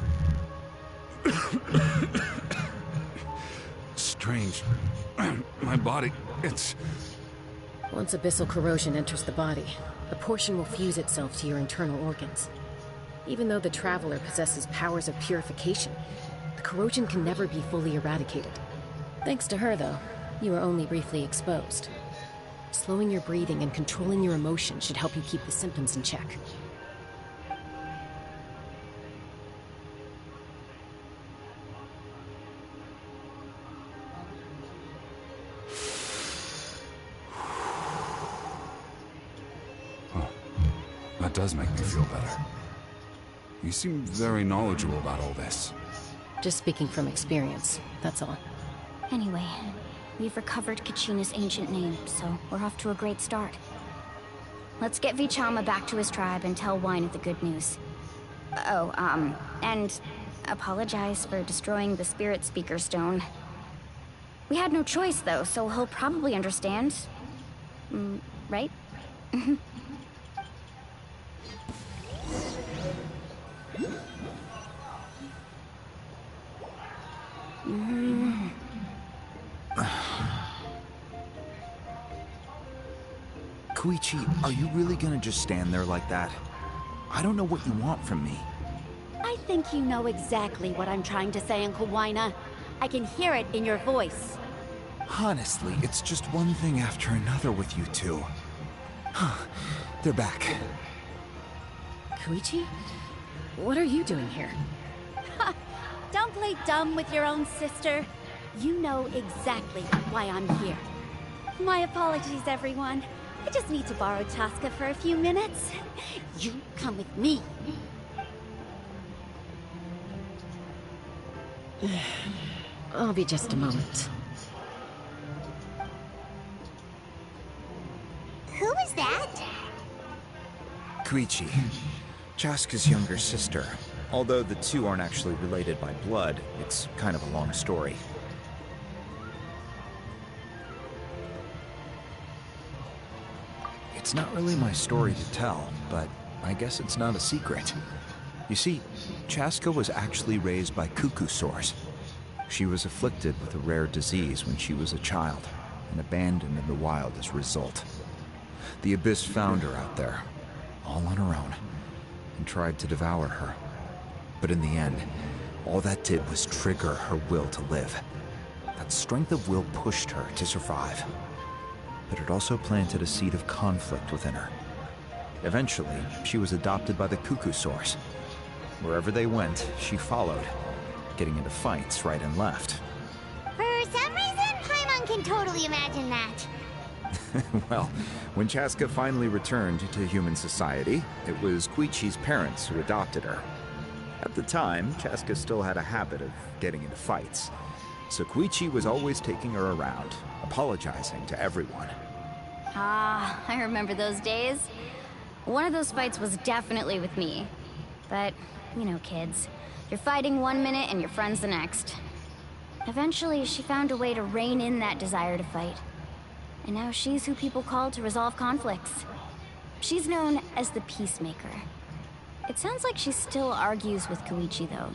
Strange. My body, it's... Once abyssal corrosion enters the body, a portion will fuse itself to your internal organs. Even though the Traveler possesses powers of purification, the corrosion can never be fully eradicated. Thanks to her, though, you are only briefly exposed. Slowing your breathing and controlling your emotions should help you keep the symptoms in check. That does make me feel better. You seem very knowledgeable about all this. Just speaking from experience, that's all. Anyway, we've recovered Kachina's ancient name, so we're off to a great start. Let's get Vichama back to his tribe and tell Wine the good news. Oh, and apologize for destroying the Spirit Speaker Stone. We had no choice, though, so he'll probably understand. Right? Koichi, are you really gonna just stand there like that? I don't know what you want from me. I think you know exactly what I'm trying to say, Uncle Wina. I can hear it in your voice. Honestly, it's just one thing after another with you two. They're back. Koichi? What are you doing here? Don't play dumb with your own sister. You know exactly why I'm here. My apologies, everyone. I just need to borrow Chaska for a few minutes. You come with me. I'll be just a moment. Who is that? Koichi, Chaska's younger sister. Although the two aren't actually related by blood, it's kind of a long story. It's not really my story to tell, but I guess it's not a secret. You see, Chaska was actually raised by cuckoo-saurs. She was afflicted with a rare disease when she was a child, and abandoned in the wild as a result. The Abyss found her out there, all on her own, and tried to devour her. But in the end, all that did was trigger her will to live. That strength of will pushed her to survive. But it also planted a seed of conflict within her. Eventually, she was adopted by the cuckoo-saurs. Wherever they went, she followed, getting into fights right and left. For some reason, Paimon can totally imagine that. Well, when Chaska finally returned to human society, it was Koichi's parents who adopted her. At the time, Chaska still had a habit of getting into fights, so Koichi was always taking her around, apologizing to everyone. Ah, I remember those days. One of those fights was definitely with me. But, you know, kids. You're fighting one minute and your friend's the next. Eventually, she found a way to rein in that desire to fight. And now she's who people call to resolve conflicts. She's known as the Peacemaker. It sounds like she still argues with Koichi, though.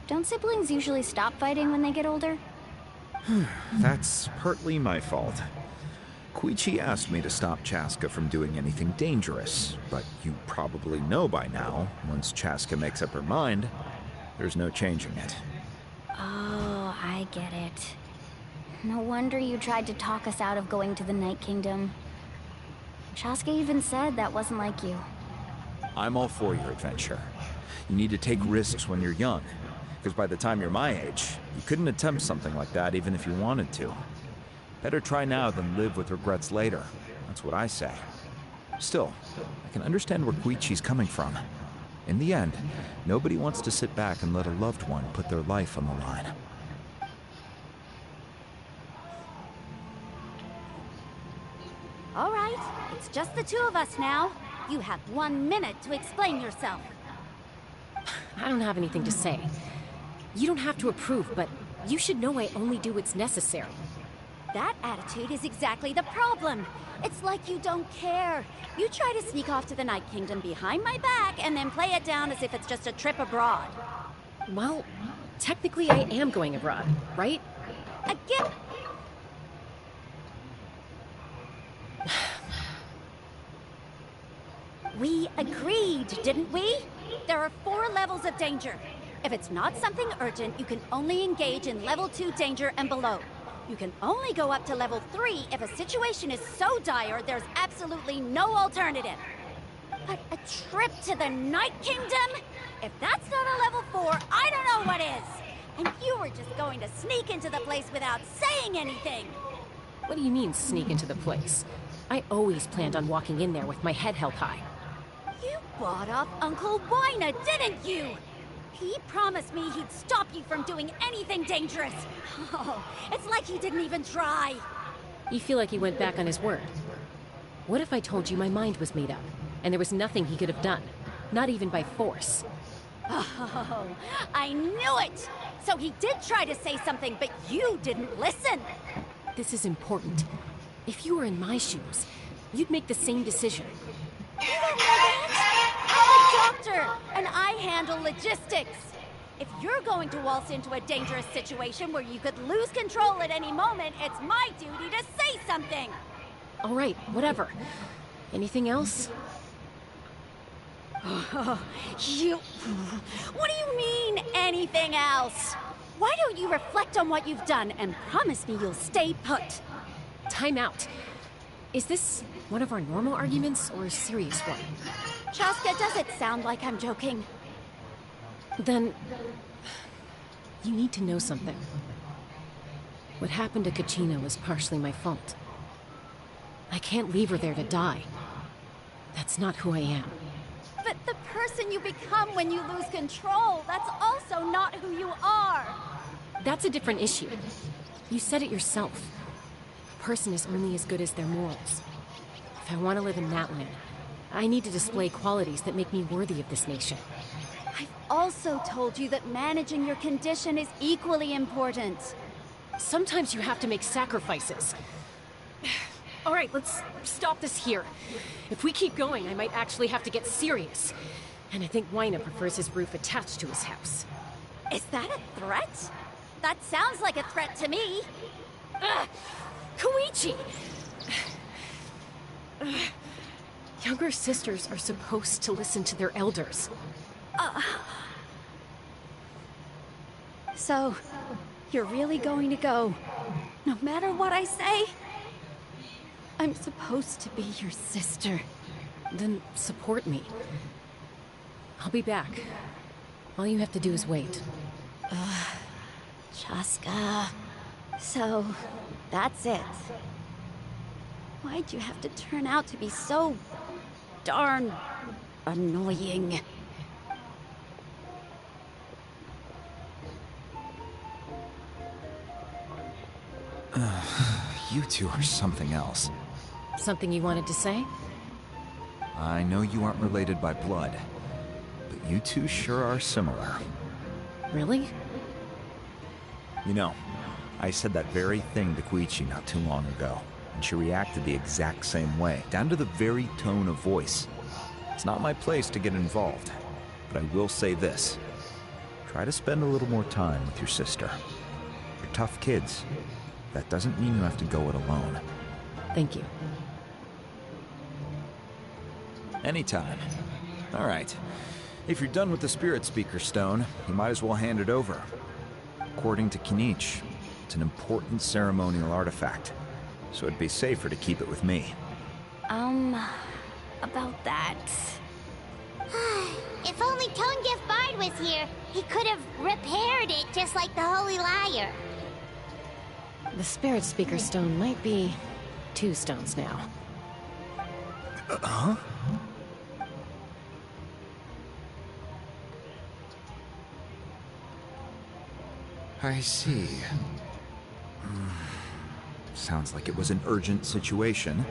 Don't siblings usually stop fighting when they get older? That's partly my fault. Koichi asked me to stop Chaska from doing anything dangerous, but you probably know by now, once Chaska makes up her mind, there's no changing it. Oh, I get it. No wonder you tried to talk us out of going to the Night Kingdom. Chaska even said that wasn't like you. I'm all for your adventure. You need to take risks when you're young, because by the time you're my age, you couldn't attempt something like that even if you wanted to. Better try now than live with regrets later. That's what I say. Still, I can understand where Koichi's coming from. In the end, nobody wants to sit back and let a loved one put their life on the line. All right, it's just the two of us now. You have 1 minute to explain yourself. I don't have anything to say. You don't have to approve, but you should know I only do what's necessary. That attitude is exactly the problem. It's like you don't care. You try to sneak off to the Night Kingdom behind my back and then play it down as if it's just a trip abroad. Well, technically I am going abroad, right? Again. We agreed, didn't we? There are 4 levels of danger. If it's not something urgent, you can only engage in level 2 danger and below. You can only go up to level 3 if a situation is so dire there's absolutely no alternative. But a trip to the Night Kingdom? If that's not a level 4, I don't know what is. And you were just going to sneak into the place without saying anything. What do you mean, sneak into the place? I always planned on walking in there with my head held high. You bought off Uncle Wina, didn't you? He promised me he'd stop you from doing anything dangerous. Oh, it's like he didn't even try. You feel like he went back on his word. What if I told you my mind was made up, and there was nothing he could have done? Not even by force. Oh, I knew it! So he did try to say something, but you didn't listen. This is important. If you were in my shoes, you'd make the same decision. You don't know that? I'm a doctor, and I handle logistics. If you're going to waltz into a dangerous situation where you could lose control at any moment, it's my duty to say something. All right, whatever. Anything else? You... What do you mean, anything else? Why don't you reflect on what you've done and promise me you'll stay put? Time out. Is this one of our normal arguments or a serious one? Chaska, does it sound like I'm joking? Then... you need to know something. What happened to Kachina was partially my fault. I can't leave her there to die. That's not who I am. But the person you become when you lose control, that's also not who you are. That's a different issue. You said it yourself. A person is only as good as their morals. If I want to live in that land, I need to display qualities that make me worthy of this nation. I've also told you that managing your condition is equally important. Sometimes you have to make sacrifices. All right, let's stop this here. If we keep going, I might actually have to get serious. And I think Wina prefers his roof attached to his house. Is that a threat? That sounds like a threat to me. Koichi! Younger sisters are supposed to listen to their elders. So, you're really going to go, no matter what I say? I'm supposed to be your sister. Then support me. I'll be back. All you have to do is wait. Chaska. So, that's it. Why'd you have to turn out to be so darn annoying? You two are something else. Something you wanted to say? I know you aren't related by blood, but you two sure are similar. Really? You know, I said that very thing to Koichi not too long ago, and she reacted the exact same way, down to the very tone of voice. It's not my place to get involved, but I will say this. Try to spend a little more time with your sister. You're tough kids. That doesn't mean you have to go it alone. Thank you. Anytime. All right. If you're done with the Spirit Speaker Stone, you might as well hand it over. According to Kinich, it's an important ceremonial artifact, so it'd be safer to keep it with me. About that. If only Tone-Gift Bard was here, he could have repaired it just like the Holy Liar. The Spirit Speaker Stone might be 2 stones now. Huh? I see. Sounds like it was an urgent situation.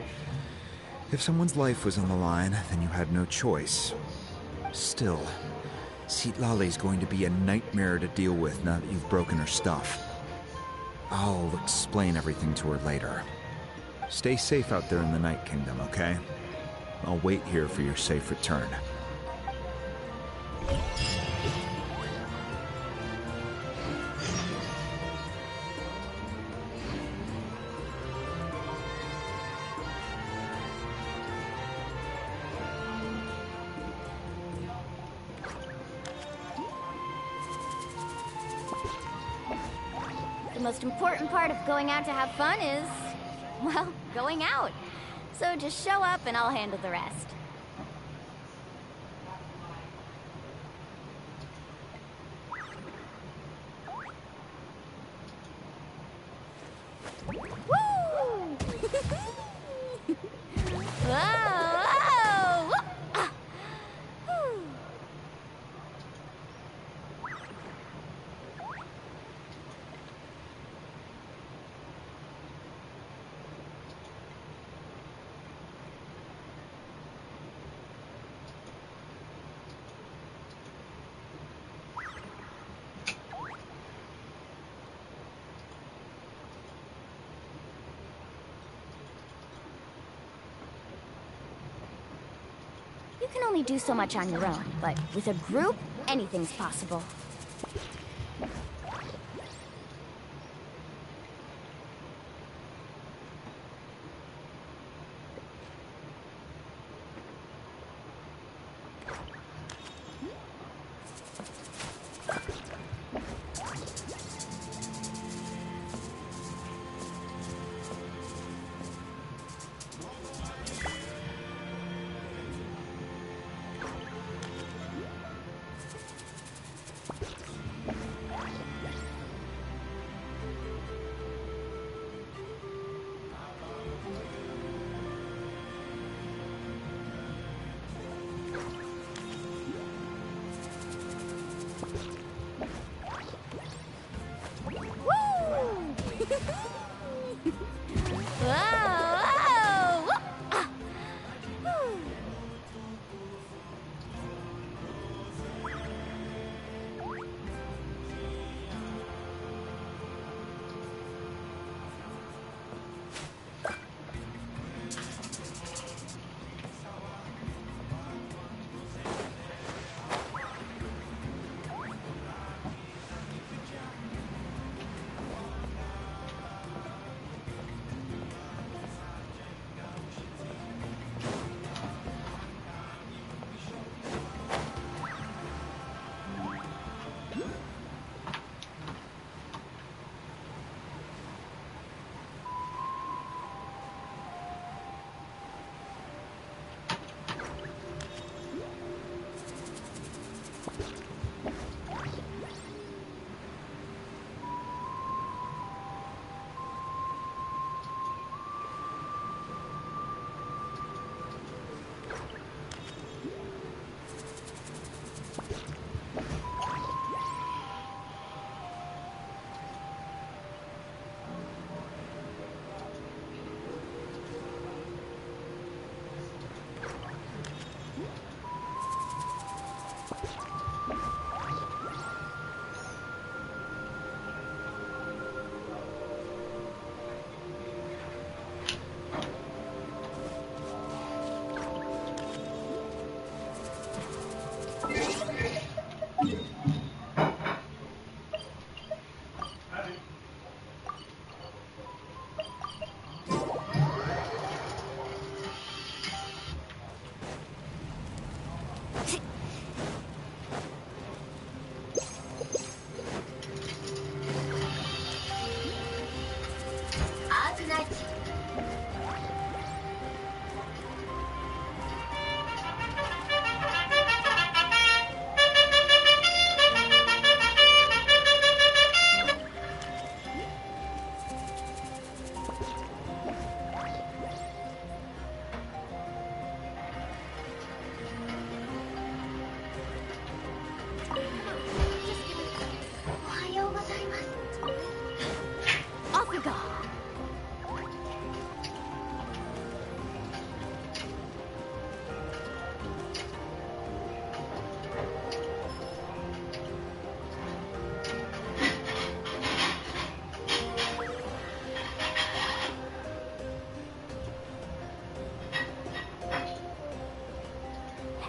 If someone's life was on the line, then you had no choice. Still, Citlali's going to be a nightmare to deal with now that you've broken her stuff. I'll explain everything to her later. Stay safe out there in the Night Kingdom, okay? I'll wait here for your safe return. The most important part of going out to have fun is, well, going out. So just show up and I'll handle the rest. Woo! Whoa! Whoa! Ah. Whew. You can only do so much on your own, but with a group, anything's possible.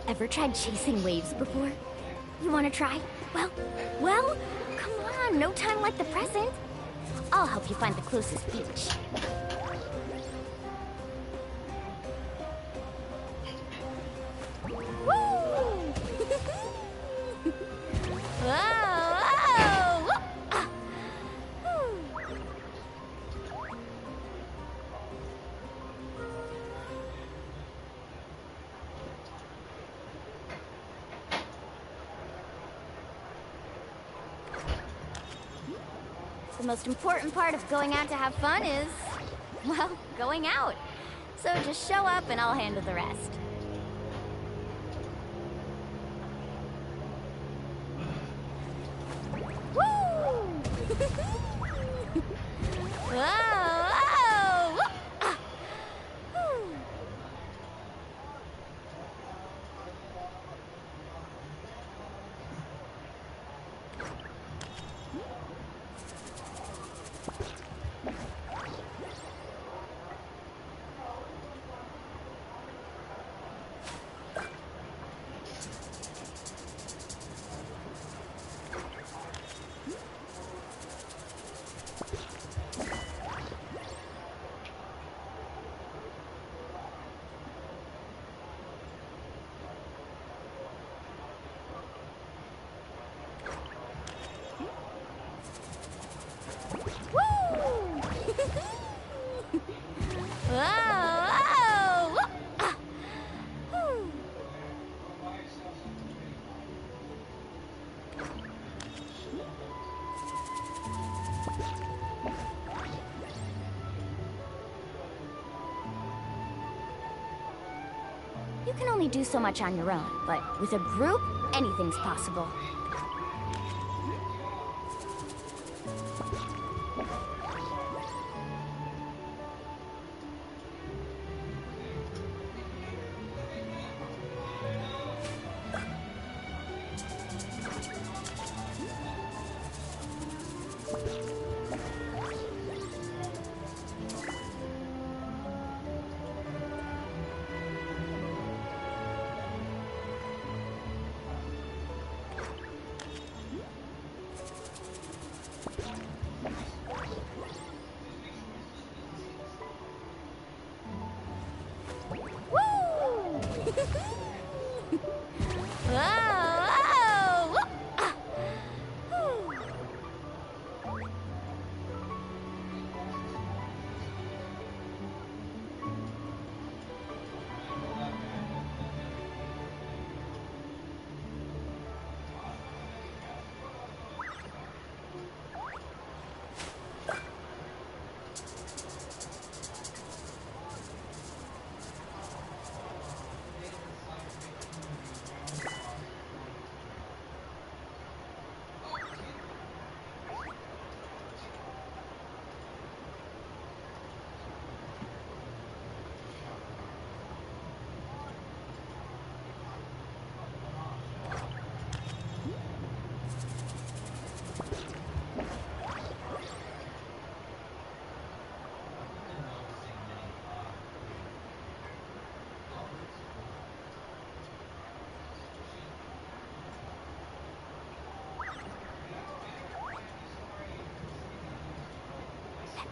Ever tried chasing waves before? You wanna try? Well, come on, no time like the present. I'll help you find the closest beach. The most important part of going out to have fun is, well, going out. So just show up and I'll handle the rest. You can only do so much on your own, but with a group, anything's possible.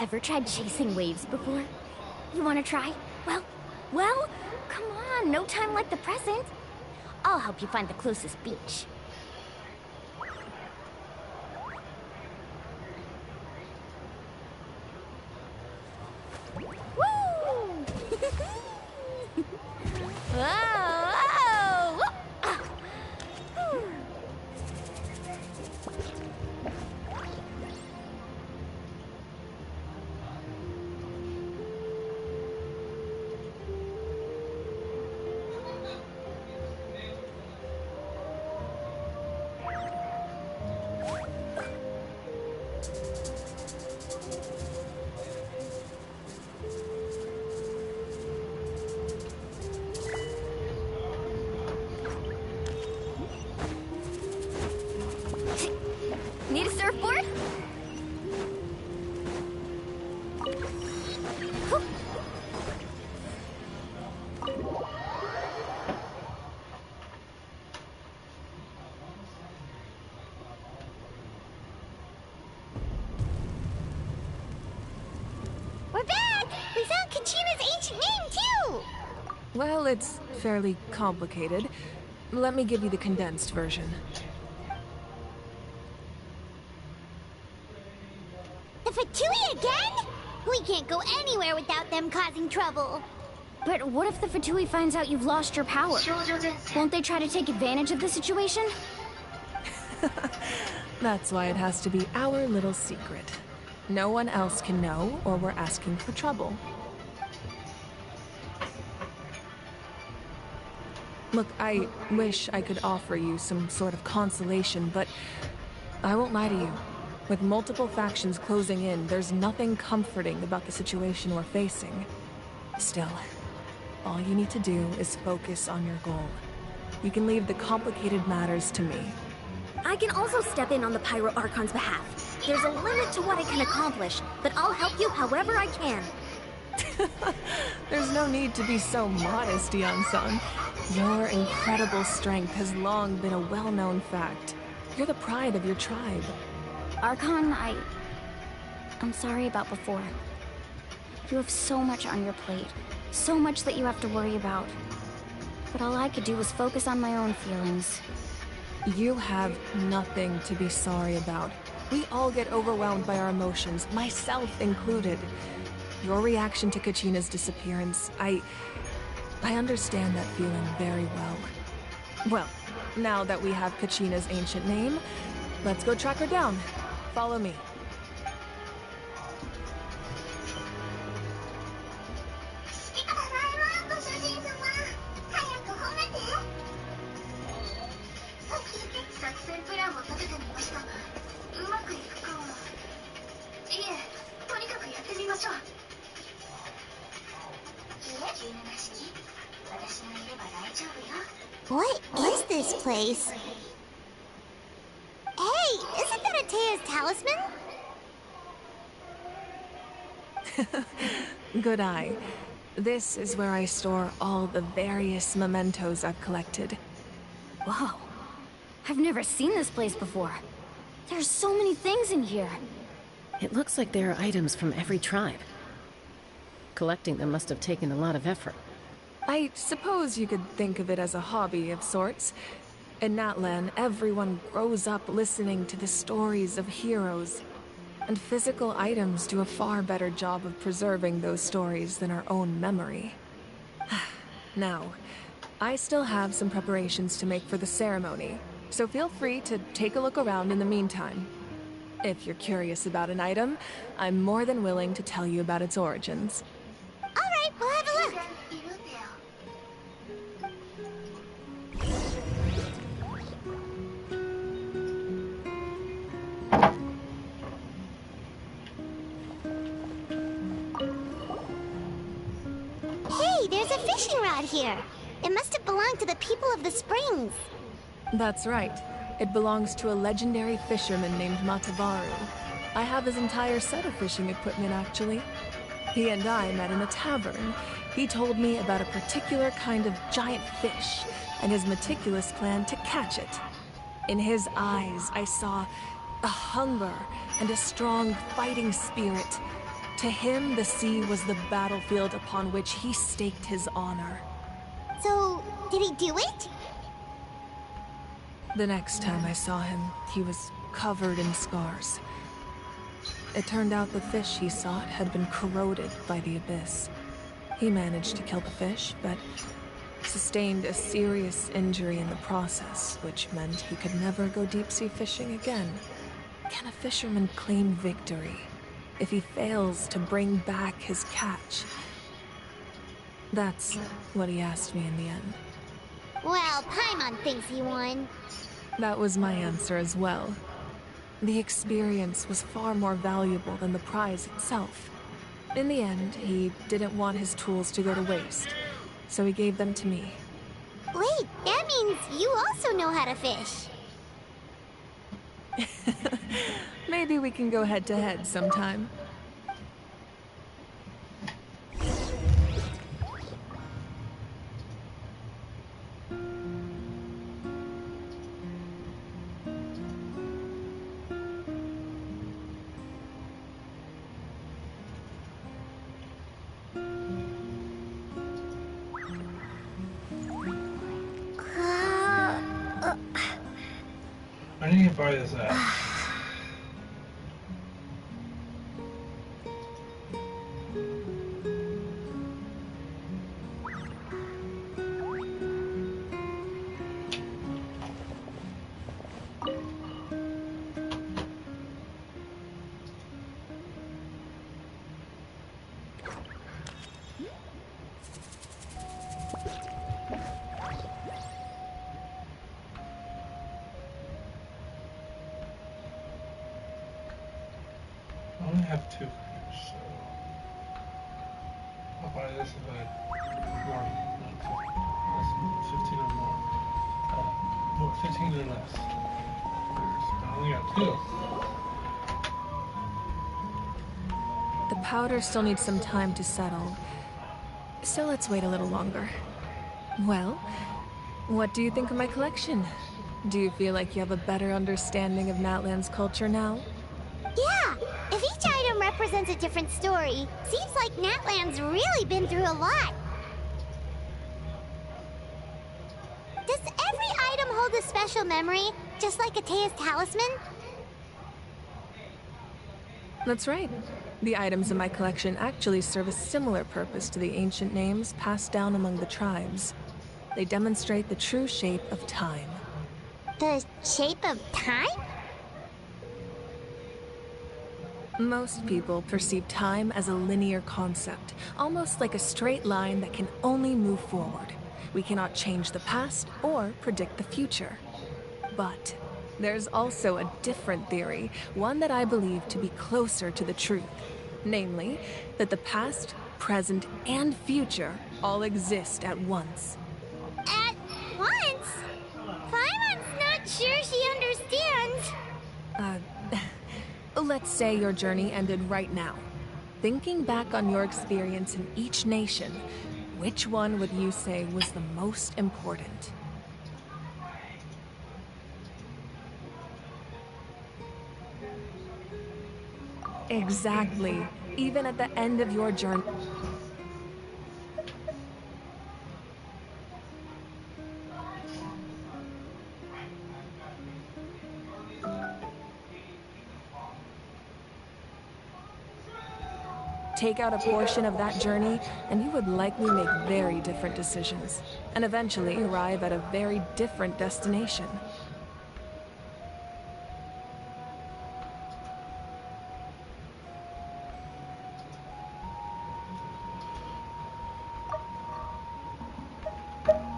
Ever tried chasing waves before? You wanna try? Well, come on, no time like the present. I'll help you find the closest beach. ancient name, too! Well, it's fairly complicated. Let me give you the condensed version. The Fatui again? We can't go anywhere without them causing trouble. But what if the Fatui finds out you've lost your power? Won't they try to take advantage of the situation? That's why it has to be our little secret. No one else can know, or we're asking for trouble. Look, I wish I could offer you some sort of consolation, but I won't lie to you. With multiple factions closing in, there's nothing comforting about the situation we're facing. Still, all you need to do is focus on your goal. You can leave the complicated matters to me. I can also step in on the Pyro Archon's behalf. There's a limit to what I can accomplish, but I'll help you however I can. There's no need to be so modest, Yan-san. Your incredible strength has long been a well-known fact. You're the pride of your tribe. Archon, I'm sorry about before. You have so much on your plate. So much that you have to worry about. But all I could do was focus on my own feelings. You have nothing to be sorry about. We all get overwhelmed by our emotions, myself included. Your reaction to Kachina's disappearance, I understand that feeling very well. Well, now that we have Kachina's ancient name, let's go track her down. Follow me. What is this place? Hey, isn't that Atea's talisman? Good eye. This is where I store all the various mementos I've collected. Whoa. I've never seen this place before. There's so many things in here. It looks like there are items from every tribe. Collecting them must have taken a lot of effort. I suppose you could think of it as a hobby of sorts. In Natlan, everyone grows up listening to the stories of heroes, and physical items do a far better job of preserving those stories than our own memory. Now, I still have some preparations to make for the ceremony, so feel free to take a look around in the meantime. If you're curious about an item, I'm more than willing to tell you about its origins. All right, we'll have a look. Hey, there's a fishing rod here. It must have belonged to the people of the springs. That's right. It belongs to a legendary fisherman named Matavaru. I have his entire set of fishing equipment, actually. He and I met in a tavern. He told me about a particular kind of giant fish and his meticulous plan to catch it. In his eyes, I saw a hunger and a strong fighting spirit. To him, the sea was the battlefield upon which he staked his honor. So, did he do it? The next time I saw him, he was covered in scars. It turned out the fish he sought had been corroded by the abyss. He managed to kill the fish, but sustained a serious injury in the process, which meant he could never go deep-sea fishing again. Can a fisherman claim victory if he fails to bring back his catch? That's what he asked me in the end. Well, Paimon thinks he won. That was my answer as well. The experience was far more valuable than the prize itself. In the end, he didn't want his tools to go to waste, so he gave them to me. Wait, that means you also know how to fish. Maybe we can go head-to-head sometime. I need to buy this app. I only have 2 credits, so I'll buy this if I more, not 15 or more. 15 or less. I only got 2. The powder still needs some time to settle, so let's wait a little longer. Well, what do you think of my collection? Do you feel like you have a better understanding of Natlan's culture now? Yeah! If each item represents a different story, seems like Natlan's really been through a lot. Does every item hold a special memory, just like Atea's talisman? That's right. The items in my collection actually serve a similar purpose to the ancient names passed down among the tribes. They demonstrate the true shape of time. The shape of time? Most people perceive time as a linear concept, almost like a straight line that can only move forward. We cannot change the past or predict the future. But there's also a different theory, one that I believe to be closer to the truth. Namely, that the past, present, and future all exist at once. At once? Paimon's not sure she understands. Let's say your journey ended right now. Thinking back on your experience in each nation, which one would you say was the most important? Exactly. Even at the end of your journey. Take out a portion of that journey, and you would likely make very different decisions, and eventually arrive at a very different destination.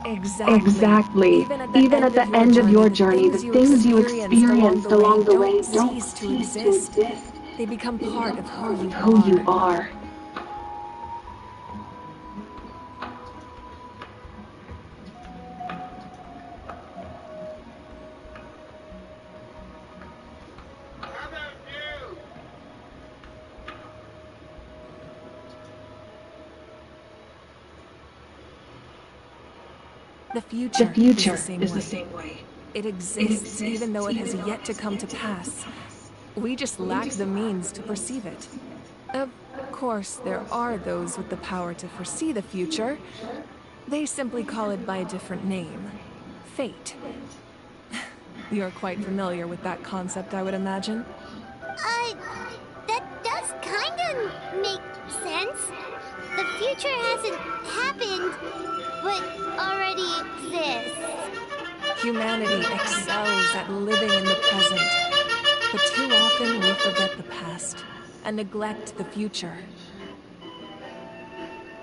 Exactly. Even at the end of your journey, the things you experienced along the way don't cease to exist. They become part of who you are. The future is the same way. It exists even though it has yet to come to pass. We just lack the means to perceive it. Of course, there are those with the power to foresee the future. They simply call it by a different name. Fate. You're quite familiar with that concept, I would imagine. That does kinda make sense. The future hasn't happened, but already exists. Humanity excels at living in the present, but too often we forget the past and neglect the future.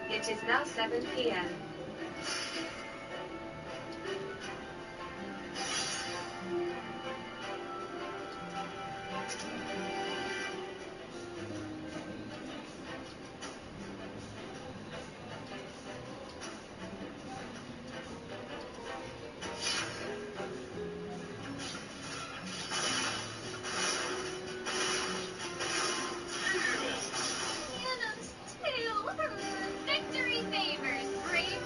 It is now 7 p.m. Victory favors brave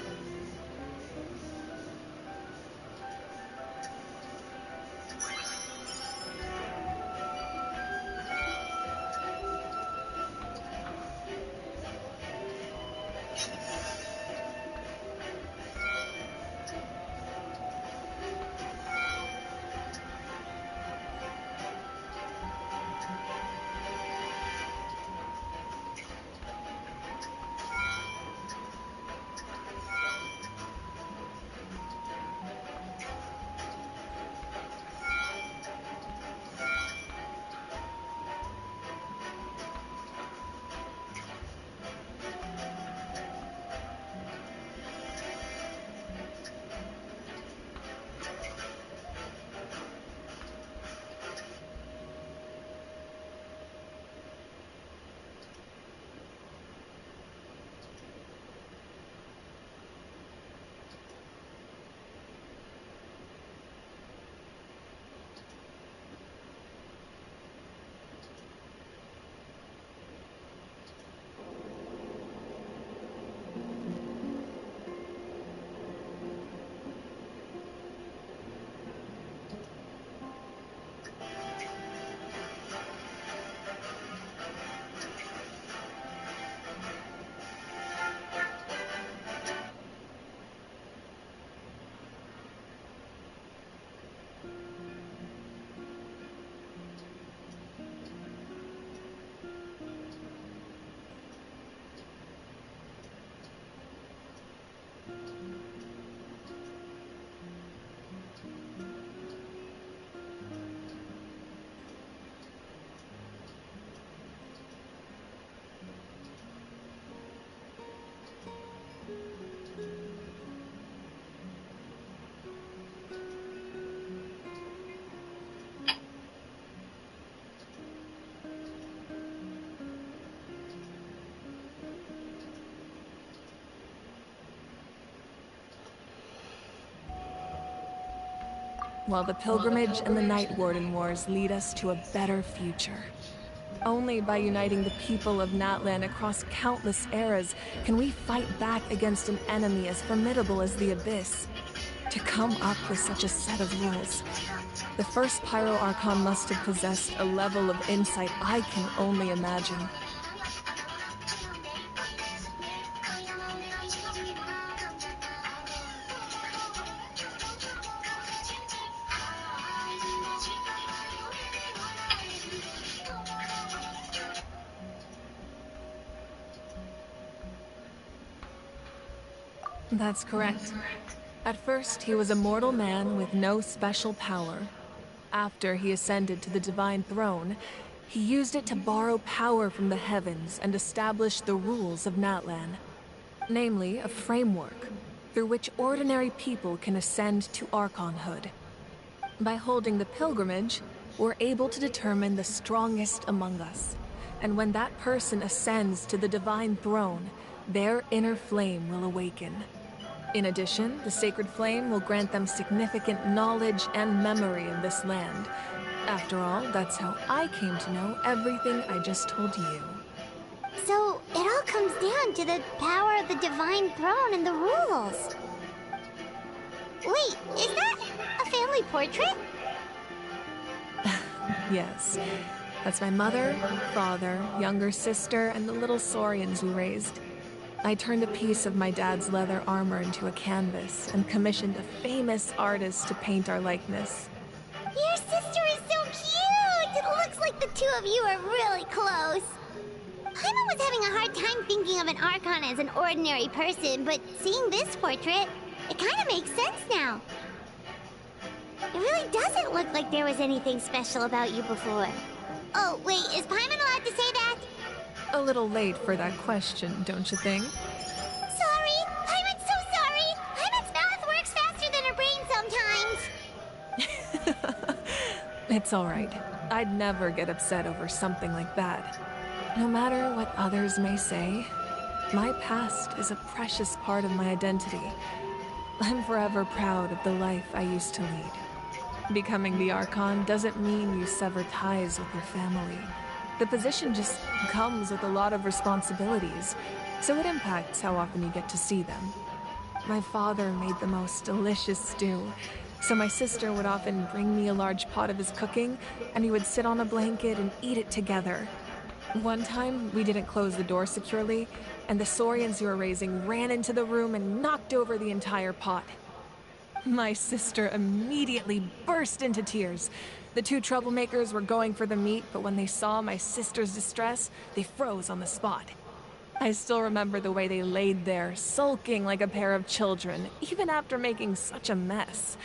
while the pilgrimage and the Night Warden Wars lead us to a better future. Only by uniting the people of Natlan across countless eras can we fight back against an enemy as formidable as the Abyss. To come up with such a set of rules, the first Pyro Archon must have possessed a level of insight I can only imagine. That's correct. At first, he was a mortal man with no special power. After he ascended to the Divine Throne, he used it to borrow power from the heavens and establish the rules of Natlan. Namely, a framework through which ordinary people can ascend to Archonhood. By holding the pilgrimage, we're able to determine the strongest among us. And when that person ascends to the Divine Throne, their inner flame will awaken. In addition, the sacred flame will grant them significant knowledge and memory of this land. After all, that's how I came to know everything I just told you. So, it all comes down to the power of the Divine Throne and the rules. Wait, is that a family portrait? Yes. That's my mother, father, younger sister, and the little Saurians we raised. I turned a piece of my dad's leather armor into a canvas and commissioned a famous artist to paint our likeness. Your sister is so cute! It looks like the two of you are really close. Paimon was having a hard time thinking of an Archon as an ordinary person, but seeing this portrait, it kind of makes sense now. It really doesn't look like there was anything special about you before. Oh, wait, is Paimon allowed to say that? A little late for that question, don't you think? Sorry! Paimon's so sorry! Paimon's mouth works faster than her brain sometimes! It's alright. I'd never get upset over something like that. No matter what others may say, my past is a precious part of my identity. I'm forever proud of the life I used to lead. Becoming the Archon doesn't mean you sever ties with your family. The position just comes with a lot of responsibilities, so it impacts how often you get to see them. My father made the most delicious stew, so my sister would often bring me a large pot of his cooking, and we would sit on a blanket and eat it together. One time, we didn't close the door securely, and the Saurians you were raising ran into the room and knocked over the entire pot. My sister immediately burst into tears. The two troublemakers were going for the meat, but when they saw my sister's distress, they froze on the spot. I still remember the way they laid there, sulking like a pair of children, even after making such a mess.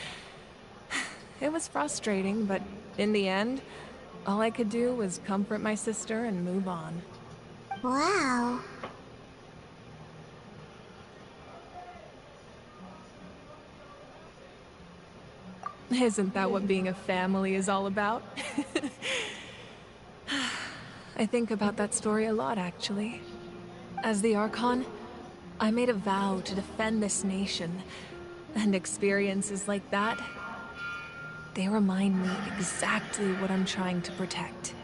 It was frustrating, but in the end, all I could do was comfort my sister and move on. Wow. Isn't that what being a family is all about? I think about that story a lot, actually. As the Archon, I made a vow to defend this nation, and experiences like that, they remind me exactly what I'm trying to protect.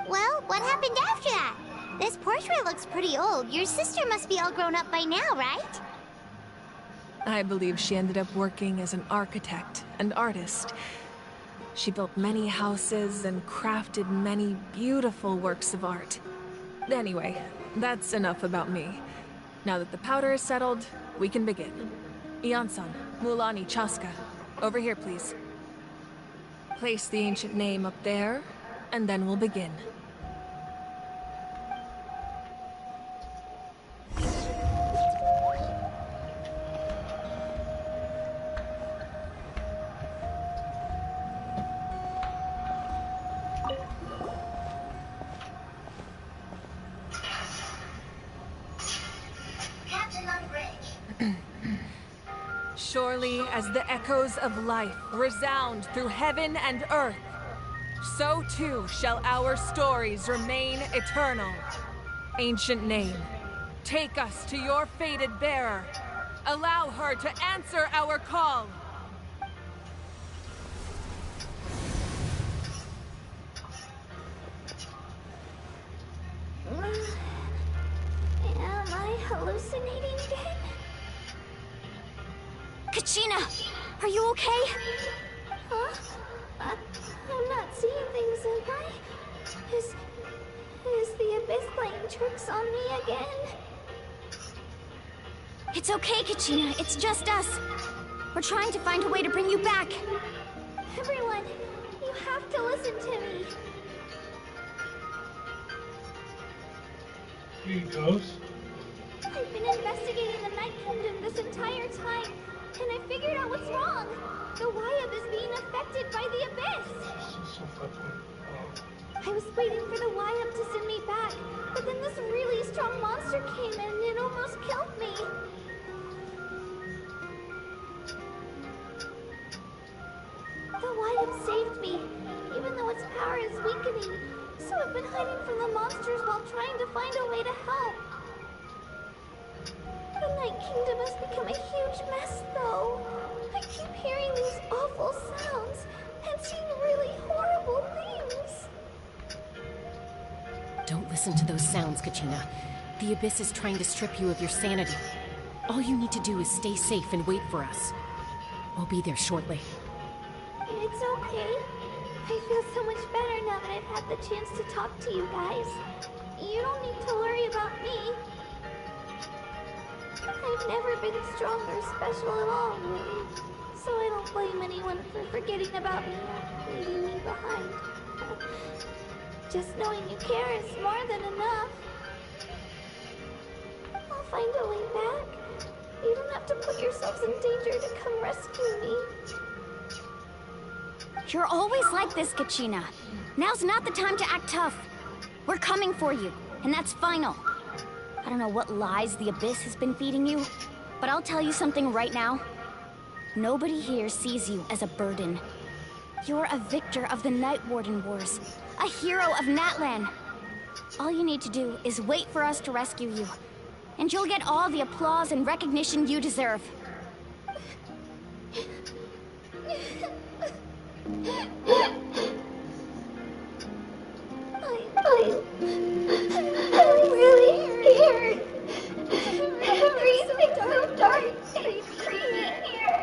Well, what happened after that? This portrait looks pretty old. Your sister must be all grown up by now, right? I believe she ended up working as an architect and artist. She built many houses and crafted many beautiful works of art. Anyway, that's enough about me. Now that the powder is settled, we can begin. Ian-san, Mulani, Chaska, over here, please. Place the ancient name up there, and then we'll begin. Surely as the echoes of life resound through heaven and earth, so too shall our stories remain eternal. Ancient name, take us to your fated bearer. Allow her to answer our call. hallucinating again? Kachina, are you okay? Huh? I'm not seeing things, am I? Is the Abyss playing tricks on me again? It's okay, Kachina. It's just us. We're trying to find a way to bring you back. Everyone, you have to listen to me. You ghost? I've been investigating the Night Kingdom this entire time, and I figured out what's wrong. The Wyab is being affected by the Abyss. I was waiting for the Wyab to send me back, but then this really strong monster came in and it almost killed me. The Wyab saved me, even though its power is weakening, so I've been hiding from the monsters while trying to find a way to help. The Night Kingdom has become a huge mess, though. I keep hearing these awful sounds and seeing really horrible things. Don't listen to those sounds, Kachina. The Abyss is trying to strip you of your sanity. All you need to do is stay safe and wait for us. We'll be there shortly. It's okay. I feel so much better now that I've had the chance to talk to you guys. You don't need to worry about me. I've never been strong or special at all, really. So I don't blame anyone for forgetting about me or leaving me behind. Just knowing you care is more than enough. I'll find a way back. You don't have to put yourselves in danger to come rescue me. You're always like this, Kachina. Now's not the time to act tough. We're coming for you, and that's final. I don't know what lies the Abyss has been feeding you, but I'll tell you something right now. Nobody here sees you as a burden. You're a victor of the Night Warden Wars, a hero of Natlan. All you need to do is wait for us to rescue you, and you'll get all the applause and recognition you deserve. I'm really scared. Everything's so dark and creepy here.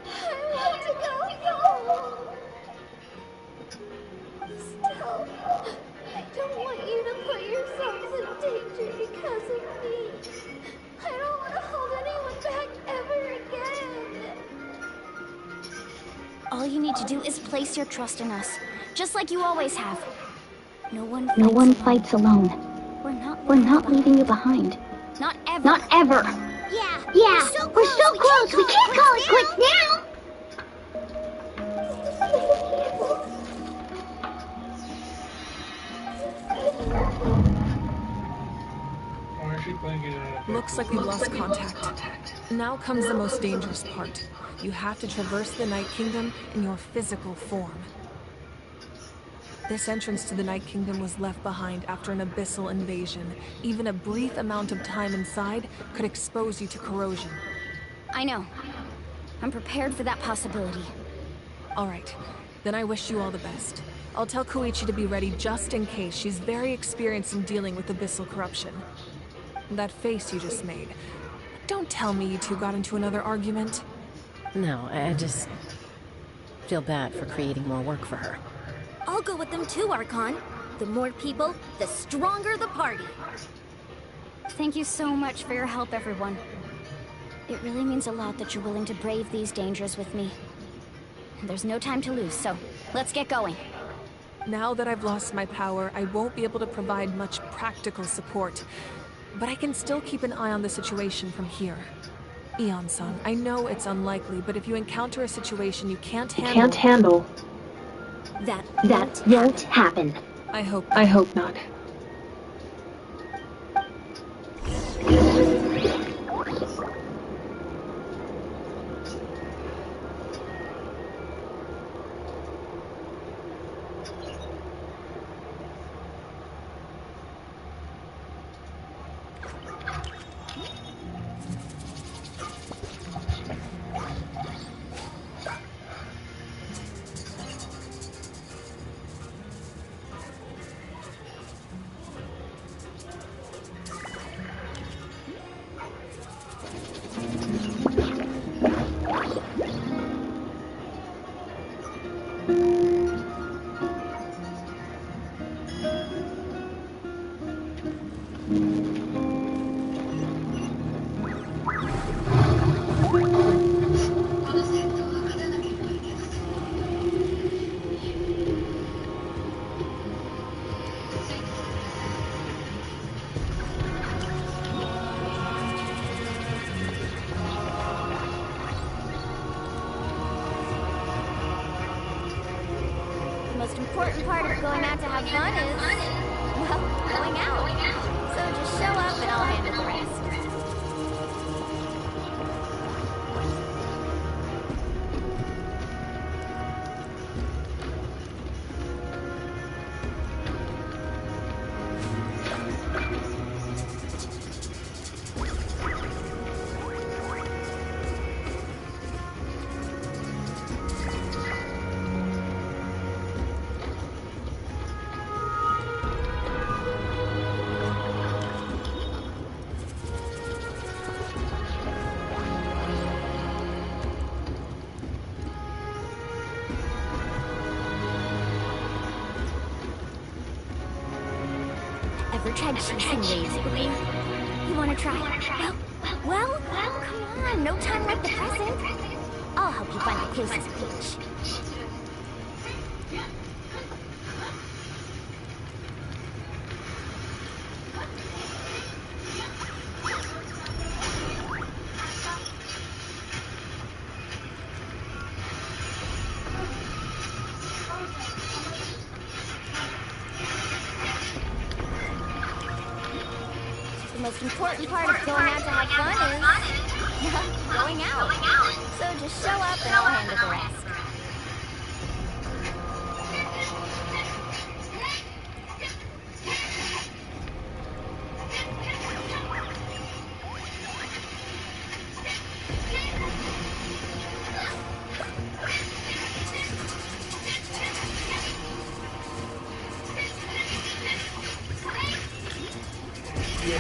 I want to go home. Still, I don't want you to put yourselves in danger because of me. I don't want to hold anyone back ever again. All you need to do is place your trust in us, just like you always have. No one fights alone. We're not leaving you behind. Not ever. Not ever. Yeah, Yeah, we're so close. We can't call it quits now. Why is she blinking at it? Looks like we've lost contact. Now comes the most dangerous part. You have to traverse the Night Kingdom in your physical form. This entrance to the Night Kingdom was left behind after an abyssal invasion. Even a brief amount of time inside could expose you to corrosion. I know. I'm prepared for that possibility. All right, then I wish you all the best. I'll tell Koichi to be ready just in case. She's very experienced in dealing with abyssal corruption. That face you just made. Don't tell me you two got into another argument. No, I just feel bad for creating more work for her. I'll go with them too, Archon. The more people, the stronger the party. Thank you so much for your help, everyone. It really means a lot that you're willing to brave these dangers with me. There's no time to lose, so let's get going. Now that I've lost my power, I won't be able to provide much practical support. But I can still keep an eye on the situation from here. Eon-san, I know it's unlikely, but if you encounter a situation you can't handle... That won't happen. I hope not. most important part of going out to have fun is, well, going out. So just show up and I'll handle the rest. Ever tried chasing waves lately? You wanna try? Well, come on, no time like the present. I'll help you find the closest beach. The most important part of going out to have fun is, well, going out. So just show up and I'll handle the rest. You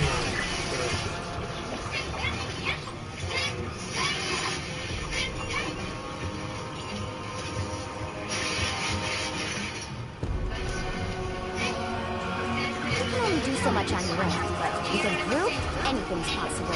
can only do so much on your own, but with a group, anything's possible.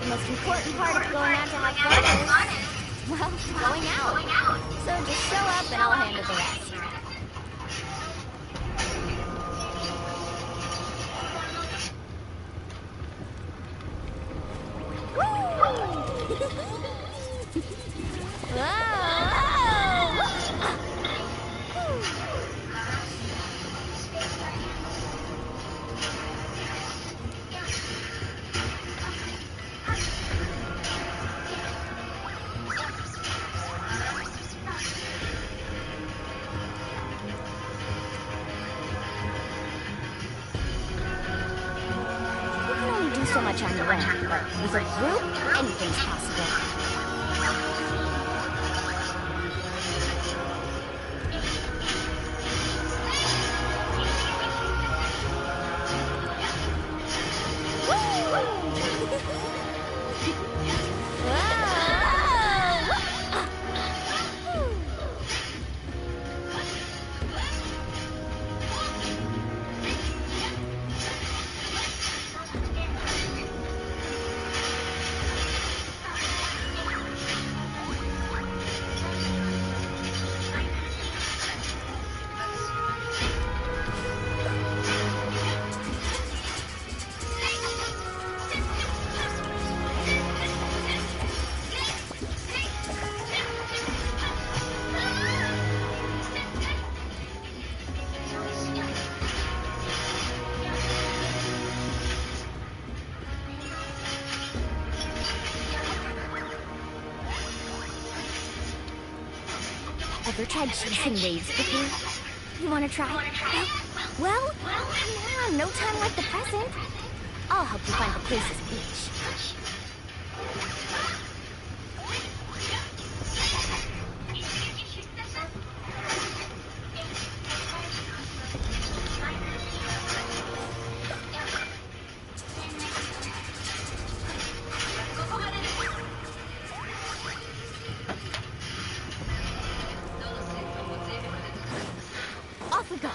The most important part of going out to have fun is, well, going out. So just show up and I'll handle the rest. You can only do so much on your own, but with a group, anything's possible. Ever tried chasing waves before? You wanna try? Well, come on, no time like the present. I'll help you find the closest beach. Off we go.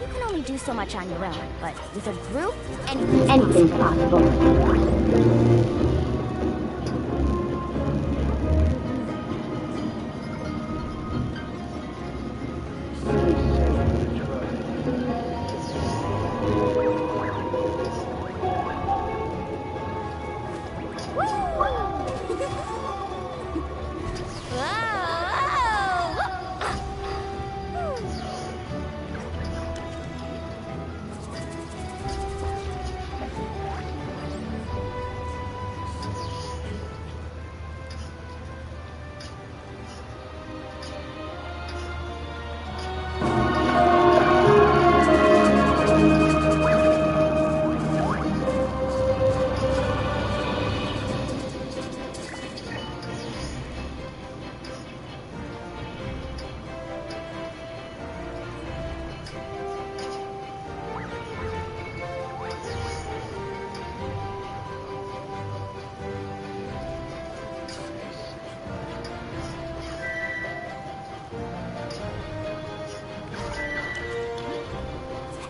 You can only do so much on your own, but with a group, anything's possible.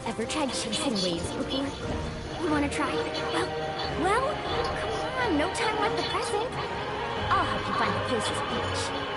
Ever tried chasing waves before? You wanna try? Well, come on, no time like the present. I'll help you find the closest beach.